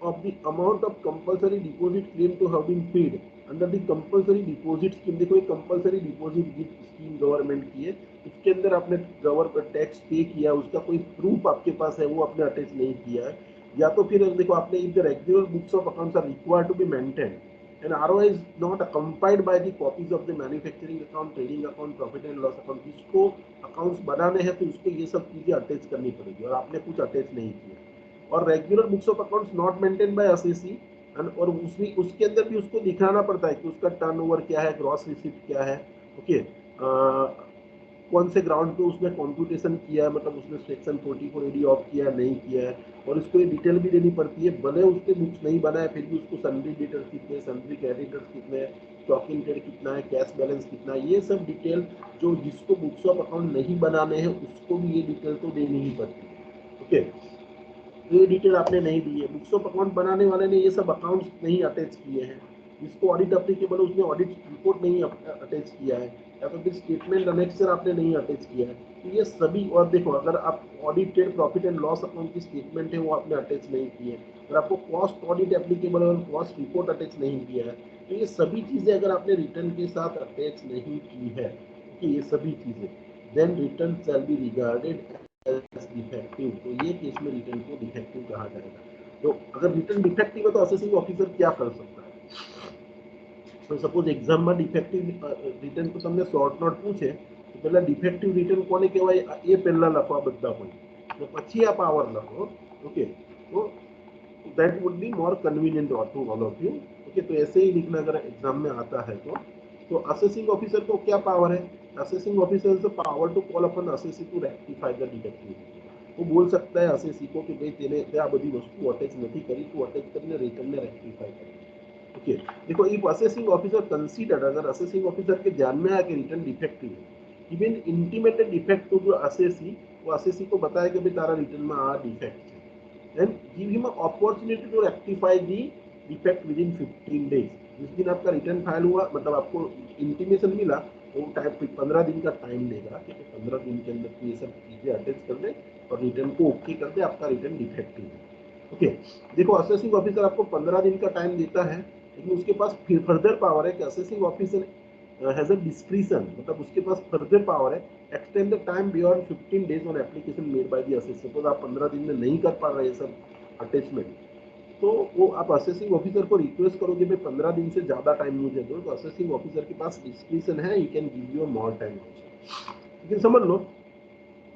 of the amount of compulsory deposit claim to have been paid under the compulsory deposit scheme. देखो एक कंपलसरी डिपॉजिट स्कीम गवर्नमेंट की है, उसके अंदर आपने गवर्नमेंट टैक्स पे किया, उसका कोई प्रूफ आपके पास है वो आपने अटैच नहीं किया है। या तो फिर देखो आपने if the regular books of accounts are required to be maintain and ROI is not accompanied by the copies of the manufacturing account, trading account, profit and loss account। जिसको अकाउंट्स बनाने हैं तो उसको ये सब चीजें अटैच करनी पड़ेगी और आपने कुछ अटैच नहीं किया। और regular books of accounts not maintain by SSC, और उसके अंदर भी उसको दिखाना पड़ता है कि उसका टर्नओवर क्या है, ग्रॉस रिसीप्ट क्या है, ओके, कौन से ग्राउंड पे उसने कंप्यूटेशन किया है, मतलब उसने सेक्शन 44AD ऑफ किया है नहीं किया है, और इसको ये डिटेल भी देनी पड़ती है। भले उसके बुक्स नहीं बनाए फिर भी उसको सन्ड्री डेटर्स कितने, सन्ड्री क्रेडिटर्स कितने, स्टॉक इन ट्रेड कितना है, कैश बैलेंस कितना है, ये सब डिटेल जो जिसको बुक्स ऑफ अकाउंट नहीं बनाने हैं उसको भी ये डिटेल तो देनी ही पड़ती है, ओके। ये डिटेल आपने नहीं दी है, बुक्स ऑफ अकाउंट बनाने वाले ने ये सब अकाउंट्स नहीं अटैच किए हैं, जिसको ऑडिट एप्लीकेबल उसने ऑडिट रिपोर्ट नहीं अटैच किया है, या तो फिर स्टेटमेंट अनेक्सर आपने नहीं अटैच किया है, तो ये सभी। और देखो अगर आप audited profit and loss account की स्टेटमेंट है वो आपने अटैच नहीं की है, अगर आपको कॉस्ट ऑडिट एप्लीकेबल और कॉस्ट रिपोर्ट अटैच नहीं किया है, तो ये सभी चीज़ें अगर आपने रिटर्न के साथ अटैच नहीं की है, कि ये सभी चीज़ें, then return shall be regarded defective. तो ये केस में रिटर्न को डिफेक्टिव कहा जाएगा। तो अगर रिटर्न डिफेक्टिव है तो असेसिंग ऑफिसर क्या कर सकता है, तो सपोज एग्जाम में डिफेक्टिव रिटर्न को તમને શોર્ટ નોટ પૂછે તો પહેલા ડિફેક્ટિવ રિટર્ન કોને કહેવાય એ પહેલા લખવા બધા હોય, તો પછી આ પાવર લખો, ઓકે। તો that would be more convenient to all of you, okay। Okay, तो ऐसे ही लिखना अगर एग्जाम में आता है तो असेसिंग ऑफिसर को क्या पावर है? Assessing officer is the power to call upon assessee to rectify the defectivity. वो बोल सकता है असेसी को कि भाई तेने આ બધી વસ્તુ અટેચ નથી કરી, તું અટેચ કરીને રિટર્નને રેક્ટિફાઈ કરે. ओके, देखो इफ असेसिंग ऑफिसर कंसीडर, अगर असेसिंग ऑफिसर के ध्यान में आया कि रिटर्न डिफेक्टिव है, even intimated defect to assessee, वो असेसी को बताया कि भाई तारा रिटर्न में आ डिफेक्ट है, then give him opportunity to rectify the defect within 15 days. जिस दिन आपका रिटर्न फाइल हुआ, मतलब आपको इंटीमेशन मिला, वो टाइम 15 दिन का टाइम देगा कि 15 दिन के अंदर ये सब चीजें अटैच कर दे और रिटर्न को ओके कर दे, आपका रिटर्न डिफेक्टिव है. ओके, देखो असेसिंग ऑफिसर आपको 15 दिन का टाइम देता है, लेकिन उसके पास फिर फर्दर पावर है कि assessing officer has a discretion, मतलब उसके पास फर्दर पावर है extend the time beyond 15 days on application made by the assessor. Suppose आप 15 दिन में नहीं कर पा रहे हैं सब अटैचमेंट, तो वो आप असेसिंग ऑफिसर को रिक्वेस्ट करोगे भाई 15 दिन से ज्यादा टाइम मुझे दो, तो असेसिंग ऑफिसर के पास डिस्क्रिशन है, he can give you more time. लेकिन समझ लो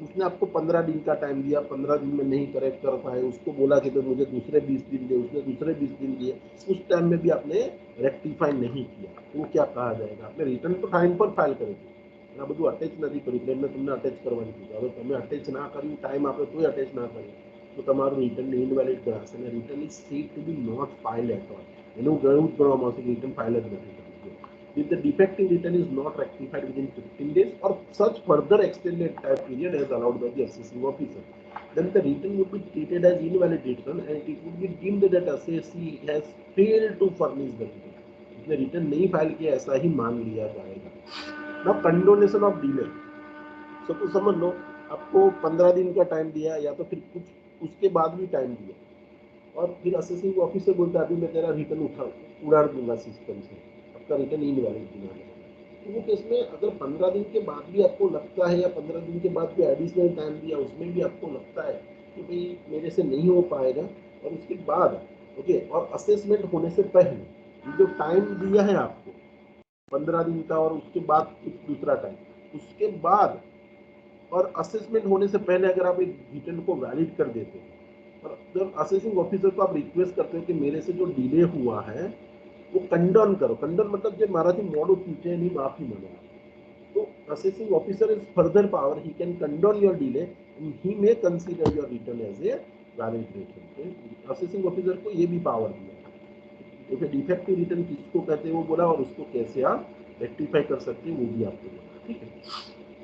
उसने आपको 15 दिन का टाइम दिया, 15 दिन में नहीं करेक्ट कर पाए, उसको बोला कि तो मुझे दूसरे 20 दिन दे, उसने दूसरे 20 दिन दिए, उस टाइम में भी आपने रेक्टिफाई नहीं किया, तो वो क्या कहा जाएगा? आपने रिटर्न तो टाइम पर फाइल करेगी, આ બધું અટેચ નથી કર્યું, પ્લેનમાં તમને અટેચ કરવાની કીધું, હવે તમે અટેચ ના કર્યું, ટાઈમ આપે તોય અટેચ ના કર્યું, તો તમારું રિટર્ન ઇનવેલિડ ગણાશે અને return is said to be not file at all. એનું એવું જ ગણવામાં આવશે કે રિટર્ન ફાઇલ જ નથી કરી. If the defective return is not rectified within 15 days or such further extended time period as allowed by the assessing officer, then the return would be treated as invalid return and it would be deemed that assessee has failed to furnish the return. इसने return नहीं file किया ऐसा ही मान लिया जाएगा. Now condonation of delay. तो समझ लो आपको 15 दिन का टाइम दिया या तो फिर कुछ उसके बाद भी टाइम दिया और फिर असेसिंग ऑफिसर बोलता है अभी मैं तेरा रिटर्न उड़ा दूंगा सिस्टम से, आपका रिटर्न इनवैलिड बना देगा. तो वो केस में अगर 15 दिन के बाद भी आपको लगता है या 15 दिन के बाद भी एडिशनल टाइम दिया उसमें भी आपको लगता है कि भाई मेरे से नहीं हो पाएगा, और उसके बाद ओके, और असेसमेंट होने से पहले जो टाइम दिया है आपको 15 दिन का और उसके बाद कुछ दूसरा टाइम, उसके बाद और असेसमेंट होने से पहले अगर आप एक रिटर्न को वैलिड कर देते हो और जब असेसिंग ऑफिसर को आप रिक्वेस्ट करते हो कि मेरे से जो डिले हुआ है वो कंडोन करो, कंडोन मतलब जो माराથી મોડું થયું છે એની માફી માંગો, तो assessing officer is further power, he can condone your delay and he may consider your return as a valid return. Okay? assessing officer को ये भी पावर दिया है. तो डिफेक्टिव रिटर्न किसको कहते हैं वो बोला और उसको कैसे आप रेक्टिफाई कर सकते हैं वो भी आपको बोला. ठीक है,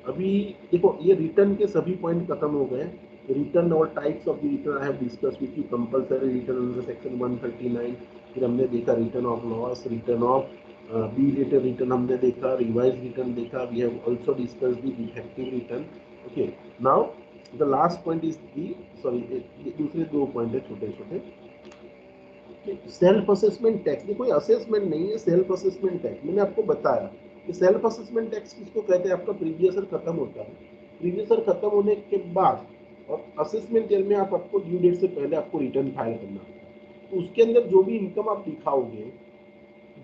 अभी देखो ये रिटर्न के सभी पॉइंट खत्म हो गए. रिटर्न और types of the return I have discuss with you. Compulsory return under section 139, फिर हमने देखा return of loss, return of belated return हमने देखा, रिवाइज रिटर्न देखा. We have also discussed the defective return. Okay, now the last point is the, sorry दूसरे दो point है छोटे छोटे. सेल्फ असेसमेंट टैक्स, देखो ये असेसमेंट नहीं है, सेल्फ असेसमेंट टैक्स मैंने आपको बताया कि सेल्फ असेसमेंट टैक्स किसको कहते हैं. आपका प्रीवियस ईयर खत्म होता है, प्रीवियस ईयर खत्म होने के बाद और असेसमेंट ईयर में आपको ड्यू डेट से पहले आपको रिटर्न फाइल करना है. तो उसके अंदर जो भी इनकम आप दिखाओगे,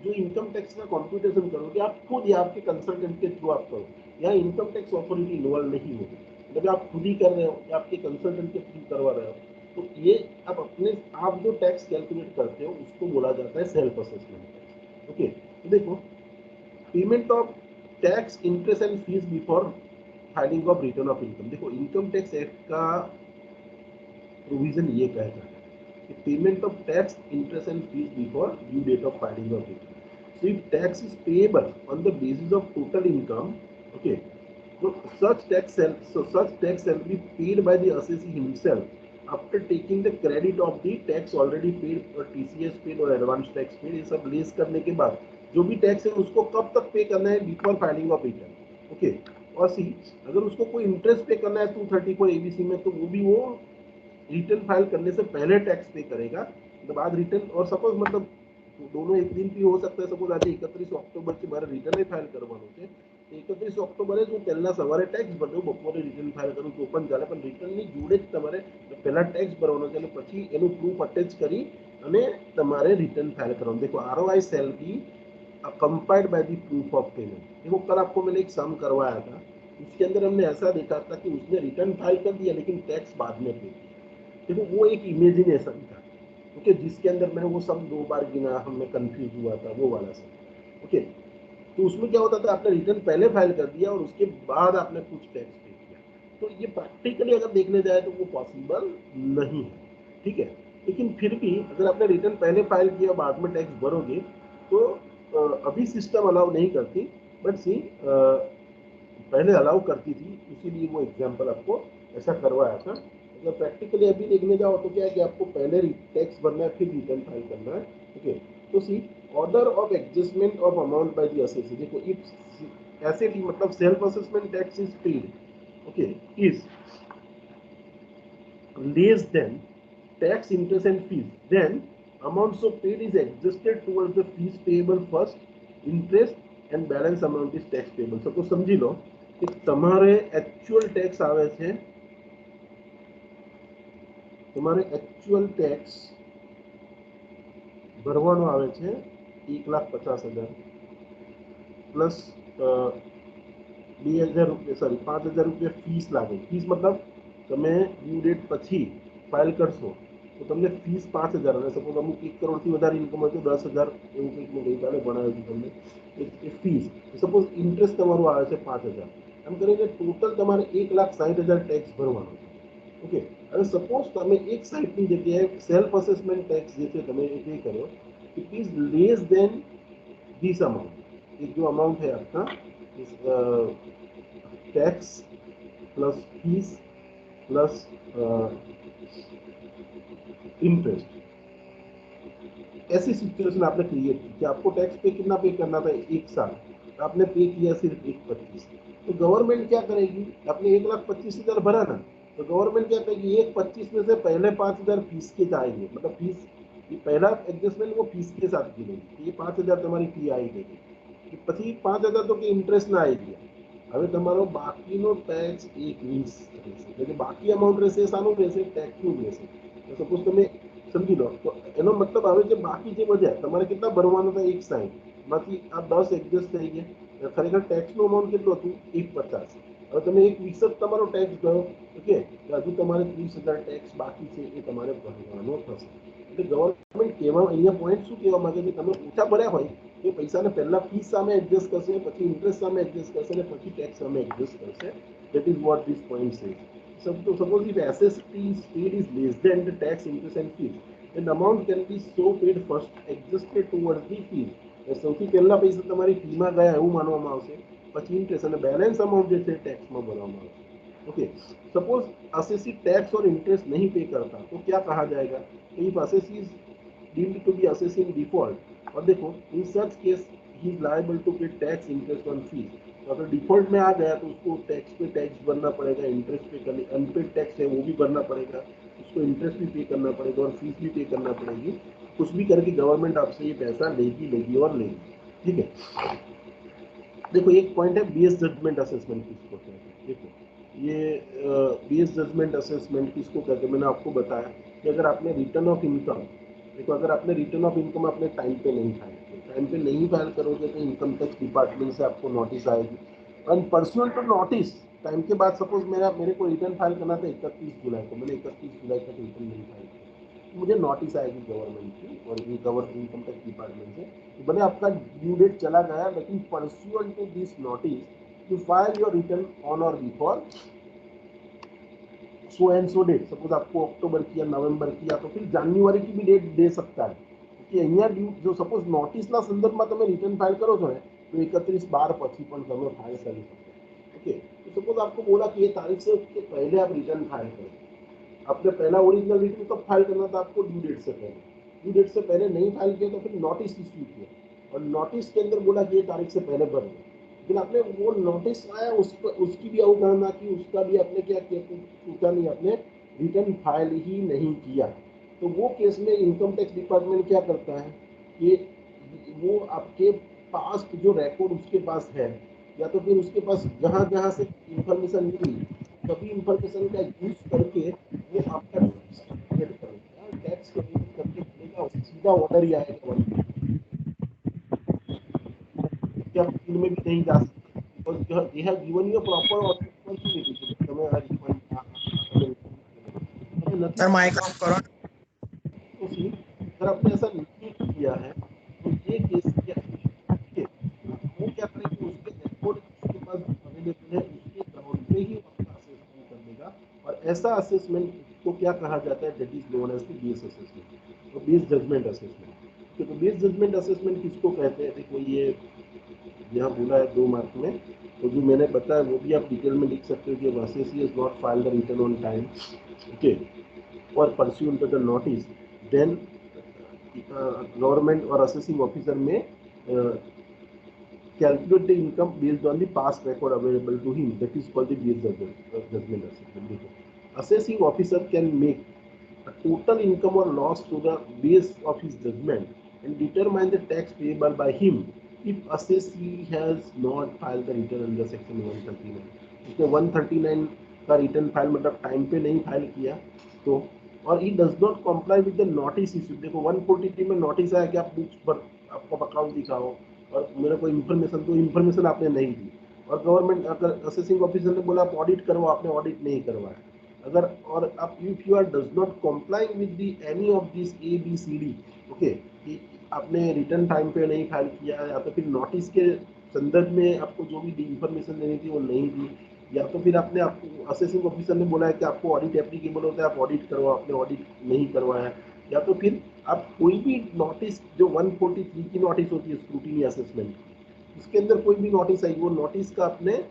जो इनकम टैक्स का कॉम्प्यूटेशन करोगे आप खुद या आपके कंसल्टेंट के थ्रू आप करो, यहाँ इनकम टैक्स अथॉरिटी इन्वॉल्व नहीं होगी, मतलब आप खुद ही कर रहे हो या आपके कंसल्टेंट के थ्रू करवा रहे हो. तो ये आप अपने आप जो टैक्स कैलकुलेट करते हो उसको बोला जाता है सेल्फ असेसमेंट टैक्स. ओके, तो देखो payment of tax interest and fees before filing of return of income. देखो इनकम टैक्स एक्ट का प्रोविजन ये कहता है कि payment of tax interest and fees before due date of filing of return. So if tax is payable on the basis of total income, okay, so such tax shall be paid by the assessee himself after taking the credit of the tax already paid or TCS paid or advance tax paid. ये सब less करने के बाद जो भी tax है उसको कब तक पे करना है? Before filing of return. Okay, और सी अगर उसको कोई इंटरेस्ट पे करना है 234 ABC में, तो वो भी वो रिटर्न फाइल करने से पहले टैक्स पे करेगा. मतलब आज रिटर्न और सपोज मतलब दोनों एक दिन भी हो सकता है. सपोज आज 31 ऑक्टोबर से મારે રિટર્ન ફાઇલ કરવાનું છે, 31 ઓક્ટોબરે હું પહેલા સવારે ટેક્સ ભર્યો, બપોરે રિટર્ન ફાઇલ કરું તો પણ ચાલે, પણ રિટર્નની જોડે જ તમારે પહેલા ટેક્સ ભરવાનો છે અને પછી એનું પ્રૂફ અટેચ કરી અને તમારે રિટર્ન ફાઇલ કરવાનું. देखो ROI सेल की compiled by the proof of payment. देखो कल आपको मैंने एक सम करवाया था, उसके अंदर हमने ऐसा देखा था कि उसने रिटर्न फाइल कर दिया लेकिन टैक्स बाद में पे किया. देखो वो एक इमेजिनेशन था, ओके, जिसके अंदर मैंने वो सब 2 बार गिना, हमें कंफ्यूज हुआ था वो वाला सब। ओके, तो उसमें क्या होता था, आपने रिटर्न पहले फाइल कर दिया और उसके बाद आपने कुछ टैक्स पे किया। तो ये प्रैक्टिकली अगर देखने जाए तो वो पॉसिबल नहीं है, ठीक है। लेकिन फिर भी अगर आपने रिटर्न पहले फाइल किया बाद में टैक्स भरोगे तो अभी सिस्टम अलाउ नहीं करती, बट सी पहले अलाउ करती थी, इसीलिए वो एग्जाम्पल आपको ऐसा करवाया था। अगर प्रैक्टिकली अभी देखने जाओ तो क्या है कि आपको पहले टैक्स भरना है फिर रिटर्न फाइल करना है। ओके, तो see order of adjustment of amount by the assessee. देखो इफ एसेट मतलब self assessment tax is paid, okay, is less than tax, interest and fees, then amount so paid is adjusted towards the fees payable first, interest and balance amount is tax payable. Suppose समझी लो कि તમારે actual tax આવે છે, તમારે actual tax ભરવાનો આવે છે 1,50,000 plus 2,000 રૂપિયા સોરી 5,000 રૂપિયા ફીસ લાગે। ફીસ મતલબ તમે ડ્યુ ડેટ પછી ફાઇલ કરશો તો તમને ફીસ 5,000 અને સપોઝ અમુક 1 કરોડથી વધારે ઇન્કમ હોય તો 10,000 એવું કંઈક મેં ગઈકાલે ભણાવ્યું હતું તમને એ ફીસ। સપોઝ ઇન્ટરેસ્ટ તમારું આવે છે 5,000, એમ કરીને ટોટલ તમારે 1,60,000 ટેક્સ ભરવાનો છે। ઓકે, હવે સપોઝ તમે એક સાઇટની જગ્યાએ સેલ્ફ અસેસમેન્ટ ટેક્સ જે છે તમે એ પે કર્યો, it is less then this amount. ये जो अमाउंट है आपका इस tax plus fees plus interest, ऐसी सिचुएशन आपने क्रिएट की कि आपको टैक्स पे कितना पे करना था 1 साल, आपने पे किया सिर्फ 1,25,000। तो गवर्नमेंट क्या करेगी, आपने 1,25,000 भरा ना, तो गवर्नमेंट क्या करेगी 1,25,000 में से पहले 5,000 फीस के जाएंगे, मतलब फीस ये पहला एडजस्टमेंट वो फीस के साथ गिनेगी। ये 5,000 तुम्हारी फी आई गई, પછી 5,000 તો કે ઇન્ટરેસ્ટ ના આવી ગયા। હવે તમારો બાકીનો ટેક્સ 21 રહેશે, એટલે કે બાકી અમાઉન્ટ રહેશે શાનું રહેશે, ટેક્સનું રહેશે। તો સપોઝ તમે સમજી લો તો એનો મતલબ હવે જે બાકી જે વધ્યા તમારે કેટલા ભરવાનો હતા 1,60 માંથી આ 10 એડજસ્ટ થઈ ગયા, ખરેખર ટેક્સનું અમાઉન્ટ કેટલું હતું 1,50। હવે તમે 1,20 તમારો ટેક્સ ગયો, ઓકે, હજુ તમારે 30,000 ટેક્સ બાકી છે એ તમારે ભરવાનો થશે। એટલે ગવર્મેન્ટ કહેવા અહીંયા પોઈન્ટ શું કહેવા માંગે છે, તમે ઓછા ભર્યા હોય એ પૈસાને પહેલા ફીસ સામે એડજસ્ટ કરશે, પછી ઇન્ટરેસ્ટ સામે એડજસ્ટ કરશે અને પછી ટેક્સ સામે એડજસ્ટ કરશે। That is what this point says. Suppose if SST is paid is less than the tax, interest and fees, then amount can be so paid first adjusted towards the fees। સૌથી પહેલા પૈસા તમારી ફીમાં ગયા એવું માનવામાં આવશે, પછી ઇન્ટરેસ્ટ અને બેલેન્સ અમાઉન્ટ જે છે ટેક્સમાં ભરવામાં આવશે। ओके, सपोज असेसी टैक्स और इंटरेस्ट नहीं पे करता तो क्या कहा जाएगा, if assessee is deemed to be assessee in default, और देखो in such case he is liable to pay tax, interest on fees. तो अगर डिफॉल्ट में आ गया तो उसको टैक्स पे टैक्स भरना पड़ेगा, इंटरेस्ट पे करने, अनपेड टैक्स है वो भी भरना पड़ेगा, उसको इंटरेस्ट भी पे करना पड़ेगा और फीस भी पे करना पड़ेगी। कुछ भी करके गवर्नमेंट आपसे ये पैसा लेगी और लेगी, ठीक है। देखो एक पॉइंट है बेस जजमेंट असेसमेंट किसको कहते हैं। देखो ये बेस जजमेंट असेसमेंट किसको कहते हैं, मैंने आपको बताया कि अगर आपने रिटर्न ऑफ इनकम, देखो अगर आपने रिटर्न ऑफ इनकम अपने टाइम पे नहीं फाइल किया, टाइम पे नहीं फाइल करोगे तो इनकम टैक्स डिपार्टमेंट से आपको नोटिस आएगी, और पर्सनल टू नोटिस टाइम के बाद सपोज मेरे को रिटर्न फाइल करना था 31 जुलाई को, मैंने 31 जुलाई तक रिटर्न नहीं फाइल किया, मुझे नोटिस आएगी गवर्नमेंट की और इनकम टैक्स डिपार्टमेंट से, तो भले आपका ड्यू डेट चला गया लेकिन pursuant to this notice you file your return on और before so and so date. Suppose आपको अक्टूबर की या नवंबर की या तो फिर जनवरी की भी डेट दे सकता है कि અહીંયા ड्यू जो सपोज नोटिसના સંદર્ભમાં તમે રિટર્ન फाइल करो છો ને तो 31/12 પછી પણ તમે फाइल કરી શકો। ओके, तो सपोज आपको बोला कि ये तारीख से पहले आप रिटर्न फाइल करो, आपने पहला ओरिजिनल रिटर्न कब फाइल करना था, आपको ड्यू डेट से पहले, ड्यू डेट से पहले नहीं फाइल किया तो फिर नोटिस इश्यू किया और नोटिस के अंदर बोला कि ये तारीख से पहले भर दो, लेकिन आपने वो नोटिस आया उसकी भी अवगणना की, उसका भी आपने क्या किया, उसका नहीं आपने रिटर्न फाइल ही नहीं किया। तो वो केस में इनकम टैक्स डिपार्टमेंट क्या करता है कि वो आपके पास्ट जो रिकॉर्ड उसके पास है या तो फिर उसके पास जहाँ जहाँ से इंफॉर्मेशन मिली सभी इंफॉर्मेशन का यूज करके वो आपका टैक्स कैलकुलेट करके देगा, सीधा ऑर्डर ही आएगा में भी नहीं जा सकते और they have given you proper authenticity તમે આ સર માઇક ઓફ કરો। तो सी अगर आपने ऐसा नहीं किया है तो ये केस क्या है, ठीक है, वो क्या करेंगे, उसके रिकॉर्ड उसके पास अवेलेबल है, उसके ग्राउंड पे ही आपका असेसमेंट कर देगा। और ऐसा असेसमेंट को क्या कहा जाता है, that is known as the best assessment, तो बेस जजमेंट असेसमेंट। तो बेस जजमेंट असेसमेंट किसको कहते हैं, देखो ये यहाँ बोला है 2 मार्क में, तो जो मैंने बताया वो भी आप डिटेल में लिख सकते हो कि assessee is not file the return on time, okay, और pursuant to the notice, then government or assessing officer में calculate the income based on the past record available to him, that is called the base judgment assessment. Assessing officer can make a total income or loss to the base of his judgment and determine the tax payable by him if assessee has not filed the return under section 139. उसने 139 का return file मतलब time पे नहीं file किया तो, और he does not comply with the notice issue. देखो 143 में नोटिस आया कि आप बुक्स पर आपको अकाउंट दिखाओ और मेरे को इन्फॉर्मेशन, तो इन्फॉर्मेशन आपने नहीं दी, और गवर्नमेंट अगर असेसिंग ऑफिसर ने बोला आप ऑडिट करो, आपने ऑडिट नहीं करवाया, अगर और आप if you are does not complying with the any of this A B C D, okay, कि आपने रिटर्न टाइम पे नहीं फाइल किया या तो फिर नोटिस के संदर्भ में आपको जो भी इन्फॉर्मेशन देनी थी वो नहीं दी, या तो फिर आपने आपको असेसिंग ऑफिसर ने बोला है कि आपको ऑडिट एप्लीकेबल होता है आप ऑडिट करो, आपने ऑडिट नहीं करवाया, या तो फिर आप कोई भी नोटिस जो 143 की नोटिस होती है स्क्रूटिनी असेसमेंट की, उसके अंदर कोई भी नोटिस आई, वो नोटिस का आपने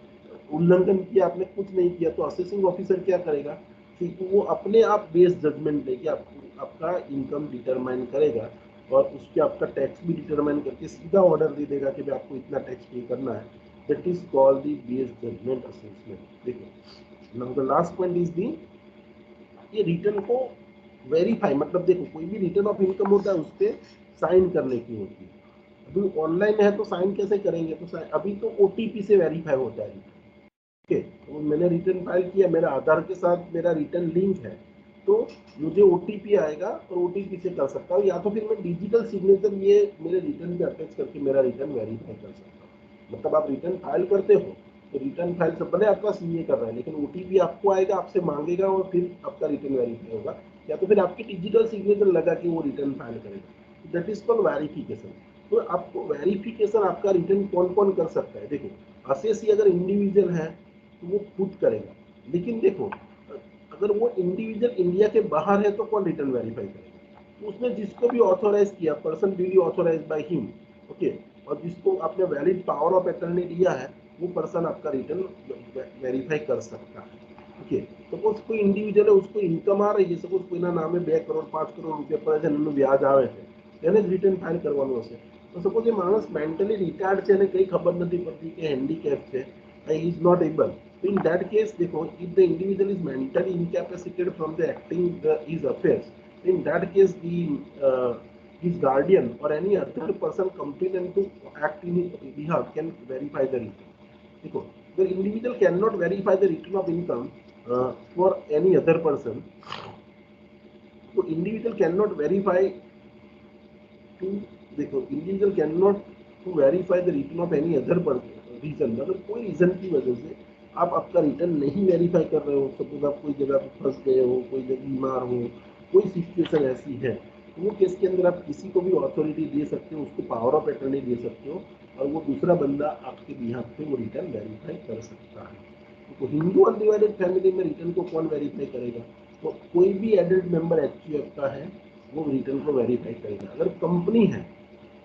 उल्लंघन किया, आपने कुछ नहीं किया, तो असेसिंग ऑफिसर क्या करेगा कि वो अपने आप बेस जजमेंट लेके आपका इनकम डिटरमाइन करेगा और उसके आपका टैक्स भी डिटरमाइन करके सीधा ऑर्डर दे देगा कि भाई आपको इतना टैक्स पे करना है। That is called the best judgement assessment. देखो now the last point is the, ये रिटर्न को वेरीफाई, मतलब देखो कोई भी रिटर्न ऑफ इनकम होता है उस पर साइन करने की होती है। अभी ऑनलाइन है तो साइन कैसे करेंगे, तो अभी तो ओटीपी से वेरीफाई होता है, ओके, तो मैंने रिटर्न फाइल किया, मेरा आधार के साथ मेरा रिटर्न लिंक है, तो मुझे ओटीपी आएगा और ओटीपी से कर सकता हूँ, या तो फिर मैं डिजिटल सिग्नेचर ये मेरे रिटर्न पे अटैच करके मेरा रिटर्न वेरीफाई कर सकता हूँ। मतलब आप रिटर्न फाइल करते हो तो रिटर्न फाइल से भले आपका सीए कर रहा है लेकिन ओटीपी आपको आएगा, आपसे मांगेगा और फिर आपका रिटर्न वेरीफाई होगा, या तो फिर आपकी डिजिटल सिग्नेचर लगा कि वो रिटर्न फाइल करेगा, दैट इज कॉल्ड वेरिफिकेशन। तो आपको वेरिफिकेशन आपका रिटर्न कौन कौन कर सकता है, देखो असेसी अगर इंडिविजुअल है तो वो खुद करेगा, लेकिन देखो अगर वो इंडिविजुअल इंडिया के बाहर है तो कौन रिटर्न वेरीफाई करेगा, तो उसने जिसको भी ऑथोराइज किया, person duly authorize by him, okay, और जिसको आपने वैलिड पावर ऑफ अटर्नी दिया है वो पर्सन आपका रिटर्न वेरीफाई कर सकता है, ओके। सपोज कोई इंडिविजुअल है उसको इनकम आ रही है, सपोज कोई ना नाम है 2 करोड़ 5 करोड़ रुपया पर વ્યાજ આવે છે તેને જ રિટર્ન ફાઇલ કરવાનું હશે, તો સપોઝ એ માણસ મેન્ટલી રિટાયર્ડ છે અને કંઈ ખબર નથી પડતી કે હેન્ડીકેપ છે, he is not able, so in that case देखो if the individual is mentally incapacitated from the acting his affairs, in that case the his guardian or any other person competent to act in his behalf can verify the return। देखो the individual cannot verify the return of income for any other person, so individual cannot verify to, देखो individual can not to verify the return of any other reason, मतलब कोई reason की वजह से आप आपका return नहीं वेरीफाई कर रहे हो, सपोज आप कोई जगह पर फंस गए हो, कोई जगह बीमार हो, कोई सिचुएशन ऐसी है, तो वो केस के अंदर आप किसी को भी अथॉरिटी दे सकते हो, उसको पावर ऑफ अटर्नी दे सकते हो और वो दूसरा बंदा आपके बिहाफ पे वो रिटर्न वेरीफाई कर सकता है। तो हिंदू अनडिवाइडेड फैमिली में रिटर्न को कौन वेरीफाई करेगा, तो कोई भी एडल्ट मेंबर एचयूएफ का है वो रिटर्न को वेरीफाई करेगा। अगर कंपनी है,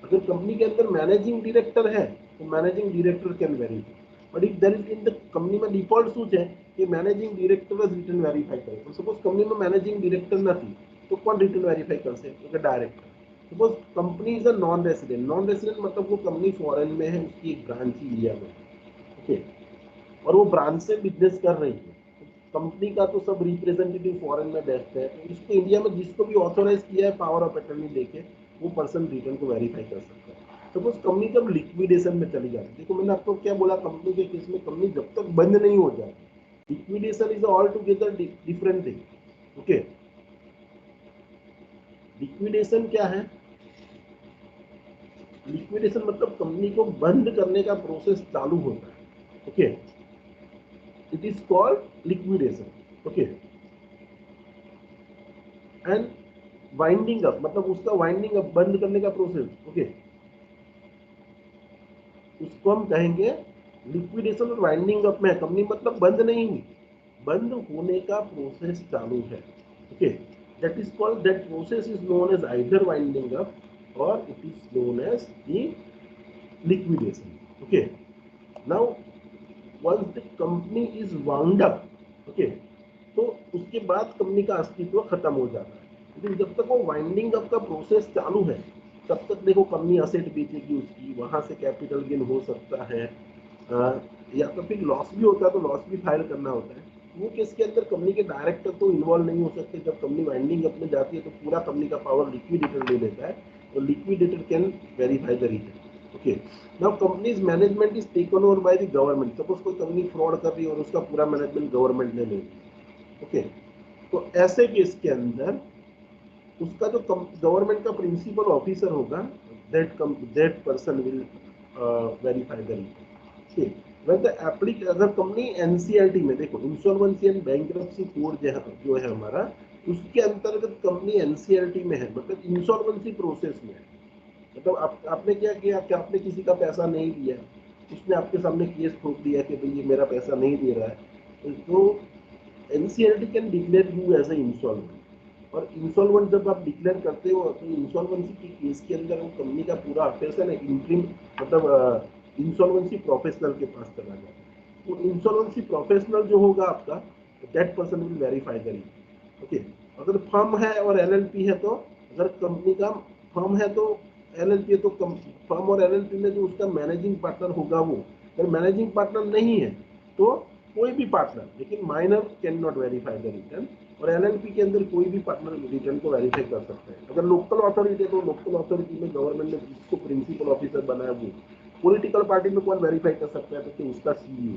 अगर कंपनी के अंदर मैनेजिंग डायरेक्टर है तो managing director can verify, but if there is in the company में डिफॉल्ट सूच है कि मैनेजिंग डायरेक्टर જ रिटर्न वेरीफाई करे, तो सपोज कंपनी में मैनेजिंग डायरेक्टर નથી तो कौन रिटर्न वेरीफाई करશે, तो director. Suppose company is a non resident, non resident मतलब वो कंपनी फॉरेन में है, उसकी एक ब्रांच इंडिया में, ओके, और वो ब्रांच से बिजनेस कर रही है, कंपनी का तो सब रिप्रेजेंटेटिव फॉरेन में बैठते हैं, तो इसको इंडिया में जिसको भी ऑथोराइज किया है पावर ऑफ अटर्नी देके वो पर्सन रिटर्न को वेरीफाई कर सकता है। सपोज कंपनी जब लिक्विडेशन में चली जाती है, देखो मैंने आपको क्या बोला, कंपनी के केस में कंपनी जब तक बंद नहीं हो जाए, liquidation is all together different thing, okay. Liquidation क्या है, लिक्विडेशन मतलब कंपनी को बंद करने का प्रोसेस चालू होता है, okay, it is called liquidation, okay, and winding up मतलब उसका वाइंडिंग अप बंद करने का प्रोसेस, ओके, उसको हम कहेंगे लिक्विडेशन। और वाइंडिंग अप में कंपनी मतलब बंद नहीं हुई, बंद होने का प्रोसेस चालू है, okay, that is called, that process is known as either winding up or it is known as the liquidation, okay. Now once the company is wound up, okay, तो उसके बाद कंपनी का अस्तित्व खत्म हो जाता है, लेकिन जब तक वो वाइंडिंग अप का प्रोसेस चालू है तब तक देखो कंपनी असेट बेचेगी उसकी, वहां से कैपिटल गेन हो सकता है, या तो फिर लॉस भी होता है तो लॉस भी फाइल करना होता है। वो केस के अंदर कंपनी के डायरेक्टर तो इन्वॉल्व नहीं हो सकते। जब कंपनी वाइंडिंग अप में जाती है तो पूरा कंपनी का पावर लिक्विडेटर ले लेता है, तो liquidator can verify the return, okay. Now companies management is taken over by the government. Suppose कोई कंपनी फ्रॉड कर रही है और उसका पूरा मैनेजमेंट गवर्नमेंट ने ले लिया, ओके, तो ऐसे केस के अंदर उसका जो गवर्नमेंट का प्रिंसिपल ऑफिसर होगा, that person will verify the return. when the अगर कंपनी एनसीएलटी में, देखो इंसॉल्वेंसी एंड बैंक्रप्सी कोड जो है हमारा, उसके अंतर्गत कंपनी एनसीएलटी में है, मतलब इंसॉल्वेंसी प्रोसेस में है। मतलब आपने क्या किया कि आपने किसी का पैसा नहीं दिया, उसने आपके सामने केस ठोक दिया कि भाई ये मेरा पैसा नहीं दे रहा है, तो NCLT can declare you as a insolvent. और इंसॉल्वेंट जब आप डिक्लेयर करते हो तो इंसॉल्वेंसी के केस के अंदर वो कंपनी का पूरा अफेयर है ना, इंट्रीम मतलब इंसॉल्वेंसी प्रोफेशनल के पास चला जाता है। तो इंसॉल्वेंसी प्रोफेशनल जो होगा आपका, that person will verify the return, okay. अगर फर्म है और एलएलपी है, तो अगर कंपनी का फर्म है तो एलएलपी है, तो फर्म और एलएलपी में जो उसका मैनेजिंग पार्टनर होगा वो, अगर मैनेजिंग पार्टनर नहीं है तो कोई भी पार्टनर, लेकिन minor can not verify the return. और एलएलपी के अंदर कोई भी पार्टनर रिटर्न को वेरीफाई कर सकता है। अगर लोकल अथॉरिटी है तो लोकल अथॉरिटी में गवर्नमेंट ने जिसको प्रिंसिपल ऑफिसर बनाया वो, पॉलिटिकल पार्टी में कौन वेरीफाई कर सकता है, तो उसका सीईओ।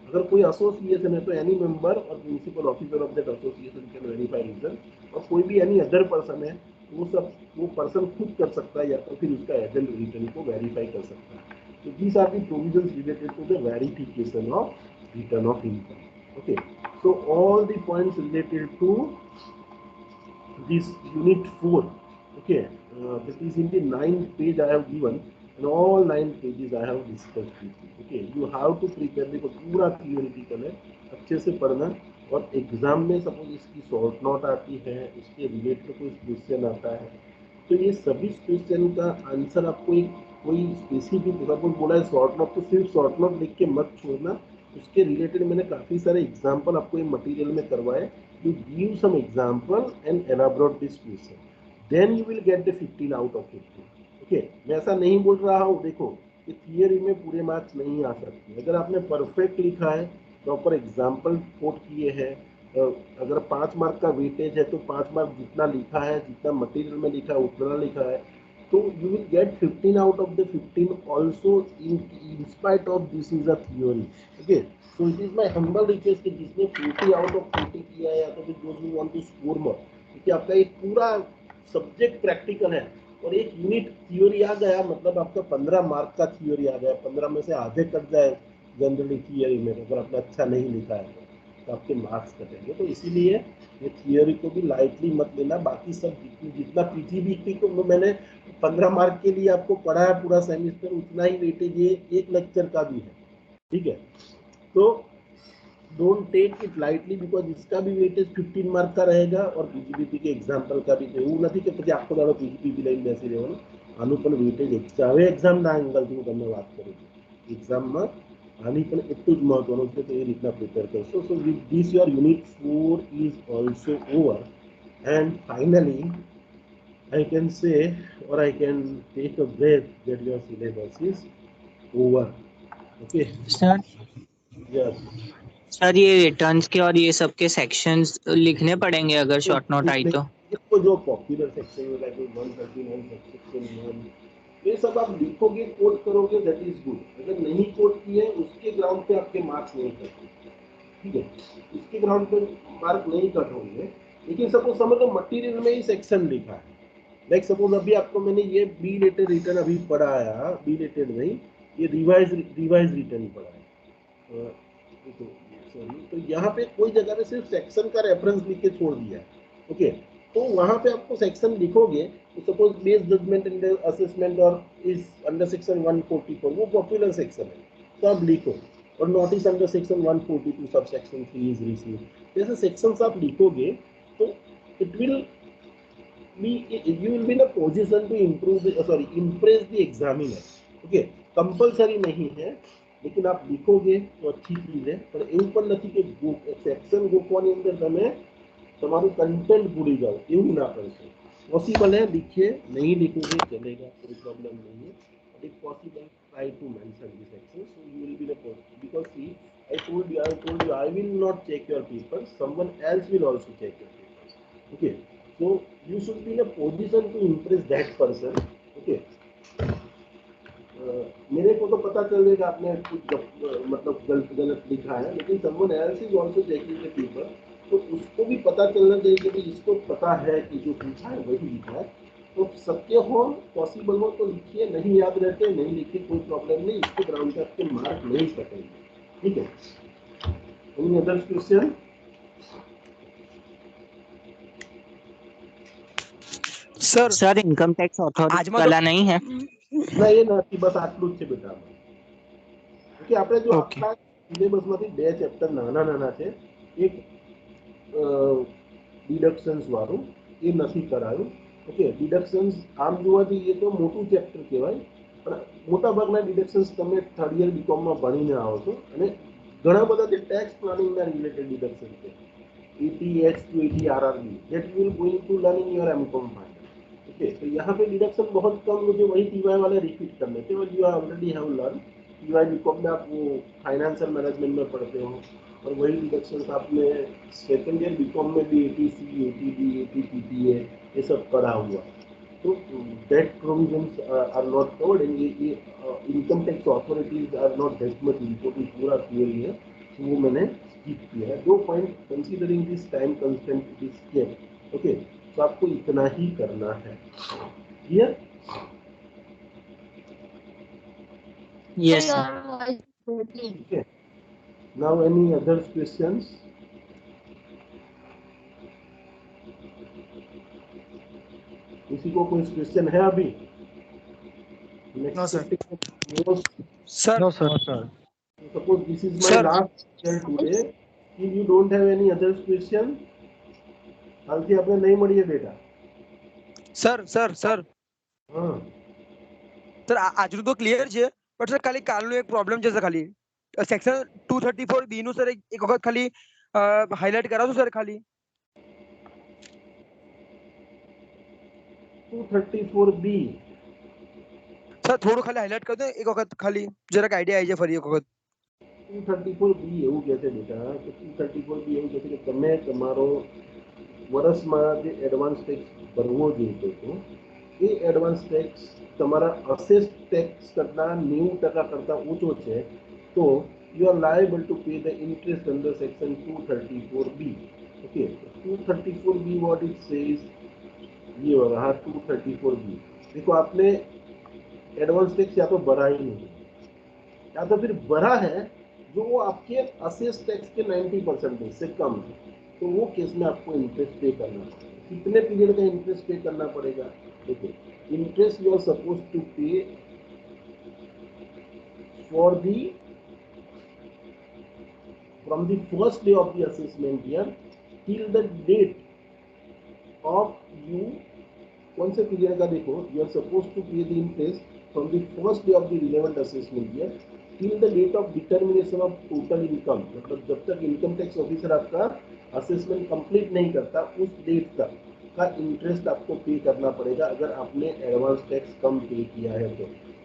अगर कोई एसोसिएशन है तो एनी मेंबर और principal officer of that association can verify return. और कोई भी एनी अदर पर्सन है, वो पर्सन खुद कर सकता है या तो फिर उसका एजेंट रिटर्न को वेरीफाई कर सकता है। तो these are the provisions related to the verification of return of income, okay. So all the points related to this unit 4, okay, that is in the 9th page I have given, and all 9 pages I have discussed with you, okay. You have to prepare, देखो पूरा theoretical है, अच्छे से पढ़ना। और exam में suppose इसकी short note आती है, उसके रिलेटेड कोई क्वेश्चन आता है, तो ये सभी क्वेश्चन का आंसर आपको एक कोई स्पेसिफिक, सपोज बोला है शॉर्ट नोट, तो सिर्फ शॉर्ट नोट लिख के मत छोड़ना, उसके रिलेटेड मैंने काफी सारे एग्जाम्पल आपको ये मटेरियल में करवाए। You give some example and elaborate this question, then you will get the 15 out of 15, okay. मैं ऐसा नहीं बोल रहा हूँ, देखो कि थियरी में पूरे मार्क्स नहीं आ सकते। अगर आपने परफेक्ट लिखा है, प्रॉपर एग्जाम्पल कोट किए हैं, अगर 5 मार्क का वेटेज है तो 5 मार्क जितना लिखा है, जितना मटेरियल में लिखा है उतना लिखा है, तो you will get 15 out of the 15 also in spite of this is a theory, okay. So it is my humble request कि जिसने 40 out of 40 किया है, या तो फिर those who want to score more, क्योंकि आपका एक पूरा सब्जेक्ट प्रैक्टिकल है और एक यूनिट थियोरी आ गया, मतलब आपका 15 मार्क का थियोरी आ गया। 15 में से आधे कट जाए जनरली थियोरी में, अगर आपने अच्छा नहीं लिखा है तो आपके मार्क्स कटेंगे। तो इसीलिए ये थियोरी को भी लाइटली मत लेना। बाकी सब जितना पीजीबीटी को मैंने 15 मार्क के लिए आपको पढ़ा है पूरा सेमिस्टर, उतना ही वेटेज ये एक लेक्चर का भी है, ठीक है। तो don't take it lightly, because इसका भी वेटेज 15 मार्क का रहेगा और पीजीबीटी के एग्जाम्पल का भी। એવું નથી કે પછી આખો દાડો પીજીબીટી લઈને બેસી રહેવાનું, આનું પણ વેટેજ એક્સ્ટ્રા। હવે એક્ઝામના એંગલથી હું તમને વાત કરું છું, એક્ઝામમાં આની પણ એટલું જ મહત્વનું છે, તો એ રીતના પ્રિપેર કરશો। સો with this your unit 4 is also over, and finally I can say, or I can take a breath that your syllabus is over, okay. Sir Yes. Sir ये रिटर्न्स के और ये सब के सेक्शंस लिखने पड़ेंगे अगर शॉर्ट नोट आई तो? इसको जो पॉपुलर सेक्शन में लाइक 139 सेक्शन 1, ये सब आप लिखोगे, कोड करोगे, दैट इज गुड। अगर नहीं कोड किए उसके ग्राउंड पे आपके मार्क्स नहीं कटेंगे, ठीक है, इसके ग्राउंड पे मार्क नहीं कट होंगे। लेकिन सपोज समझ लो मटेरियल में ही सेक्शन लिखा है, लाइक सपोज अभी आपको मैंने ये बी रेटेड रिटर्न अभी पढ़ाया, बी रेटेड नहीं, ये रिवाइज रिटर्न पढ़ाया, सॉरी। तो यहाँ पे कोई जगह पे सिर्फ सेक्शन का रेफरेंस लिख के छोड़ दिया है, ओके। तो वहां पे आपको सेक्शन लिखोगे, तो suppose best judgment and assessment और इज अंडर सेक्शन 144, वो पॉपुलर सेक्शन है, तो आप लिखो, और notice under section 142 sub section 3 is receive, जैसे सेक्शंस आप लिखोगे तो it will you will be in a position to impress the examiner. Okay, compulsory नहीं है, लेकिन आप लिखोगे तो अच्छी चीज है, पर એવું પણ નથી કે સેક્શન ગોખવાની અંદર તમે તમારું કન્ટેન્ટ ભૂલી જાઓ, એવું ના કરશો. પોસિબલ है, लिखिए, नहीं लिखोगे चलेगा, कोई प्रॉब्लम नहीं है, but if possible try to mention the section, so you will be in a position, because see, I will not check your papers, someone else will also check your papers. Okay, so you should be in a position to impress that person. Okay, मेरे को तो पता चलेगा आपने कुछ मतलब गलत लिखा है, लेकिन someone else is also checking the paper, तो उसको भी पता चलना चाहिए कि भाई इसको पता है कि जो पूछा है वही लिखा है. तो सत्य हो, पॉसिबल हो तो लिखिए, नहीं याद रहते नहीं लिखिए, कोई प्रॉब्लम नहीं, इसके ग्राउंड पे आपके मार्क नहीं कटेंगे. ठीक है, any other question? Sir income tax authority આજમાં તો वाला नहीं है. ના, એ નથી, બસ આટલું જ છે બેટા. કે આપણે જો ઓકે આપણા સિલેબસમાંથી બે ચેપ્ટર નાના નાના છે, એક ડિડક્શન્સ વાળું એ નથી કરાયું. ઓકે, ડિડક્શન્સ આમ જોવા જઈએ તો મોટું ચેપ્ટર કહેવાય, પણ મોટાભાગના ડિડક્શન્સ તમે થર્ડ યર બીકોમમાં ભણીને આવો છો, અને ઘણા બધા જે ટેક્સ પ્લાનિંગના રિલેટેડ ડિડક્શન છે, 80H to 80 RRB, that you will going to learn in your MCOM final. Okay, तो यहाँ पे डिडक्शन बहुत कम, मुझे वही टीवाई वाले रिपीट करने थे, और you already have learn. TY BCom में आप वो फाइनेंशियल मैनेजमेंट में पढ़ते हो, और वही डिडक्शंस आपने सेकेंड ईयर बीकॉम में भी ATC, ATD, ATPPA ये सब पढ़ा हुआ. तो that provisions are not covered, and ये income tax authorities are not that much important, पूरा थियोरी है, तो वो मैंने स्किप किया है. 2 point considering this time constant is care. Okay, तो आपको इतना ही करना है. क्लियर? Yes sir. ठीक है. Now any other questions? किसी को कोई क्वेश्चन है अभी? No, sir. Most, No, sir sir. suppose this is my Sir. last question today. If you don't have any other question, કાલથી આપણે નહીં મળીએ બેટા. સર હા, સર આજનું તો ક્લિયર છે, પણ સર ખાલી કાલનું એક પ્રોબ્લેમ છે સર, ખાલી સેક્શન 234B નું સર એક વખત ખાલી હાઇલાઇટ કરાવશો સર ખાલી? 234B. સર થોડું ખાલી હાઇલાઇટ કરી દો એક વખત, ખાલી જરાક આઈડિયા આવી જાય ફરી એક વખત. 234B એવું કહે છે બેટા, કે 234B એવું કહે છે કે તમે તમારો વર્ષમાં જે એડવાન્સ ટેક્સ ભરવો જોઈતો હતો, એ એડવાન્સ ટેક્સ તમારા અસેસ ટેક્સ કરતાં 90% કરતાં ઊંચો છે, તો you are liable to pay the interest under section 234B. Okay, 234B what it says, ये हो रहा 234B. देखो, आपने एडवांस टैक्स या तो भरा ही नहीं, या तो फिर भरा है जो वो आपके असेस टैक्स के 90% से कम है, तो वो केस में आपको इंटरेस्ट पे करना पड़ेगा. कितने पीरियड का इंटरेस्ट पे करना पड़ेगा? देखिए, interest you are suppose to pay for the from the first day of the assessment year till the date of you, कौन से पीरियड का देखो, you are supposed to pay the interest from the first day of the relevant assessment year till the date of determination of total income. मतलब जब तक income tax officer आपका assessment complete नहीं करता, उस डेट तक का इंटरेस्ट आपको पे करना पड़ेगा, अगर आपने एडवांस टैक्स कम पे किया है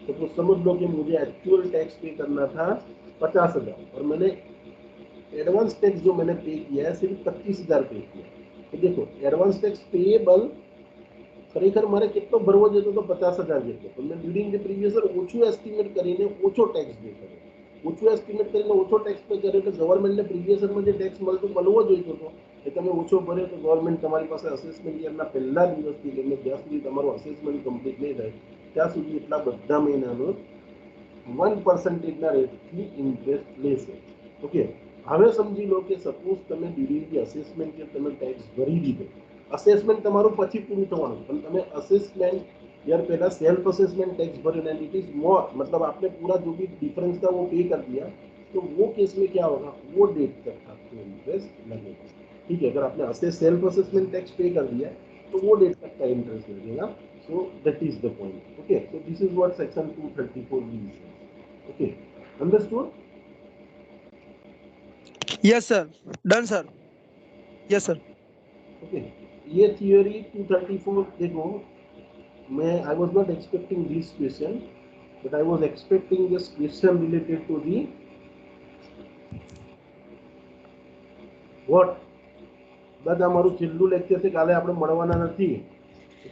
तो समझ लो कि मुझे एक्चुअल टैक्स पे करना था 50,000, और मैंने एडवांस टैक्स जो मैंने पे किया है सिर्फ 25,000 पे किया. तो देखो, एडवांस टैक्स पेएबल ખરેખર મારે કેટલો ભરવો જોઈતો તો 50,000 જેટલો, પણ મેં ડ્યુરિંગ ધ પ્રીવિયસ યર ઓછું એસ્ટિમેટ કરીને ઓછો ટેક્સ પે કર્યો. ઓછું એસ્ટિમેટ કરીને ઓછો ટેક્સ પે કર્યો એટલે ગવર્મેન્ટને પ્રીવિયસ યરમાં જે ટેક્સ મળવો જોઈતો હતો એ તમે ઓછો ભર્યો, તો ગવર્મેન્ટ તમારી પાસે અસેસમેન્ટ યરના પહેલા દિવસથી લઈને જ્યાં સુધી તમારું અસેસમેન્ટ કમ્પ્લીટ નહીં થાય ત્યાં સુધી એટલા બધા મહિનાનો 1% રેટથી ઇન્ટરેસ્ટ લેશે. ઓકે, હવે સમજી લો કે સપોઝ તમે ડ્યુરિંગ ધી અસેસમેન્ટ યર તમે ટેક્સ ભરી દીધો, અસેસમેન્ટ તમારું પછી પૂરું થવાનું, પણ તમે અસેસમેન્ટ यार पहला सेल्फ असेसमेंट टैक्स भरे एंड इट इज मोर, मतलब आपने पूरा जो भी डिफरेंस था वो पे कर दिया, तो वो केस में क्या होगा, वो डेट तक आपको इंटरेस्ट लगेगा। ठीक है, अगर आपने सेल्फ असेसमेंट टैक्स पे कर दिया तो वो डेट तक का इंटरेस्ट लगेगा। So that is the point. Okay, so this is what section 234B is। Okay, understood? Yes sir, done sir, yes sir. Okay, ये थियोरी 234 देखो, मैं I was not expecting this question, but I was expecting this question related to the what? બસ અમારું છેલ્લું lecture છે, કાલે આપણે મળવાના નથી।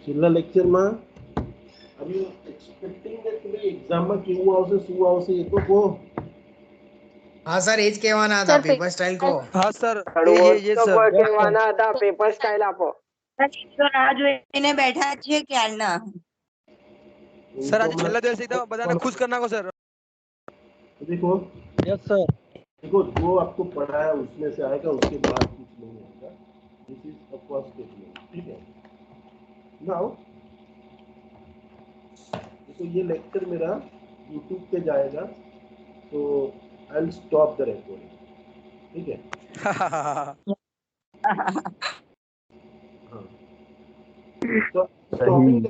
છેલ્લા લેક્ચરમાં આર યુ એક્સપેક્ટિંગ કે ભાઈ એક્ઝામમાં કેવું આવશે શું આવશે એ તો કહો। हाँ सर एज કહેવાના હતા સર પેપર સ્ટાઇલ को हाँ सर, ये તો सर। કહેવાના હતા પેપર સ્ટાઇલ આપો। તો રાહ જોઈને બેઠા છીએ ક્યારના। सर आज छेल्ला દિવસ છે તો બધાને ખુશ કરી નાખો સર। देखो यस सर। देखो, जो आपको पढ़ाया उसमें से आएगा, उसके बाद कुछ नहीं आएगा। This is a first statement. ठीक है, नाउ तो ये लेक्चर मेरा यूट्यूब पे जाएगा, तो I will stop the recording. ठीक है, हाँ, तो सही। स्टॉपिंग